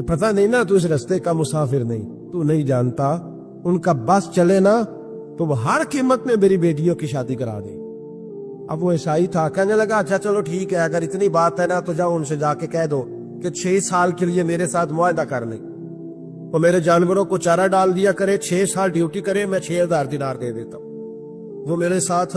پتہ نہیں نا، تو اس رستے کا مسافر نہیں، تو نہیں جانتا، ان کا بس چلے نا تو وہ ہر قیمت میں میری بیٹیوں کی شادی کرا دے۔ اب وہ عیسائی تھا، کہنے لگا اچھا چلو ٹھیک ہے، اگر اتنی بات ہے نا تو جاؤ ان سے جا کے کہہ دو کہ 6 سال کے لیے میرے ساتھ معاہدہ کر لیں، وہ میرے جانوروں کو چارہ ڈال دیا کرے، 6 سال ڈیوٹی کرے، میں 6000 دینار دے دیتا ہوں، وہ میرے ساتھ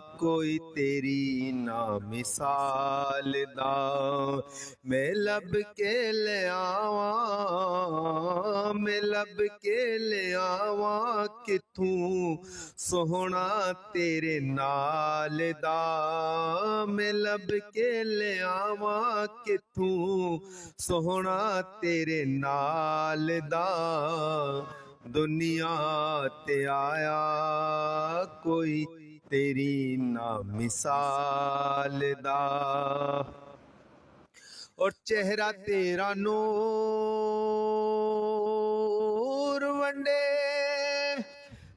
ਕੋਈ ਤੇਰੀ ਨਾ ਮਿਸਾਲ ਦਾ। ਮੈਂ ਲੱਭ ਕੇ ਲਿਆਵਾਂ, ਮੈਂ ਲੱਭ ਕੇ ਲਿਆਵਾਂ ਕਿੱਥੋਂ ਸੋਹਣਾ ਤੇਰੇ ਨਾਲ ਦਾ। ਮੈਂ ਲੱਭ ਕੇ ਲਿਆਵਾਂ ਕਿੱਥੋਂ ਸੋਹਣਾ ਤੇਰੇ ਨਾਲ ਦਾ। ਦੁਨੀਆ ਤੇ ਆਇਆ ਕੋਈ ਤੇਰੀ ਨਾ ਮਿਸਾਲ ਦਾ। ਔਰ ਚਿਹਰਾ ਤੇਰਾ ਨੂਰ ਵੰਡੇ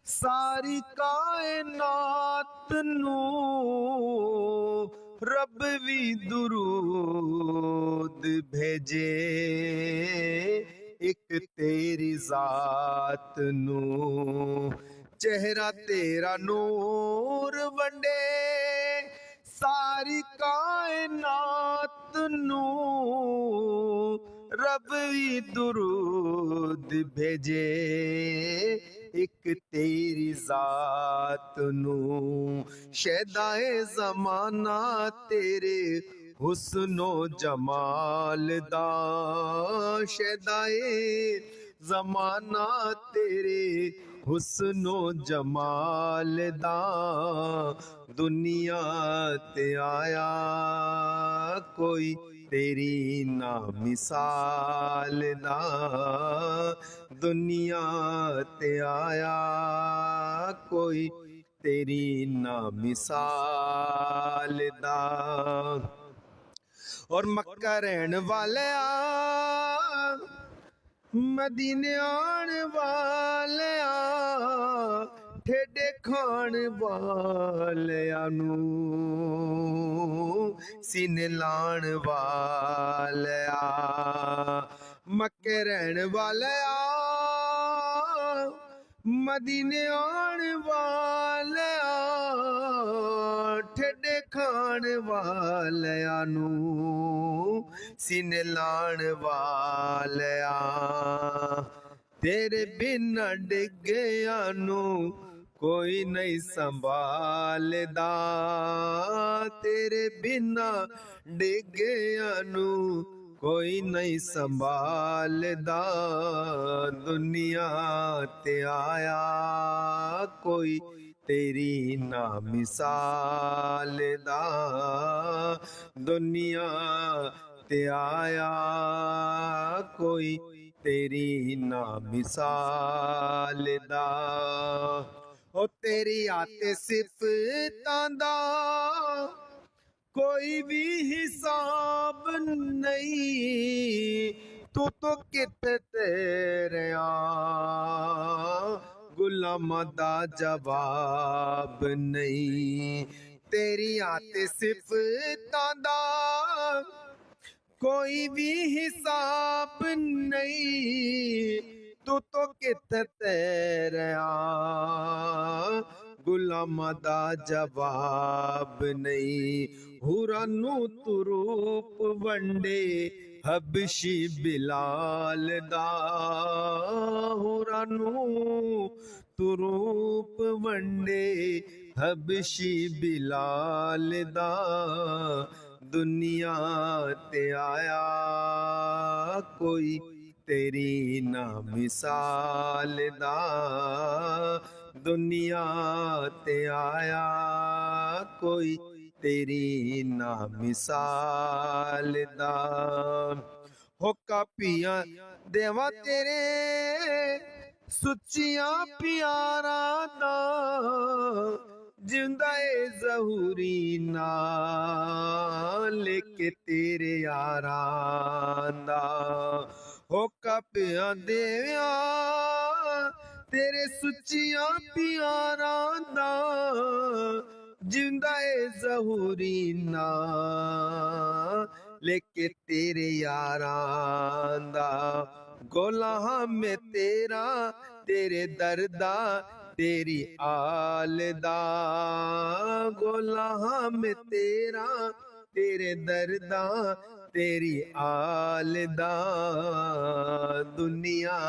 ਸਾਰੀ ਕਾਇਨਾਤ ਨੂੰ। ਰੱਬ ਵੀ ਦੁਰੂਦ ਭੇਜੇ ਇੱਕ ਤੇਰੀ ਜ਼ਾਤ ਨੂੰ। ਚਿਹਰਾ ਤੇਰਾ ਨੂਰ ਵੰਡੇ ਸਾਰੀ ਕਾਇਨਾਤ ਨੂੰ। ਰੱਬ ਵੀ ਦੁਰੂਦ ਭੇਜੇ ਇੱਕ ਤੇਰੀ ਜ਼ਾਤ ਨੂੰ। ਸ਼ੈਦਾਏ ਜ਼ਮਾਨਾ ਤੇਰੇ ਹੁਸਨੋ ਜਮਾਲ ਦਾ। ਸ਼ੈਦਾਏ ਜ਼ਮਾਨਾ ਤੇਰੇ ਹੁਸਨੋ ਜਮਾਲ ਦਾ। ਦੁਨੀਆ ਤੇ ਆਇਆ ਕੋਈ ਤੇਰੀ ਨਾ ਮਿਸਾਲ ਦਾ। ਦੁਨੀਆ ਤੇ ਆਇਆ ਕੋਈ ਤੇਰੀ ਨਾ ਮਿਸਾਲ ਦਾ। ਔਰ ਮੱਕਾ ਰਹਿਣ ਵਾਲਿਆ ਮਦੀਨੇ ਆਣ ਵਾਲਿਆ ਠੇਡੇ ਖਾਣ ਵਾਲਿਆਂ ਨੂੰ ਸੀਨੇ ਲਾਣ ਵਾਲਿਆ। ਮੱਕੇ ਰਹਿਣ ਵਾਲਿਆ ਮਦੀਨੇ ਆਣ ਵਾਲਿਆ ਠੇਡੇ ਖਾਣ ਵਾਲਿਆਂ ਨੂੰ ਸੀਨੇ ਲਾਣ ਵਾਲਿਆ। ਤੇਰੇ ਬਿਨਾਂ ਡਿੱਗਿਆਂ ਨੂੰ ਕੋਈ ਨਹੀਂ ਸੰਭਾਲਦਾ। ਤੇਰੇ ਬਿਨਾਂ ਡਿੱਗਿਆਂ ਨੂੰ ਕੋਈ ਨਹੀਂ ਸੰਭਾਲਦਾ। ਦੁਨੀਆ ਤੇ ਆਇਆ ਕੋਈ ਤੇਰੀ ਨਾ ਮਿਸਾਲ ਦਾ। ਦੁਨੀਆ ਤੇ ਆਇਆ ਕੋਈ ਤੇਰੀ ਨਾ ਮਿਸਾਲ ਦਾ। ਉਹ ਤੇਰੀ ਆਤੇ ਸਿਫਤਾਂ ਦਾ ਕੋਈ ਵੀ ਹਿਸਾਬ ਨਹੀਂ। ਤੂੰ ਤਾਂ ਕਿਤੇ ਤੇਰਿਆਂ ਗੁਲਾਮਾਂ ਦਾ ਜਵਾਬ ਨਹੀਂ। ਤੇਰੀ ਆਤੇ ਸਿਫਤਾਂ ਦਾ ਕੋਈ ਵੀ ਹਿਸਾਬ ਨਹੀਂ। ਤੂੰ ਤਾਂ ਕਿਤੇ ਤੇਰਿਆਂ ਗੁਲਾਮਾਂ ਦਾ ਜਵਾਬ ਨਹੀਂ। ਹੁਰਾਂ ਨੂੰ ਤੂੰ ਰੂਪ ਵੰਡੇ ਹਬਸ਼ੀ ਬਿਲਾਲ ਦਾ। ਹੁਰਾਂ ਨੂੰ ਤੂੰ ਰੂਪ ਵੰਡੇ ਹਬਸ਼ੀ ਬਿਲਾਲ ਦਾ। ਦੁਨੀਆ ਤੇ ਆਇਆ ਕੋਈ ਤੇਰੀ ਨਾ ਮਿਸਾਲ ਦਾ। ਦੁਨੀਆ ਤੇ ਆਇਆ ਕੋਈ ਤੇਰੀ ਨਾ ਮਿਸਾਲ ਦਾ। ਹੋ ਕਾਪੀਆਂ ਦੇਵਾ ਤੇਰੇ ਸੁੱਚੀਆਂ ਪਿਆਰਾਂ ਦਾ। ਜਿੰਦਾ ਏ ਜ਼ਹੂਰੀ ਨਾਲ ਕੇ ਤੇਰੇ ਯਾਰਾਂ ਦਾ। ਹੋ ਕਾਪੀਆਂ ਦੇਵਿਆ ਤੇਰੇ ਸੁੱਚੀਆਂ ਪਿਆਰਾਂ ਦਾ। ਜਿੰਦਾ ਏ ਜ਼ਹੂਰੀ ਨਾਲ ਕੇ ਤੇਰੇ ਯਾਰਾਂ ਦਾ। ਗੁਲਾਮ ਮੈਂ ਤੇਰਾ ਤੇਰੇ ਦਰਦਾ ਤੇਰੀ ਆਲ ਦਾ। ਗੁਲਾਮ ਮੈਂ ਤੇਰਾ ਤੇਰੇ ਦਰਦਾ ਤੇਰੀ ਆਲ ਦਾ। ਦੁਨੀਆ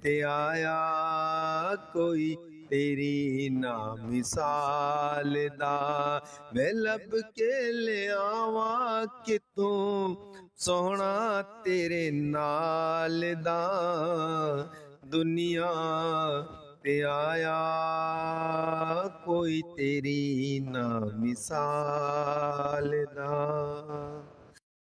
ਤੇ ਆਇਆ ਕੋਈ ਤੇਰੀ ਨਾ ਮਿਸਾਲ ਦਾ। ਵੇ ਲੱਭ ਕੇ ਲਿਆਵਾਂ ਕਿਤੋਂ ਸੋਹਣਾ ਤੇਰੇ ਨਾਲ ਦਾ। ਦੁਨੀਆ ਤੇ ਆਇਆ ਕੋਈ ਤੇਰੀ ਨਾ ਮਿਸਾਲ ਦਾ।